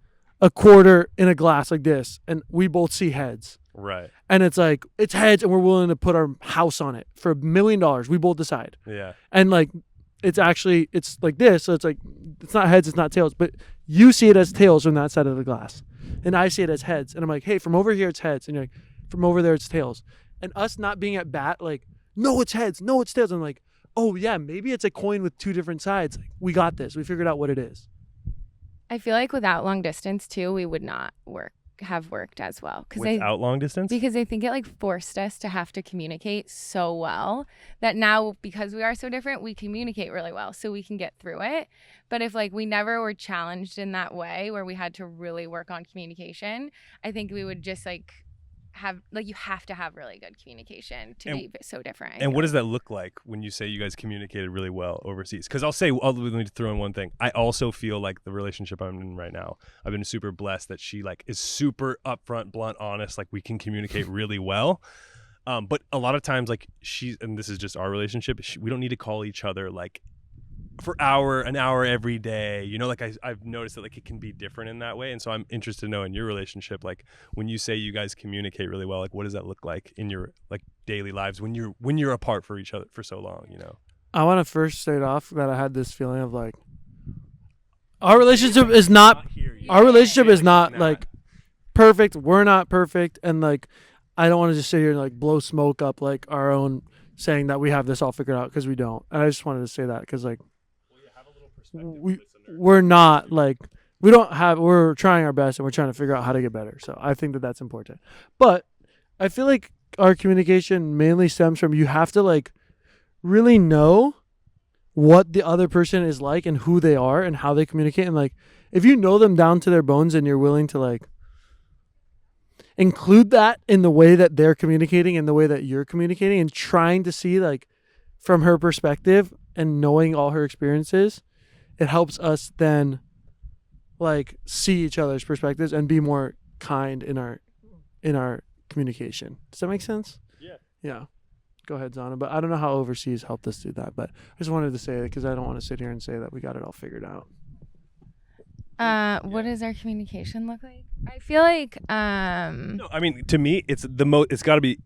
quarter in a glass like this, and we both see heads. Right. And it's like, it's heads, and we're willing to put our house on it for $1 million. We both decide. Yeah. And like, it's like this, so it's like, it's not heads, it's not tails, but you see it as tails from that side of the glass, and I see it as heads, and I'm like, hey, from over here it's heads, and you're like, from over there it's tails. And us not being at bat, like, no, it's heads, no, it's tails. I'm like, oh yeah, maybe it's a coin with two different sides. Like, we got this, we figured out what it is. I feel like without long distance too, we would not have worked as well. Without long distance? Because I think it like forced us to have to communicate so well that now, because we are so different, we communicate really well so we can get through it. But if like we never were challenged in that way where we had to really work on communication, I think we would just like have, like, you have to have really good communication to be so different. And what does that look like when you say you guys communicated really well overseas? Because let me throw in one thing. I also feel like the relationship I'm in right now, I've been super blessed that she like is super upfront, blunt, honest. Like we can communicate really well. But a lot of times, like and this is just our relationship, we don't need to call each other like for an hour every day, you know. Like I've noticed that like it can be different in that way, and so I'm interested to know in your relationship, like when you say you guys communicate really well, like what does that look like in your like daily lives when you're apart for each other for so long, you know? I want to first start off that I had this feeling of like our relationship is not like perfect. We're not perfect, and like I don't want to just sit here and like blow smoke up like our own saying that we have this all figured out, because we don't. And I just wanted to say that because like we're not like, we're trying our best and we're trying to figure out how to get better. So I think that that's important. But I feel like our communication mainly stems from, you have to like really know what the other person is like and who they are and how they communicate. And like, if you know them down to their bones and you're willing to like include that in the way that they're communicating and the way that you're communicating, and trying to see like from her perspective and knowing all her experiences, it helps us then like see each other's perspectives and be more kind in our communication. Does that make sense? Yeah. Go ahead, Zana. But I don't know how overseas helped us do that, but I just wanted to say it because I don't want to sit here and say that we got it all figured out. What does our communication look like? I feel like No, I mean, to me it's got to be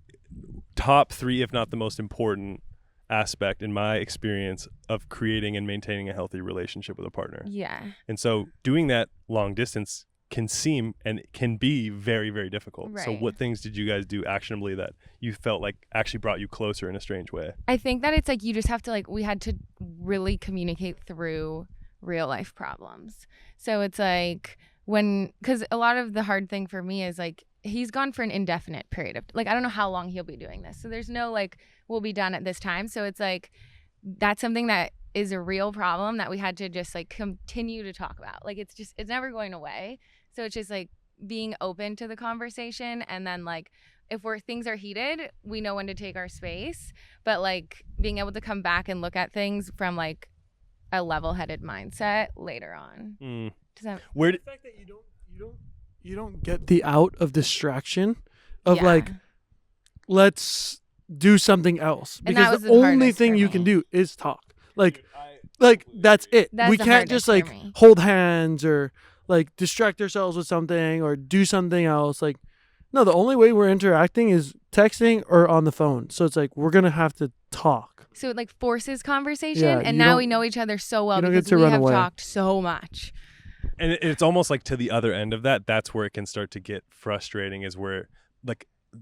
top 3, if not the most important aspect in my experience of creating and maintaining a healthy relationship with a partner. Yeah. And so doing that long distance can seem and can be very, very difficult. Right. So what things did you guys do actionably that you felt like actually brought you closer in a strange way? I think that it's like you just have to we had to really communicate through real life problems. So it's like because a lot of the hard thing for me is like he's gone for an indefinite period of I don't know how long he'll be doing this. So there's no we'll be done at this time. So it's like that's something that is a real problem that we had to just continue to talk about. It's never going away. So it's just being open to the conversation, and then if things are heated, we know when to take our space, but being able to come back and look at things from a level-headed mindset later on. Does that the fact that you don't get the out of distraction of let's do something else, because the only thing you can do is talk. That's it. We can't just hold hands or distract ourselves with something or do something else. No, the only way we're interacting is texting or on the phone. So it's we're gonna have to talk. So it forces conversation, and now we know each other so well because we have talked so much. And it's almost to the other end of that, that's where it can start to get frustrating, is where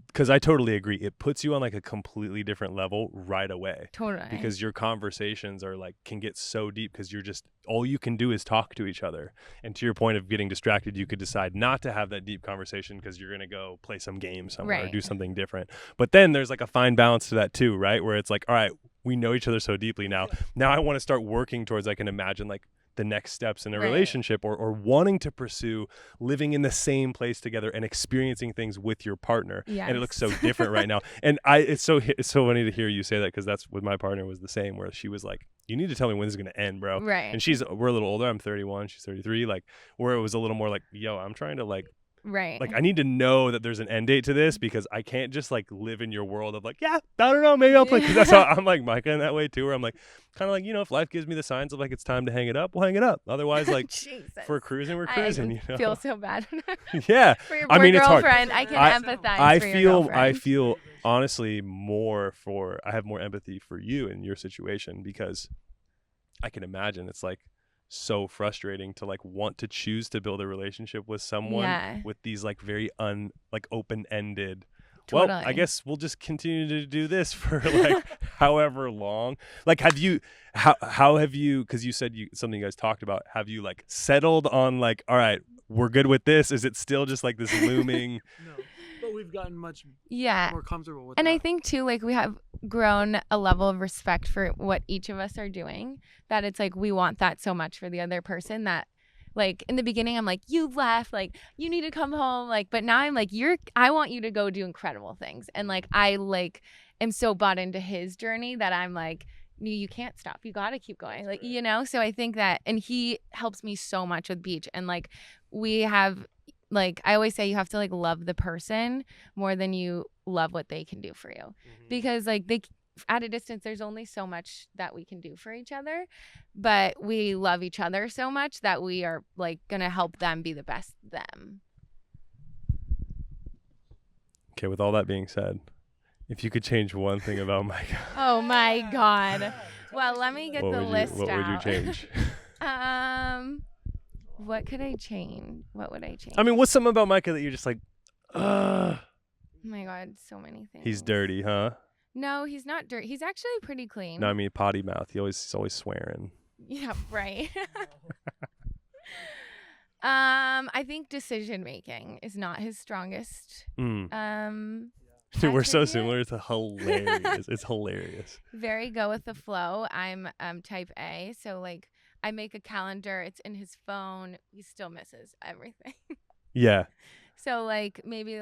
because I totally agree. It puts you on a completely different level right away. Totally. Because your conversations are can get so deep because you're just, all you can do is talk to each other. And to your point of getting distracted, you could decide not to have that deep conversation because you're going to go play some game somewhere or do something different. But then there's a fine balance to that too, right? Where it's all right, we know each other so deeply now. Now I want to start working towards, I can imagine the next steps in a relationship, or wanting to pursue living in the same place together and experiencing things with your partner. Yes. And it looks so different right now. And it's so funny to hear you say that, because that's with my partner was the same, where she was you need to tell me when this is going to end, bro. Right. And we're a little older. I'm 31. She's 33. Where it was a little more yo, I'm trying to right. I need to know that there's an end date to this, because I can't just live in your world of yeah, I don't know, maybe I'll play. Because that's how I'm Micah in that way too, where I'm kind of if life gives me the signs of it's time to hang it up, we'll hang it up. Otherwise, if we're cruising, we're cruising. I feel so bad. Yeah. For your poor girlfriend, I can empathize. I feel honestly I have more empathy for you in your situation, because I can imagine it's so frustrating to want to choose to build a relationship with someone with these very open-ended. Totally. Well, I guess we'll just continue to do this for however long. How have you, because you said something you guys talked about, have you settled on all right, we're good with this? Is it still just this looming? No, but we've gotten much more comfortable with and that. I think too, we have grown a level of respect for what each of us are doing, that it's we want that so much for the other person that in the beginning I'm you left, you need to come home, but now I'm I want you to go do incredible things, and I am so bought into his journey that I'm you can't stop, you got to keep going, so I think that, and he helps me so much with beach, and we have I always say you have to love the person more than you love what they can do for you, because they at a distance there's only so much that we can do for each other, but we love each other so much that we are gonna help them be the best them. Okay, with all that being said, if you could change one thing about Micah. Oh my God. Well, let me get the list out. What would you change? What could I change? What would I change? I mean, what's something about Micah that you're just oh my God, so many things. He's dirty, huh? No, he's not dirty. He's actually pretty clean. No, I mean potty mouth. He's always swearing. Yeah, right. I think decision making is not his strongest. Dude, we're so similar. It's hilarious. It's hilarious. Very go with the flow. I'm type A, so I make a calendar. It's in his phone. He still misses everything. Yeah. So maybe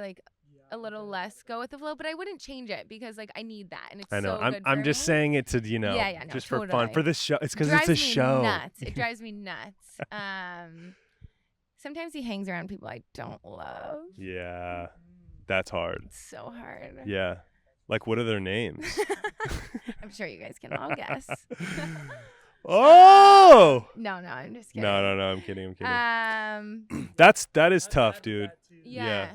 a little less go with the flow, but I wouldn't change it because I need that, and it's I know. so good I'm just saying it to no, just totally. for fun for this show. It's because it's a show. It drives me nuts. Sometimes he hangs around people I don't love. Yeah, that's hard. It's so hard. Yeah, what are their names? I'm sure you guys can all guess. Oh! No, I'm just kidding. No, I'm kidding. That is tough, dude. Yeah.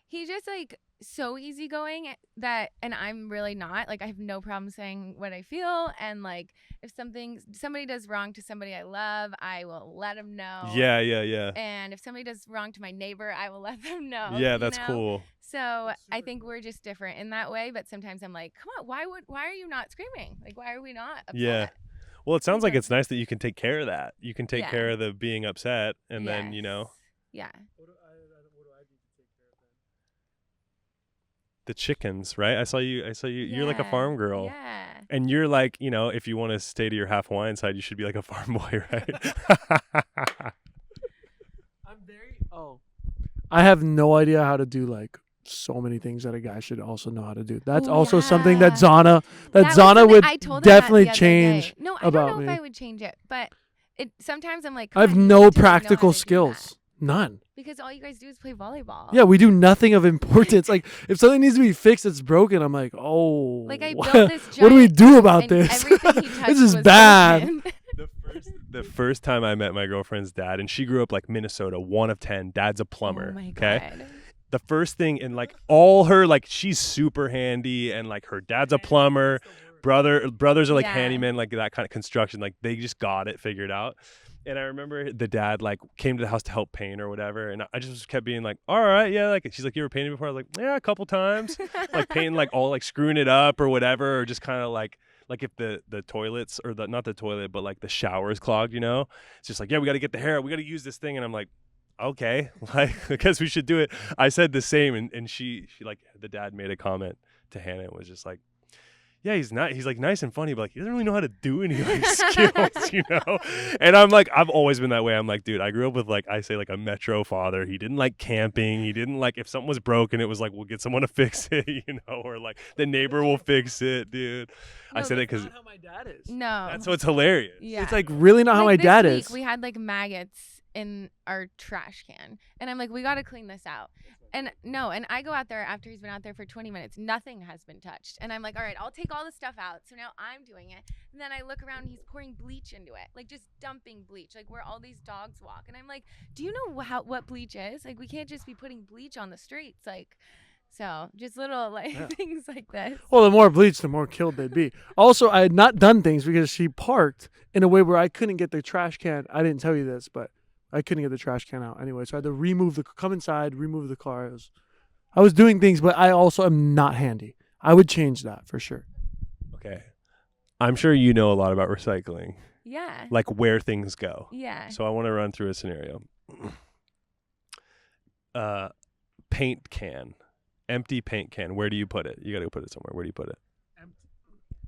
He's just like so easygoing and I'm really not. Like I have no problem saying what I feel, and like if somebody does wrong to somebody I love, I will let them know. Yeah. And if somebody does wrong to my neighbor, I will let them know. Yeah, that's cool. So I think we're just different in that way. But sometimes I'm like, come on, why are you not screaming? Like, why are we not upset? Yeah. Well, it sounds like it's nice that you can take care of that. You can take care of the being upset, and then, you know. Yeah. What do I need to take care of then? The chickens, right? I saw you. You're like a farm girl. Yeah. And you're like, you know, if you want to stay to your half Hawaiian side, you should be like a farm boy, right? I have no idea how to do like so many things that a guy should also know how to do. That's also something that Zana would definitely change. No, I don't know if I would change it, but sometimes I'm like, I have no practical skills. None. Because all you guys do is play volleyball. Yeah, we do nothing of importance. Like if something needs to be fixed, it's broken. I'm like, oh. Like I built this giant, what do we do about this? This is bad. The first time I met my girlfriend's dad, and she grew up like Minnesota, 1 of 10. Dad's a plumber. Oh my okay. God. The first thing, and like all her, like she's super handy, and like her dad's a plumber. Brothers are like handymen, like that kind of construction. Like they just got it figured out. And I remember the dad like came to the house to help paint or whatever, and I just kept being like, all right, yeah, like she's like, you ever painted before? I was like, yeah, a couple times. Like painting like all like screwing it up or whatever, or just kind of like if the toilets or not the toilet, but like the shower is clogged, you know, it's just like, yeah, we got to get the hair, we got to use this thing, and I'm like, okay, like I guess we should do it. I said the same, and she like the dad made a comment to Hannah, and was just like, yeah, he's like nice and funny, but like he doesn't really know how to do any like skills, you know? And I'm like, I've always been that way. I'm like, dude, I grew up with like, I say like a metro father. He didn't like camping. He didn't like, if something was broken, it was like, we'll get someone to fix it, you know, or like the neighbor will fix it, dude. No, I said it because that's not how my dad is. No. That's what's hilarious. Yeah. It's like really not how my dad is. We had like maggots in our trash can, and I'm like, we got to clean this out. And I go out there after he's been out there for 20 minutes. Nothing has been touched. And I'm like, all right, I'll take all the stuff out. So now I'm doing it. And then I look around and he's pouring bleach into it, like just dumping bleach, like where all these dogs walk. And I'm like, do you know what bleach is? Like we can't just be putting bleach on the streets. Like, so just little things like this. Well, the more bleach, the more killed they'd be. Also, I had not done things because she parked in a way where I couldn't get the trash can. I didn't tell you this, but I couldn't get the trash can out anyway, so I had to come inside, remove the car. I was doing things, but I also am not handy. I would change that for sure. Okay. I'm sure you know a lot about recycling. Yeah. Like where things go. Yeah. So I want to run through a scenario. Paint can. Empty paint can. Where do you put it? You got to put it somewhere. Where do you put it?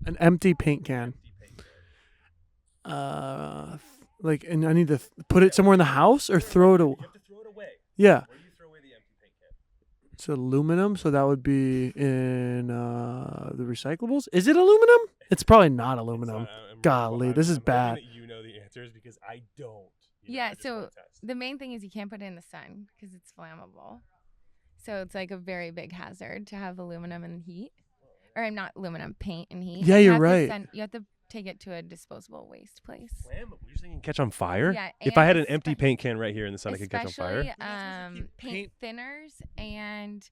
An empty paint can. And I need to put it somewhere in the house or throw it away? You have to throw it away. Yeah. Where do you throw away the empty paint can? It's aluminum, so that would be in the recyclables. Is it aluminum? It's probably not aluminum. Golly, this is bad. You know the answers because I don't. Yeah, so the main thing is you can't put it in the sun because it's flammable. So it's like a very big hazard to have aluminum and heat. Or not aluminum, paint and heat. Yeah, you're right. You have to take it to a disposable waste place. Flammable? You're saying it can catch on fire? Yeah. If I had an empty paint can right here in the sun, it could catch on fire? Especially paint thinners and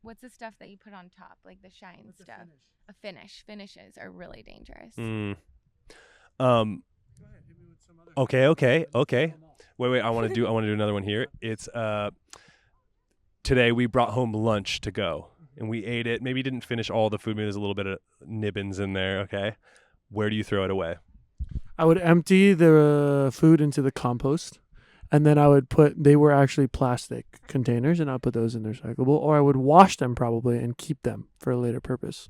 what's the stuff that you put on top, like the shine stuff? A finish. Finishes are really dangerous. Okay. Wait. I want to do another one here. It's today we brought home lunch to go. And we ate it. Maybe didn't finish all the food. Maybe there's a little bit of nibbins in there. Okay. Where do you throw it away? I would empty the food into the compost. And then they were actually plastic containers, and I'll put those in the recyclable. Or I would wash them probably and keep them for a later purpose.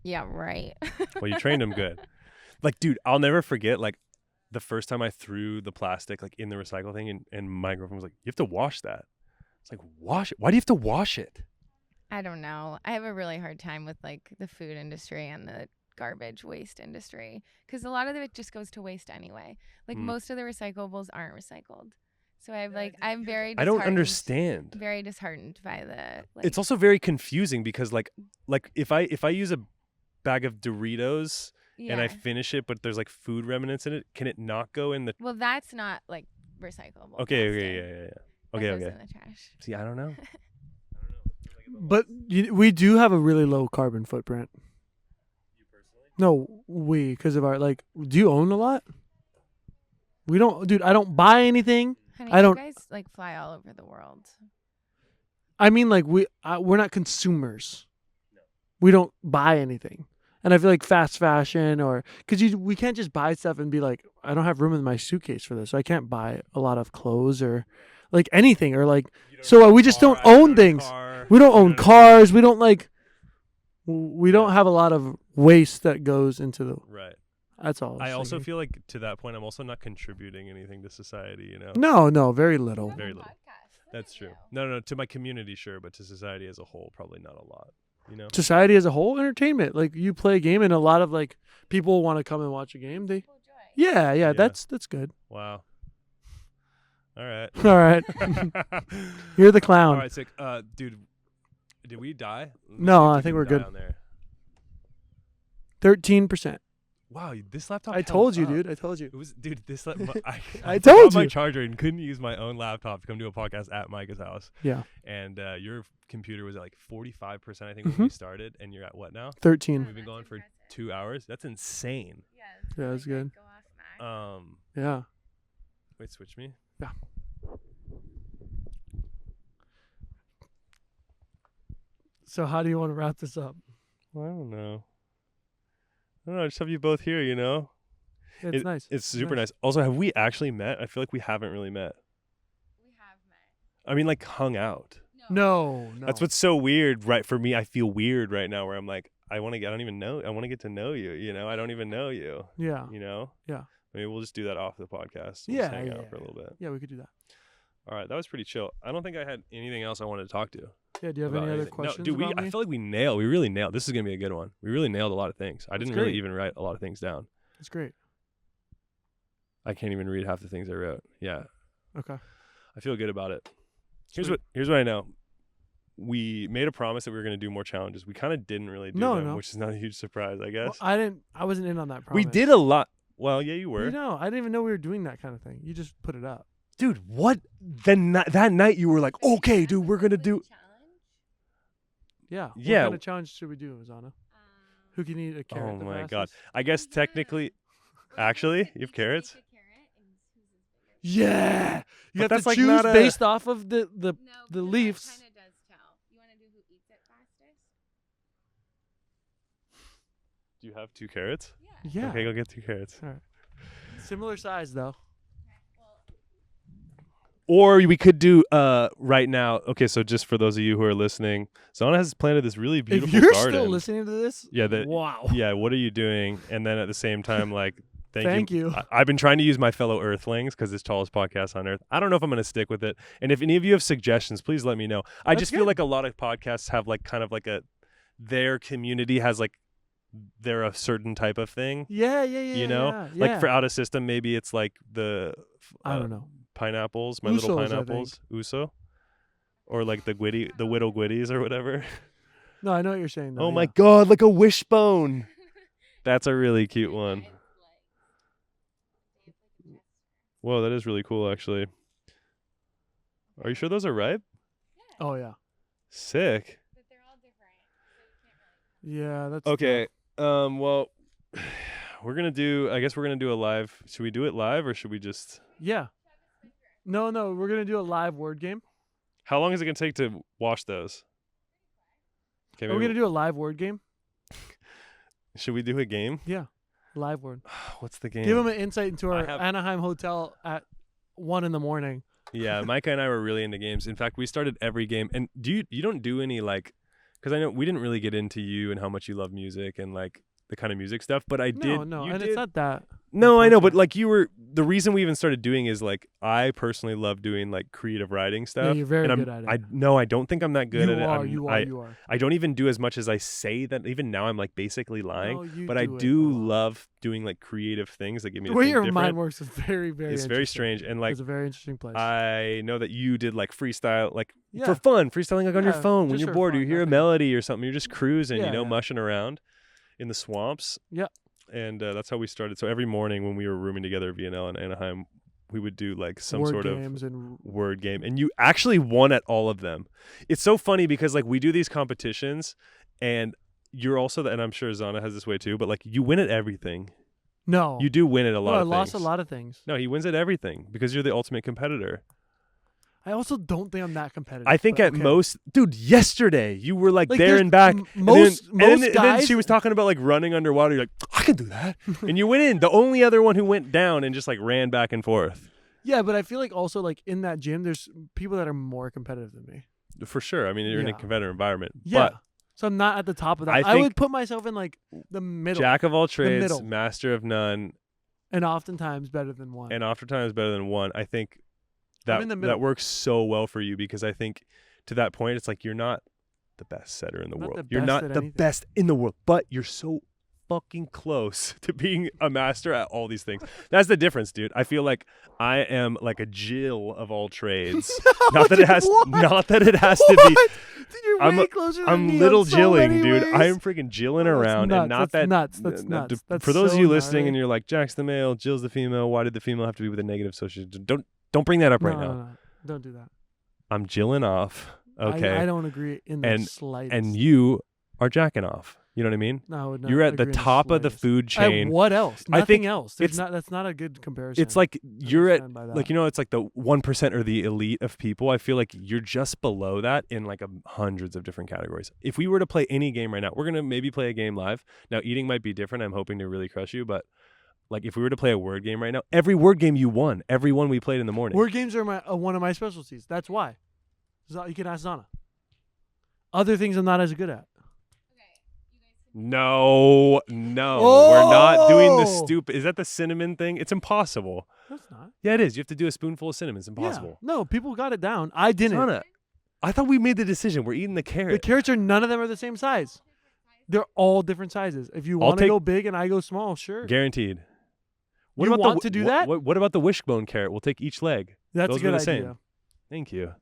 Yeah, right. Well, you trained them good. Like, dude, I'll never forget, like, the first time I threw the plastic, like, in the recycle thing, and my girlfriend was like, you have to wash that. It's like, wash it? Why do you have to wash it? I don't know. I have a really hard time with like the food industry and the garbage waste industry because a lot of it just goes to waste anyway. Like most of the recyclables aren't recycled. So I'm very disheartened. I don't understand. Very disheartened by the It's also very confusing because like if I use a bag of Doritos and I finish it but there's like food remnants in it, can it not go in the Well, that's not like recyclable. Okay, yeah. Okay. In the trash. See, I don't know. But we do have a really low carbon footprint. You personally? No, because of our do you own a lot? We don't, dude. I don't buy anything. Honey, I don't. You guys fly all over the world. I mean, we're not consumers. No. We don't buy anything, and I feel like fast fashion because we can't just buy stuff and be like, I don't have room in my suitcase for this, so I can't buy a lot of clothes or anything or so we just don't own things. We don't own cars. We don't we don't have a lot of waste that goes into the right. That's all. I also feel like to that point, I'm also not contributing anything to society. No, very little. Very little. That's true. No, to my community, sure, but to society as a whole, probably not a lot. Society as a whole, entertainment. You play a game, and a lot of people want to come and watch a game. Yeah. That's good. Wow. All right. All right. You're the clown. All right, sick. Dude, did we die? No, I think we're good. 13%. Wow, this laptop. I told you, dude. I told you. It was, dude. This I told you. My charger and couldn't use my own laptop to come do a podcast at Micah's house. Yeah. And your computer was at 45%, I think, when we started, and you're at what now? 13. We've been going for 2 hours. That's insane. Yeah, that's good. Go off max. Yeah. Wait, switch me. Yeah. So how do you want to wrap this up? Well, I don't know. I just have you both here, It's nice. It's super nice. Also, have we actually met? I feel like we haven't really met. We have met. I mean, hung out. No. That's what's so weird, right? For me, I feel weird right now where I'm I don't even know. I want to get to know you, I don't even know you. Yeah. Yeah. Maybe we'll just do that off the podcast. We'll hang out for a little bit. Yeah, we could do that. All right. That was pretty chill. I don't think I had anything else I wanted to talk to. Yeah, do you have any other questions? No, dude, I feel like we really nailed. This is going to be a good one. We really nailed a lot of things. I didn't really even write a lot of things down. That's great. I can't even read half the things I wrote. Yeah. Okay. I feel good about it. Here's what I know. We made a promise that we were going to do more challenges. We kind of didn't really do them, which is not a huge surprise, I guess. Well, I wasn't in on that promise. We did a lot. Well, yeah, you were. I didn't even know we were doing that kind of thing. You just put it up. Dude, what? Then that night you were like, okay, dude, we're going to do. Yeah. What kind of challenge should we do, Zana? Who can eat a carrot? Oh my God. I guess technically, actually, you have carrots? Yeah. You have to choose based off of the leaves. Kind of does tell. You want to do who eats it fastest? Do you have 2 carrots? Yeah. Okay, go get 2 carrots. All right. Similar size, though. Or we could do right now. Okay, so just for those of you who are listening, Zana has planted this really beautiful garden. If you're still listening to this, wow. Yeah, what are you doing? And then at the same time, thank you. I've been trying to use my fellow Earthlings because it's tallest podcast on Earth. I don't know if I'm going to stick with it. And if any of you have suggestions, please let me know. I just feel like a lot of podcasts have their community has they're a certain type of thing. Yeah. Yeah. For Out of System, maybe it's the I don't know. Pineapples, my Usos, little pineapples, Uso, or the Whittle Gwitties or whatever. No, I know what you're saying. Though, oh my God, like a wishbone. That's a really cute one. Whoa, that is really cool, actually. Are you sure those are ripe? Oh yeah. Sick. But they're all different. So yeah, that's okay. Well, we're gonna do. I guess we're gonna do a live. Should we do it live or should we just? Yeah. No, we're going to do a live word game. How long is it going to take to wash those? Okay, we're going to do a live word game. Should we do a game? Yeah, live word. What's the game? Give them an insight into our Anaheim hotel at 1 a.m. Yeah, Micah and I were really into games. In fact, we started every game. And you don't do any because I know we didn't really get into you and how much you love music and the kind of music stuff, but I did. No, and it's not that. No, I know, but you were the reason we even started doing is I personally love doing creative writing stuff. Yeah, you're very good at it. I don't think I'm that good at it. You are. I don't even do as much as I say that. Even now, I'm basically lying. No, but I do love doing creative things that give me the way your mind works is very, very. It's very strange and it's a very interesting place. I know that you did freestyle for fun, freestyling on your phone when you're bored. You hear a melody or something, you're just cruising, mushing around in the swamps. Yeah. And that's how we started. So every morning when we were rooming together at VNL in Anaheim, we would do like some word sort of games and word game, and you actually won at all of them. It's so funny because like we do these competitions, and you're also and I'm sure Zana has this way too, but like you win at everything. No, You do win at a lot of I things. lost a lot of things. No, he wins at everything because you're the ultimate competitor. I also don't think I'm that competitive. I think at most, dude, yesterday you were like there there's and back. Most and then guys. she was talking about like running underwater. You're like, I can do that. And you went in. The only other one who went down and just like ran back and forth. Yeah, but I feel like also like in that gym, there's people that are more competitive than me. For sure. I mean, you're in a competitive environment. Yeah. But So I'm not at the top of that. I would put myself in like the middle. Jack of all trades, master of none. And oftentimes better than one. I think that works so well for you because I think to that point, it's like you're not the best setter in the world. You're not the best in the world, but you're so fucking close to being a master at all these things. That's the difference, dude. I feel like I am like a Jill of all trades. Not that it has to be. Dude, you're way closer than I'm me little so jilling, dude. ways. I am freaking jilling around, nuts. and not that's that nuts. That's nuts. That's for those so of you listening, gnarly. and you're like, Jack's the male, Jill's the female. Why did the female have to be with a negative social? Don't bring that up right now. No, don't do that. I'm jilling off. Okay, I don't agree in the slightest. And you are jacking off. You know what I mean? No, I would not you're at the agree in top of the food chain. What else? Nothing I think else. That's not a good comparison. It's like you're at like it's like the 1% or the elite of people. I feel like you're just below that in like hundreds of different categories. If we were to play any game right now, we're gonna maybe play a game live. Now eating might be different. I'm hoping to really crush you, but like if we were to play a word game right now, every word game you won, every one we played in the morning. Word games are one of my specialties. That's why. You can ask Zana. Other things I'm not as good at. No, we're not doing the stupid. Is that the cinnamon thing? It's impossible. That's not. Yeah, it is. You have to do a spoonful of cinnamon. It's impossible. Yeah. No, people got it down. I didn't. I thought we made the decision. We're eating the carrot. The carrots none of them are the same size. They're all different sizes. If you want to go big and I go small, sure. Guaranteed. What you want to do that? What about the wishbone carrot? We'll take each leg. That's Those a good idea. Same. Thank you.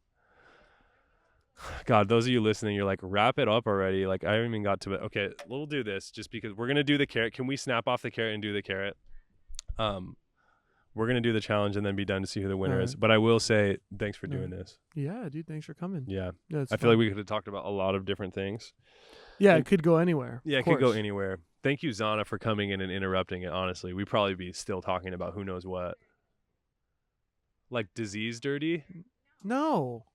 God, those of you listening, you're like, wrap it up already. Like, I haven't even got to it. Okay, we'll do this just because we're going to do the carrot. Can we snap off the carrot and do the carrot? We're going to do the challenge and then be done to see who the winner is. But I will say, thanks for doing this. Yeah, dude, thanks for coming. Yeah. I feel like we could have talked about a lot of different things. Yeah, it could go anywhere. Yeah, it could go anywhere. Thank you, Zana, for coming in and interrupting it, honestly. We'd probably be still talking about who knows what. Like disease dirty? No.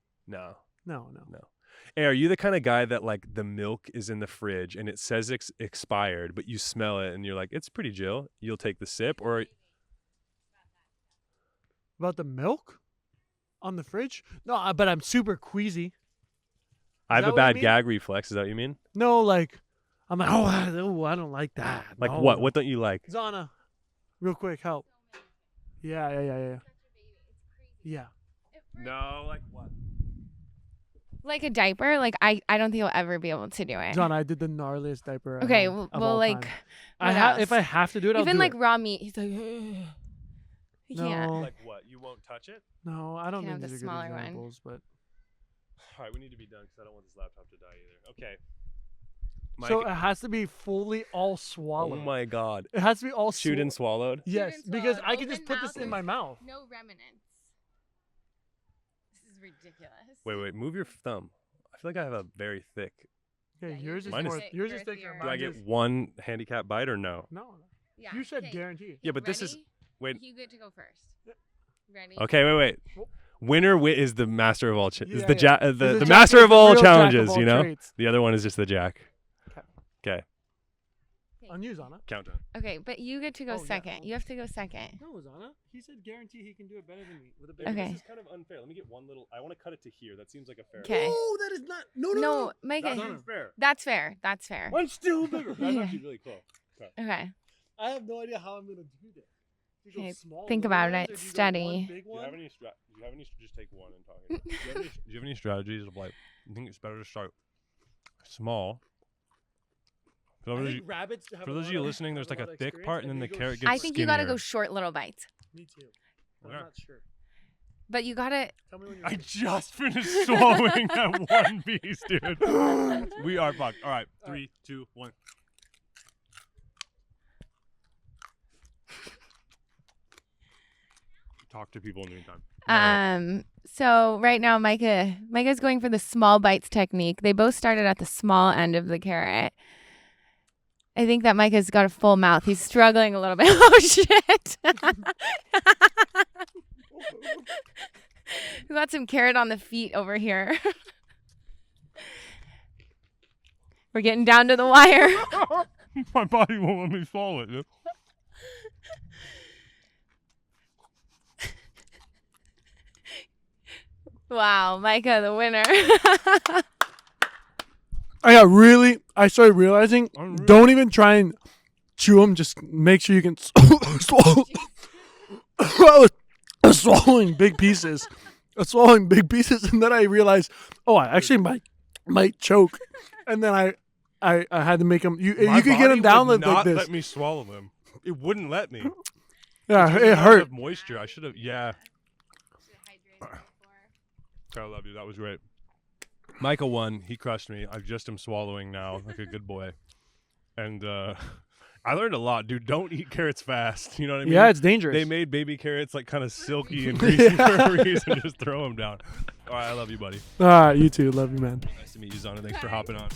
Hey, are you the kind of guy that like the milk is in the fridge and it says it's expired, but you smell it and you're like, it's pretty Jill. You'll take the sip or... About the milk on the fridge? No, but I'm super queasy. I have a bad gag reflex. Is that what you mean? No, like, I'm like, I don't like that. Like what? What don't you like? Zana, real quick, help. Yeah. No, like what? Like a diaper? Like I don't think you'll ever be able to do it. John, I did the gnarliest diaper. Okay, well like if I have to do it, I'll do it. Even like raw meat, he's like, he can't. Like what? You won't touch it? No, I don't think these are good examples, but all right, we need to be done because I don't want this laptop to die either. Okay. Mike, so it has to be fully all swallowed. Oh my God! It has to be all chewed and swallowed. Yes, because I can just put this in my mouth. No remnants. This is ridiculous. Wait, move your thumb. I feel like I have a very thick. Okay, yours is thicker. Do I get one handicap bite or no? No. Yeah, you said guarantee. Yeah, but this is wait. You get to go first. Ready? Okay, wait. Winner is the master of all. Is the the master of all challenges. Of all you know, traits. The other one is just the jack. Okay. On you, Zana. Countdown. Okay, but you get to go second. You have to go second. No, Zana. He said guarantee he can do it better than me. With a big okay. This is kind of unfair. Let me get one little. I want to cut it to here. That seems like a fair. Okay. No, that is not. No. Micah. That's unfair. That's fair. One's still bigger. That's actually really cool. Okay. I have no idea how I'm gonna do this. Okay, think about it. Steady. Do you have any? Just take one and talk. Do you have any strategies of like? I think it's better to start small. For those of you listening, there's like a thick part, and then the carrot gets skinnier. I think you gotta go short little bites. Me too. I'm not sure. But you gotta. Tell me when you're I just finished swallowing that one piece, dude. We are fucked. All right, 3, 2, 1. talk to people in the meantime. So right now, Micah's going for the small bites technique. They both started at the small end of the carrot. I think that Micah's got a full mouth. He's struggling a little bit. Oh, shit. We got some carrot on the feet over here. We're getting down to the wire. My body won't let me swallow it. Dude. Wow, Micah, the winner. I started realizing, don't even try and chew them. Just make sure you can swallow. I was swallowing big pieces. And then I realized, I actually might choke. And then I had to make them. You could get them down like this. Let me swallow them. It wouldn't let me. Yeah, it hurt. Moisture. I should have. Yeah. I love you. That was great. Micah won. He crushed me. I just am swallowing now like a good boy. And I learned a lot, dude. Don't eat carrots fast. You know what I mean? Yeah, it's dangerous. They made baby carrots like kind of silky and greasy for a reason. Just throw them down. All right, I love you, buddy. All right, you too. Love you, man. Nice to meet you, Zana. Thanks for hopping on.